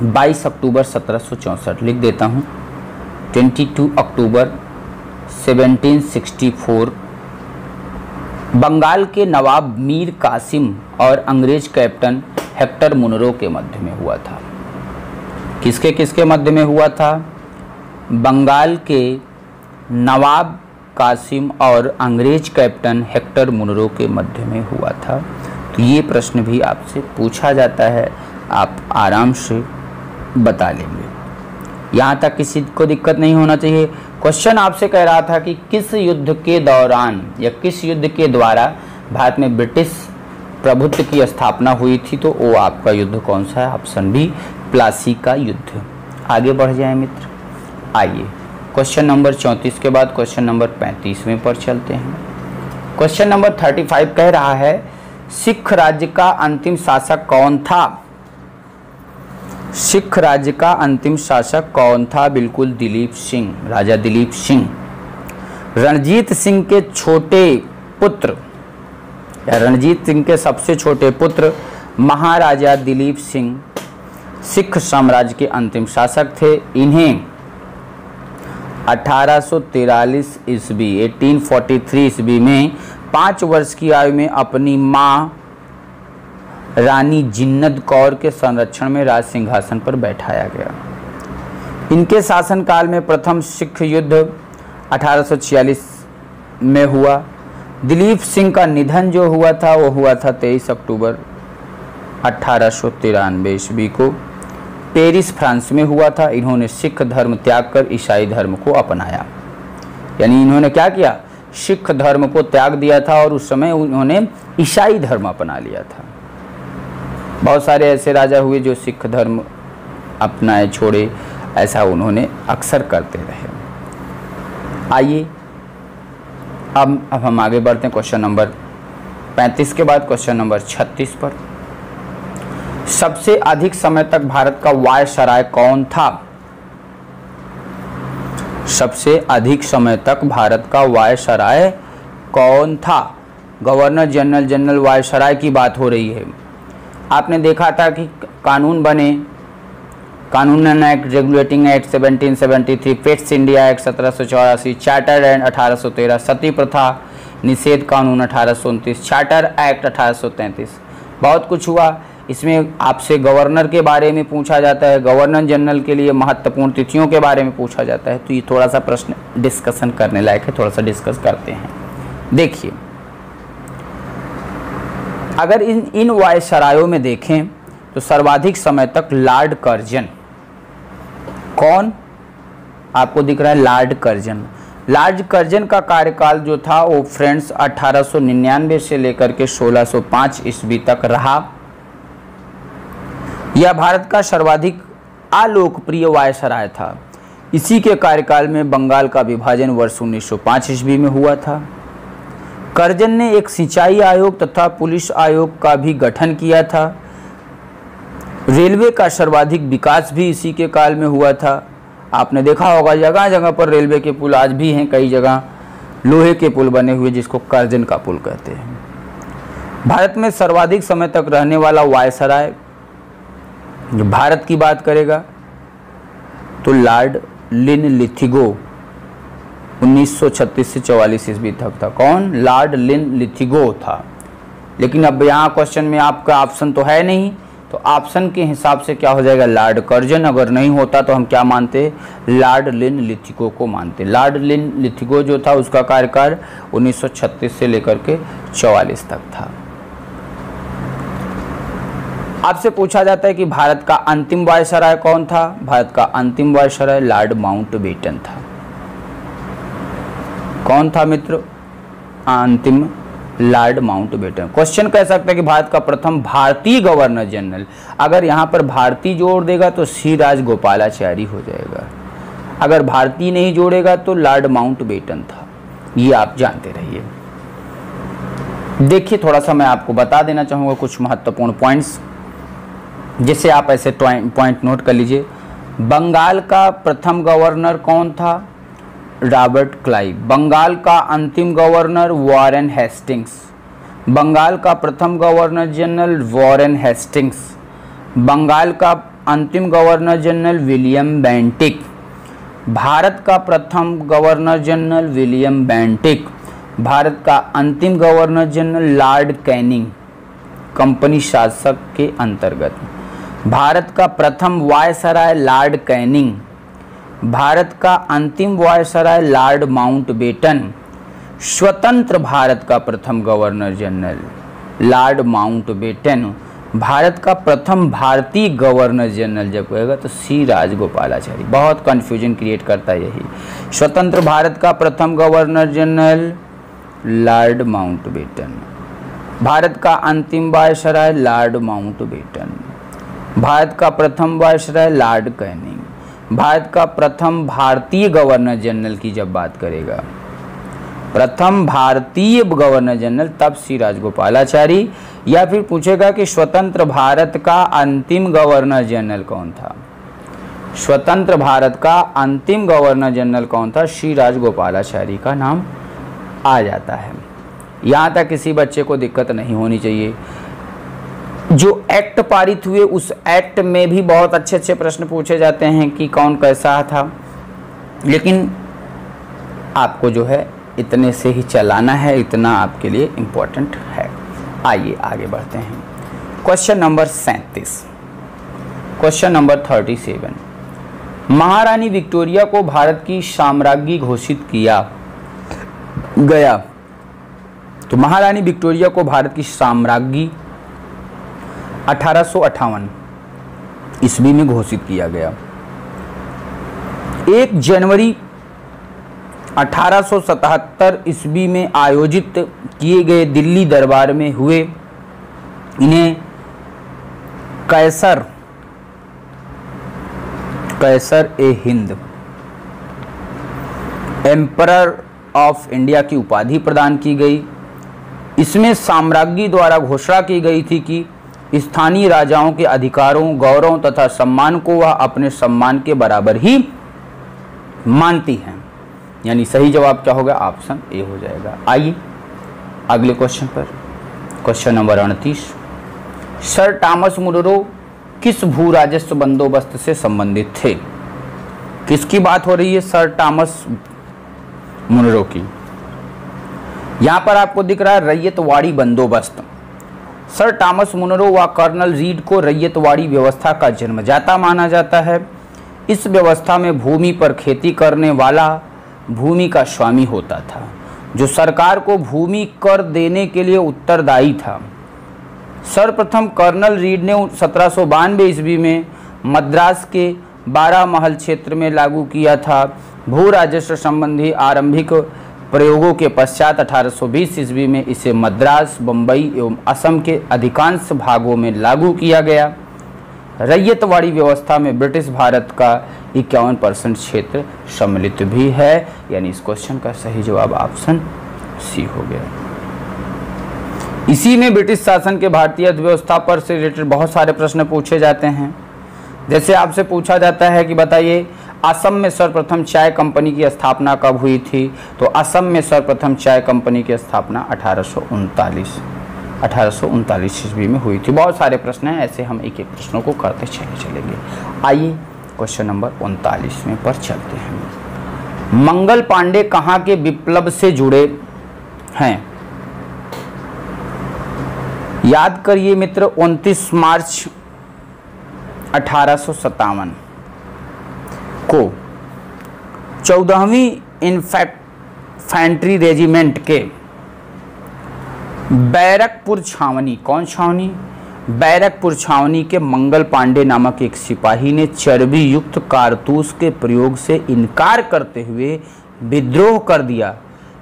22 अक्टूबर 1764, लिख देता हूं, 22 अक्टूबर 1764 बंगाल के नवाब मीर कासिम और अंग्रेज कैप्टन हेक्टर मुनरो के मध्य में हुआ था। किसके किसके मध्य में हुआ था? बंगाल के नवाब कासिम और अंग्रेज कैप्टन हेक्टर मुनरो के मध्य में हुआ था। तो ये प्रश्न भी आपसे पूछा जाता है, आप आराम से बता लेंगे। यहाँ तक किसी को दिक्कत नहीं होना चाहिए। क्वेश्चन आपसे कह रहा था कि किस युद्ध के दौरान या किस युद्ध के द्वारा भारत में ब्रिटिश प्रभुत्व की स्थापना हुई थी, तो वो आपका युद्ध कौन सा है? ऑप्शन बी, प्लासी का युद्ध। आगे बढ़ जाए मित्र। आइए क्वेश्चन नंबर 34 के बाद क्वेश्चन नंबर 35वें पर चलते हैं। क्वेश्चन नंबर 35 कह रहा है, सिख राज्य का अंतिम शासक कौन था? सिख राज्य का अंतिम शासक कौन था? बिल्कुल दिलीप सिंह, राजा दिलीप सिंह। रणजीत सिंह के छोटे पुत्र या रणजीत सिंह के सबसे छोटे पुत्र महाराजा दिलीप सिंह सिख साम्राज्य के अंतिम शासक थे। इन्हें 1843 ईस्वी 1843 ईस्वी में 5 वर्ष की आयु में अपनी मां रानी जिन्नत कौर के संरक्षण में राज सिंहासन पर बैठाया गया। इनके शासनकाल में प्रथम सिख युद्ध 1846 में हुआ। दिलीप सिंह का निधन जो हुआ था वो हुआ था 23 अक्टूबर 1893 ईस्वी को, पेरिस फ्रांस में हुआ था। इन्होंने सिख धर्म त्याग कर ईसाई धर्म को अपनाया। यानी इन्होंने क्या किया? सिख धर्म को त्याग दिया था और उस समय उन्होंने ईसाई धर्म अपना लिया था। बहुत सारे ऐसे राजा हुए जो सिख धर्म अपनाए छोड़े, ऐसा उन्होंने अक्सर करते रहे। आइए अब हम आगे बढ़ते हैं क्वेश्चन नंबर 35 के बाद क्वेश्चन नंबर 36 पर। सबसे अधिक समय तक भारत का वायसराय कौन था? सबसे अधिक समय तक भारत का वायसराय कौन था? गवर्नर जनरल वायसराय की बात हो रही है। आपने देखा था कि कानून बने, कानून act, regulating act 1773, pets India act 1784, charter act 1813, सती प्रथा निषेध कानून 1829, चार्टर एक्ट 1833। बहुत कुछ हुआ। इसमें आपसे गवर्नर के बारे में पूछा जाता है, गवर्नर जनरल के लिए महत्वपूर्ण तिथियों के बारे में पूछा जाता है। तो ये थोड़ा सा प्रश्न डिस्कशन करने लायक है, थोड़ा सा डिस्कस करते हैं। देखिए अगर इन वायसरायों में देखें तो सर्वाधिक समय तक लॉर्ड कर्जन, कौन आपको दिख रहा है, लॉर्ड कर्जन। लॉर्ड कर्जन का कार्यकाल जो था वो फ्रेंड्स 1899 से लेकर के 1605 ईस्वी तक रहा। यह भारत का सर्वाधिक अलोकप्रिय वायसराय था। इसी के कार्यकाल में बंगाल का विभाजन वर्ष 1905 ईस्वी में हुआ था। कर्जन ने एक सिंचाई आयोग तथा पुलिस आयोग का भी गठन किया था। रेलवे का सर्वाधिक विकास भी इसी के काल में हुआ था। आपने देखा होगा जगह जगह पर रेलवे के पुल आज भी हैं, कई जगह लोहे के पुल बने हुए जिसको कर्जन का पुल कहते हैं। भारत में सर्वाधिक समय तक रहने वाला वायसराय जो भारत की बात करेगा तो लॉर्ड लिनलिथिगो 1936 से 44 ईस्वी तक था। कौन? लॉर्ड लिनलिथिगो था। लेकिन अब यहाँ क्वेश्चन में आपका ऑप्शन तो है नहीं, तो ऑप्शन के हिसाब से क्या हो जाएगा, लॉर्ड कर्जन। अगर नहीं होता तो हम क्या मानते, लॉर्ड लिनलिथिगो को मानते। लॉर्ड लिनलिथिगो जो था उसका कार्यकाल 1936 से लेकर के 44 तक था। आपसे पूछा जाता है कि भारत का अंतिम वायसराय कौन था। भारत का अंतिम वायसराय लॉर्ड माउंटबेटन था। कौन था मित्र? अंतिम लॉर्ड माउंटबेटन। क्वेश्चन कह सकते हैं कि भारत का प्रथम भारतीय गवर्नर जनरल, अगर यहाँ पर भारतीय जोड़ देगा तो सी राजगोपालाचारी हो जाएगा। अगर भारतीय नहीं जोड़ेगा तो लॉर्ड माउंटबेटन था। ये आप जानते रहिए। देखिए थोड़ा सा मैं आपको बता देना चाहूँगा कुछ महत्वपूर्ण पॉइंट्स, जिससे आप ऐसे पॉइंट नोट कर लीजिए। बंगाल का प्रथम गवर्नर कौन था? Robert Clive. बंगाल का अंतिम गवर्नर वॉरेन हेस्टिंग्स। बंगाल का प्रथम governor general Warren Hastings. Bengal का अंतिम governor general William Bentinck. Bharat का प्रथम governor general William Bentinck. Bharat का अंतिम governor general Lord Canning, company शासक के अंतर्गत। भारत का प्रथम वायसराय लॉर्ड कैनिंग। भारत का अंतिम वायसराय लॉर्ड माउंटबेटन। स्वतंत्र भारत का प्रथम governor general Lord Mountbatten. Bharat का प्रथम भारतीय गवर्नर जनरल जब कहेगा तो सी राजगोपालाचारी। बहुत कंफ्यूजन क्रिएट करता है यही। स्वतंत्र भारत का प्रथम governor general Lord Mountbatten. Bharat का अंतिम वायसराय लॉर्ड माउंटबेटन। भारत का प्रथम वायसराय लॉर्ड कैनिंग। भारत का प्रथम भारतीय गवर्नर जनरल की जब बात करेगा, प्रथम भारतीय गवर्नर जनरल, तब सी राजगोपालाचारी। या फिर पूछेगा कि स्वतंत्र भारत का अंतिम गवर्नर जनरल कौन था? स्वतंत्र भारत का अंतिम गवर्नर जनरल कौन था? सी राजगोपालाचारी का नाम आ जाता है। यहाँ तक किसी बच्चे को दिक्कत नहीं होनी चाहिए। जो एक्ट पारित हुए उस एक्ट में भी बहुत अच्छे अच्छे प्रश्न पूछे जाते हैं कि कौन कैसा था, लेकिन आपको जो है इतने से ही चलाना है, इतना आपके लिए इम्पोर्टेंट है। आइए आगे बढ़ते हैं। Question number 37, question number 37। महारानी विक्टोरिया को भारत की साम्राज्ञी घोषित किया गया। तो महारानी विक्टोरिया को भारत की साम्राज्ञी 1858 ईस्वी में घोषित किया गया। 1 जनवरी 1877 ईस्वी में आयोजित किए गए दिल्ली दरबार में हुए इन्हें कैसर ए हिंद, एम्परर ऑफ इंडिया की उपाधि प्रदान की गई। इसमें साम्राज्ञी द्वारा घोषणा की गई थी कि स्थानीय राजाओं के अधिकारों, गौरव तथा सम्मान को वह अपने सम्मान के बराबर ही मानती हैं। यानी सही जवाब क्या होगा? ऑप्शन ए हो जाएगा। आइए अगले क्वेश्चन पर। Question number 38। Sir Thomas Munro किस भू राजस्व बंदोबस्त से संबंधित थे? किसकी बात हो रही है? सर टॉमस मुनरो की। यहाँ पर आपको दिख रहा है रैयतवाड़ी बंदोबस्त। सर टॉमस मुनरो व कर्नल रीड को रैयतवाड़ी व्यवस्था का जन्मदाता माना जाता है। इस व्यवस्था में भूमि पर खेती करने वाला भूमि का स्वामी होता था, जो सरकार को भूमि कर देने के लिए उत्तरदायी था। सर्वप्रथम कर्नल रीड ने 1792 ईस्वी में मद्रास के 12 महल क्षेत्र में लागू किया था। भू राजस्व संबंधी आरंभिक प्रयोगों के पश्चात 1820 ईस्वी में इसे मद्रास, बम्बई एवं असम के अधिकांश भागों में लागू किया गया। रैयतवाड़ी व्यवस्था में ब्रिटिश भारत का 51% क्षेत्र सम्मिलित भी है, यानी इस क्वेश्चन का सही जवाब ऑप्शन सी हो गया। इसी में ब्रिटिश शासन के भारतीय अर्थव्यवस्था पर से रिलेटेड बहुत सारे प्रश्न पूछे जाते हैं। जैसे आपसे पूछा जाता है कि बताइए असम में सर्वप्रथम चाय कंपनी की स्थापना कब हुई थी, तो असम में सर्वप्रथम चाय कंपनी की स्थापना 1839 ईस्वी में हुई थी। बहुत सारे प्रश्न हैं, ऐसे हम एक एक प्रश्नों को करते चलेंगे। आइए क्वेश्चन नंबर 39 में पर चलते हैं। मंगल पांडे कहाँ के विप्लव से जुड़े हैं? याद करिए मित्र, 29 मार्च 1857 को 14वीं इन्फैंट्री रेजिमेंट के बैरकपुर छावनी, कौन छावनी? बैरकपुर छावनी के मंगल पांडे नामक एक सिपाही ने चर्बी युक्त कारतूस के प्रयोग से इनकार करते हुए विद्रोह कर दिया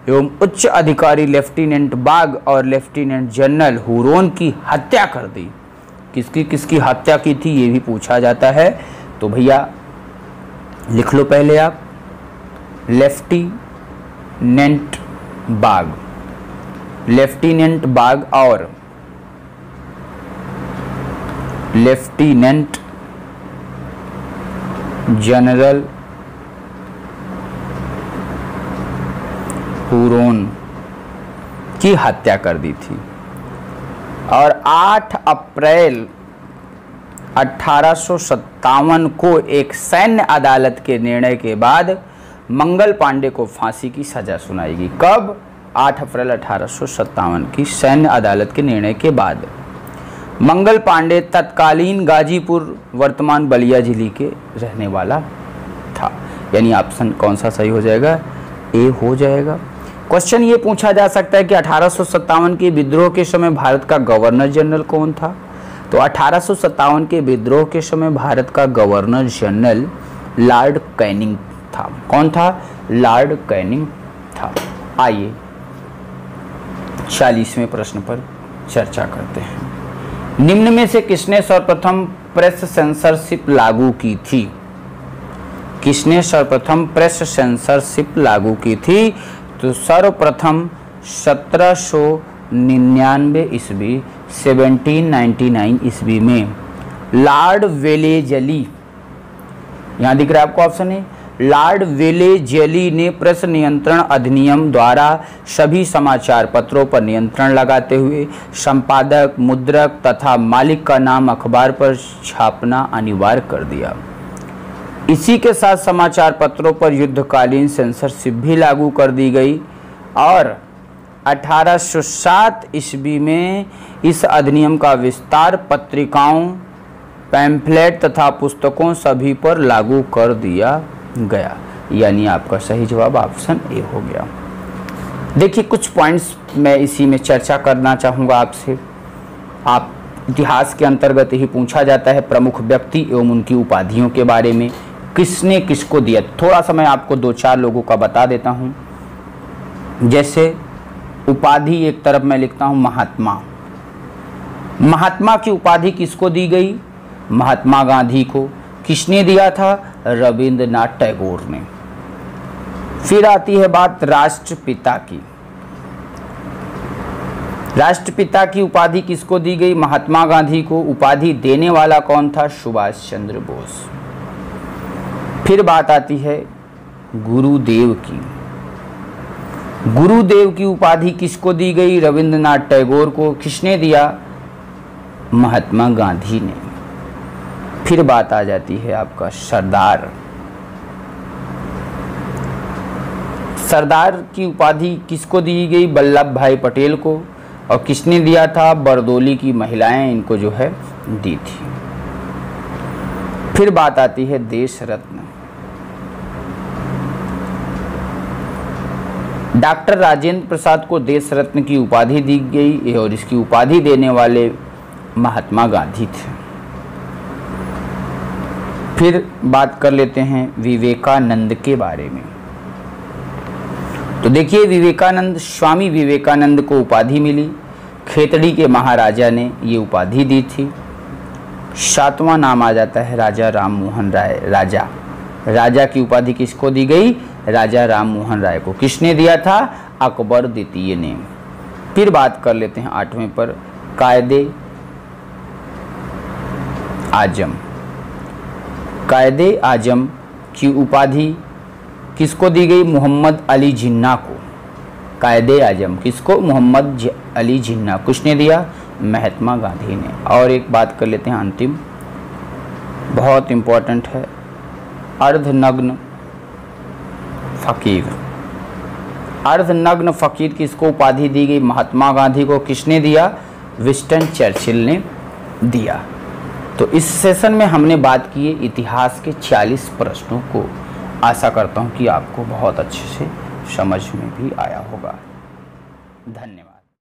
एवं उच्च अधिकारी लेफ्टिनेंट बाग और लेफ्टिनेंट जनरल हुरोन की हत्या कर दी। किसकी हत्या की थी ये भी पूछा जाता है, तो भैया लिख लो पहले आप, लेफ्टिनेंट बाग और लेफ्टिनेंट जनरल हुरोन की हत्या कर दी थी। और 8 अप्रैल 1857 को एक सैन्य अदालत के निर्णय के बाद मंगल पांडे को फांसी की सजा सुनाएगी। कब? 8 अप्रैल 1857 की सैन्य अदालत के निर्णय के बाद। मंगल पांडे तत्कालीन गाजीपुर वर्तमान बलिया जिले के रहने वाला था, यानी ऑप्शन कौन सा सही हो जाएगा? ए हो जाएगा। क्वेश्चन ये पूछा जा सकता है कि 1857 के विद्रोह के समय भारत का गवर्नर जनरल कौन था? तो 1857 के विद्रोह के समय भारत का गवर्नर जनरल लॉर्ड कैनिंग था। कौन था? लॉर्ड कैनिंग था। आइए 40वें प्रश्न पर चर्चा करते हैं। निम्न में से किसने सर्वप्रथम प्रेस सेंसरशिप लागू की थी? किसने सर्वप्रथम प्रेस सेंसरशिप लागू की थी? तो सर्वप्रथम 1799 ईस्वी 1799 ईस्वी में लॉर्ड वेलेजली, यहाँ दिख रहा है आपको ऑप्शन है, लॉर्ड वेलेजली ने प्रेस नियंत्रण अधिनियम द्वारा सभी समाचार पत्रों पर नियंत्रण लगाते हुए संपादक, मुद्रक तथा मालिक का नाम अखबार पर छापना अनिवार्य कर दिया। इसी के साथ समाचार पत्रों पर युद्धकालीन सेंसरशिप भी लागू कर दी गई और 1807 ईस्वी में इस अधिनियम का विस्तार पत्रिकाओं, पैम्फलेट तथा पुस्तकों सभी पर लागू कर दिया गया, यानी आपका सही जवाब ऑप्शन ए हो गया। देखिए कुछ पॉइंट्स मैं इसी में चर्चा करना चाहूँगा आपसे। आप इतिहास के अंतर्गत ही पूछा जाता है प्रमुख व्यक्ति एवं उनकी उपाधियों के बारे में, किसने किसको दिया। थोड़ा सा मैं आपको 2-4 लोगों का बता देता हूँ। जैसे उपाधि एक तरफ मैं लिखता हूँ महात्मा। महात्मा की उपाधि किसको दी गई? महात्मा गांधी को। किसने दिया था? रविंद्रनाथ टैगोर ने। फिर आती है बात राष्ट्रपिता की। राष्ट्रपिता की उपाधि किसको दी गई? महात्मा गांधी को। उपाधि देने वाला कौन था? सुभाष चंद्र बोस। फिर बात आती है गुरुदेव की। गुरुदेव की उपाधि किसको दी गई? रविंद्रनाथ टैगोर को। किसने दिया? महात्मा गांधी ने। फिर बात आ जाती है आपका सरदार। सरदार की उपाधि किसको दी गई? वल्लभ भाई पटेल को। और किसने दिया था? बरदौली की महिलाएं इनको जो है दी थी। फिर बात आती है देश रत्न। डॉक्टर राजेंद्र प्रसाद को देश रत्न की उपाधि दी गई और इसकी उपाधि देने वाले महात्मा गांधी थे। फिर बात कर लेते हैं विवेकानंद के बारे में। तो देखिए, विवेकानंद, स्वामी विवेकानंद को उपाधि मिली, खेतड़ी के महाराजा ने ये उपाधि दी थी। 7वां नाम आ जाता है राजा राम मोहन राय। राजा की उपाधि किसको दी गई? राजा राम मोहन राय को। किसने दिया था? अकबर द्वितीय ने। फिर बात कर लेते हैं 8वें पर, कायदे आजम। कायदे आजम की उपाधि किसको दी गई? मोहम्मद अली जिन्ना को। कायदे आजम किसको? मोहम्मद अली जिन्ना। किसने दिया? महात्मा गांधी ने। और एक बात कर लेते हैं अंतिम, बहुत इंपॉर्टेंट है, अर्धनग्न फकीर। अर्धनग्न फकीर किसको उपाधि दी गई? महात्मा गांधी को। किसने दिया? विंस्टन चर्चिल ने दिया। तो इस सेशन में हमने बात की है इतिहास के 40 प्रश्नों को। आशा करता हूँ कि आपको बहुत अच्छे से समझ में भी आया होगा। धन्यवाद।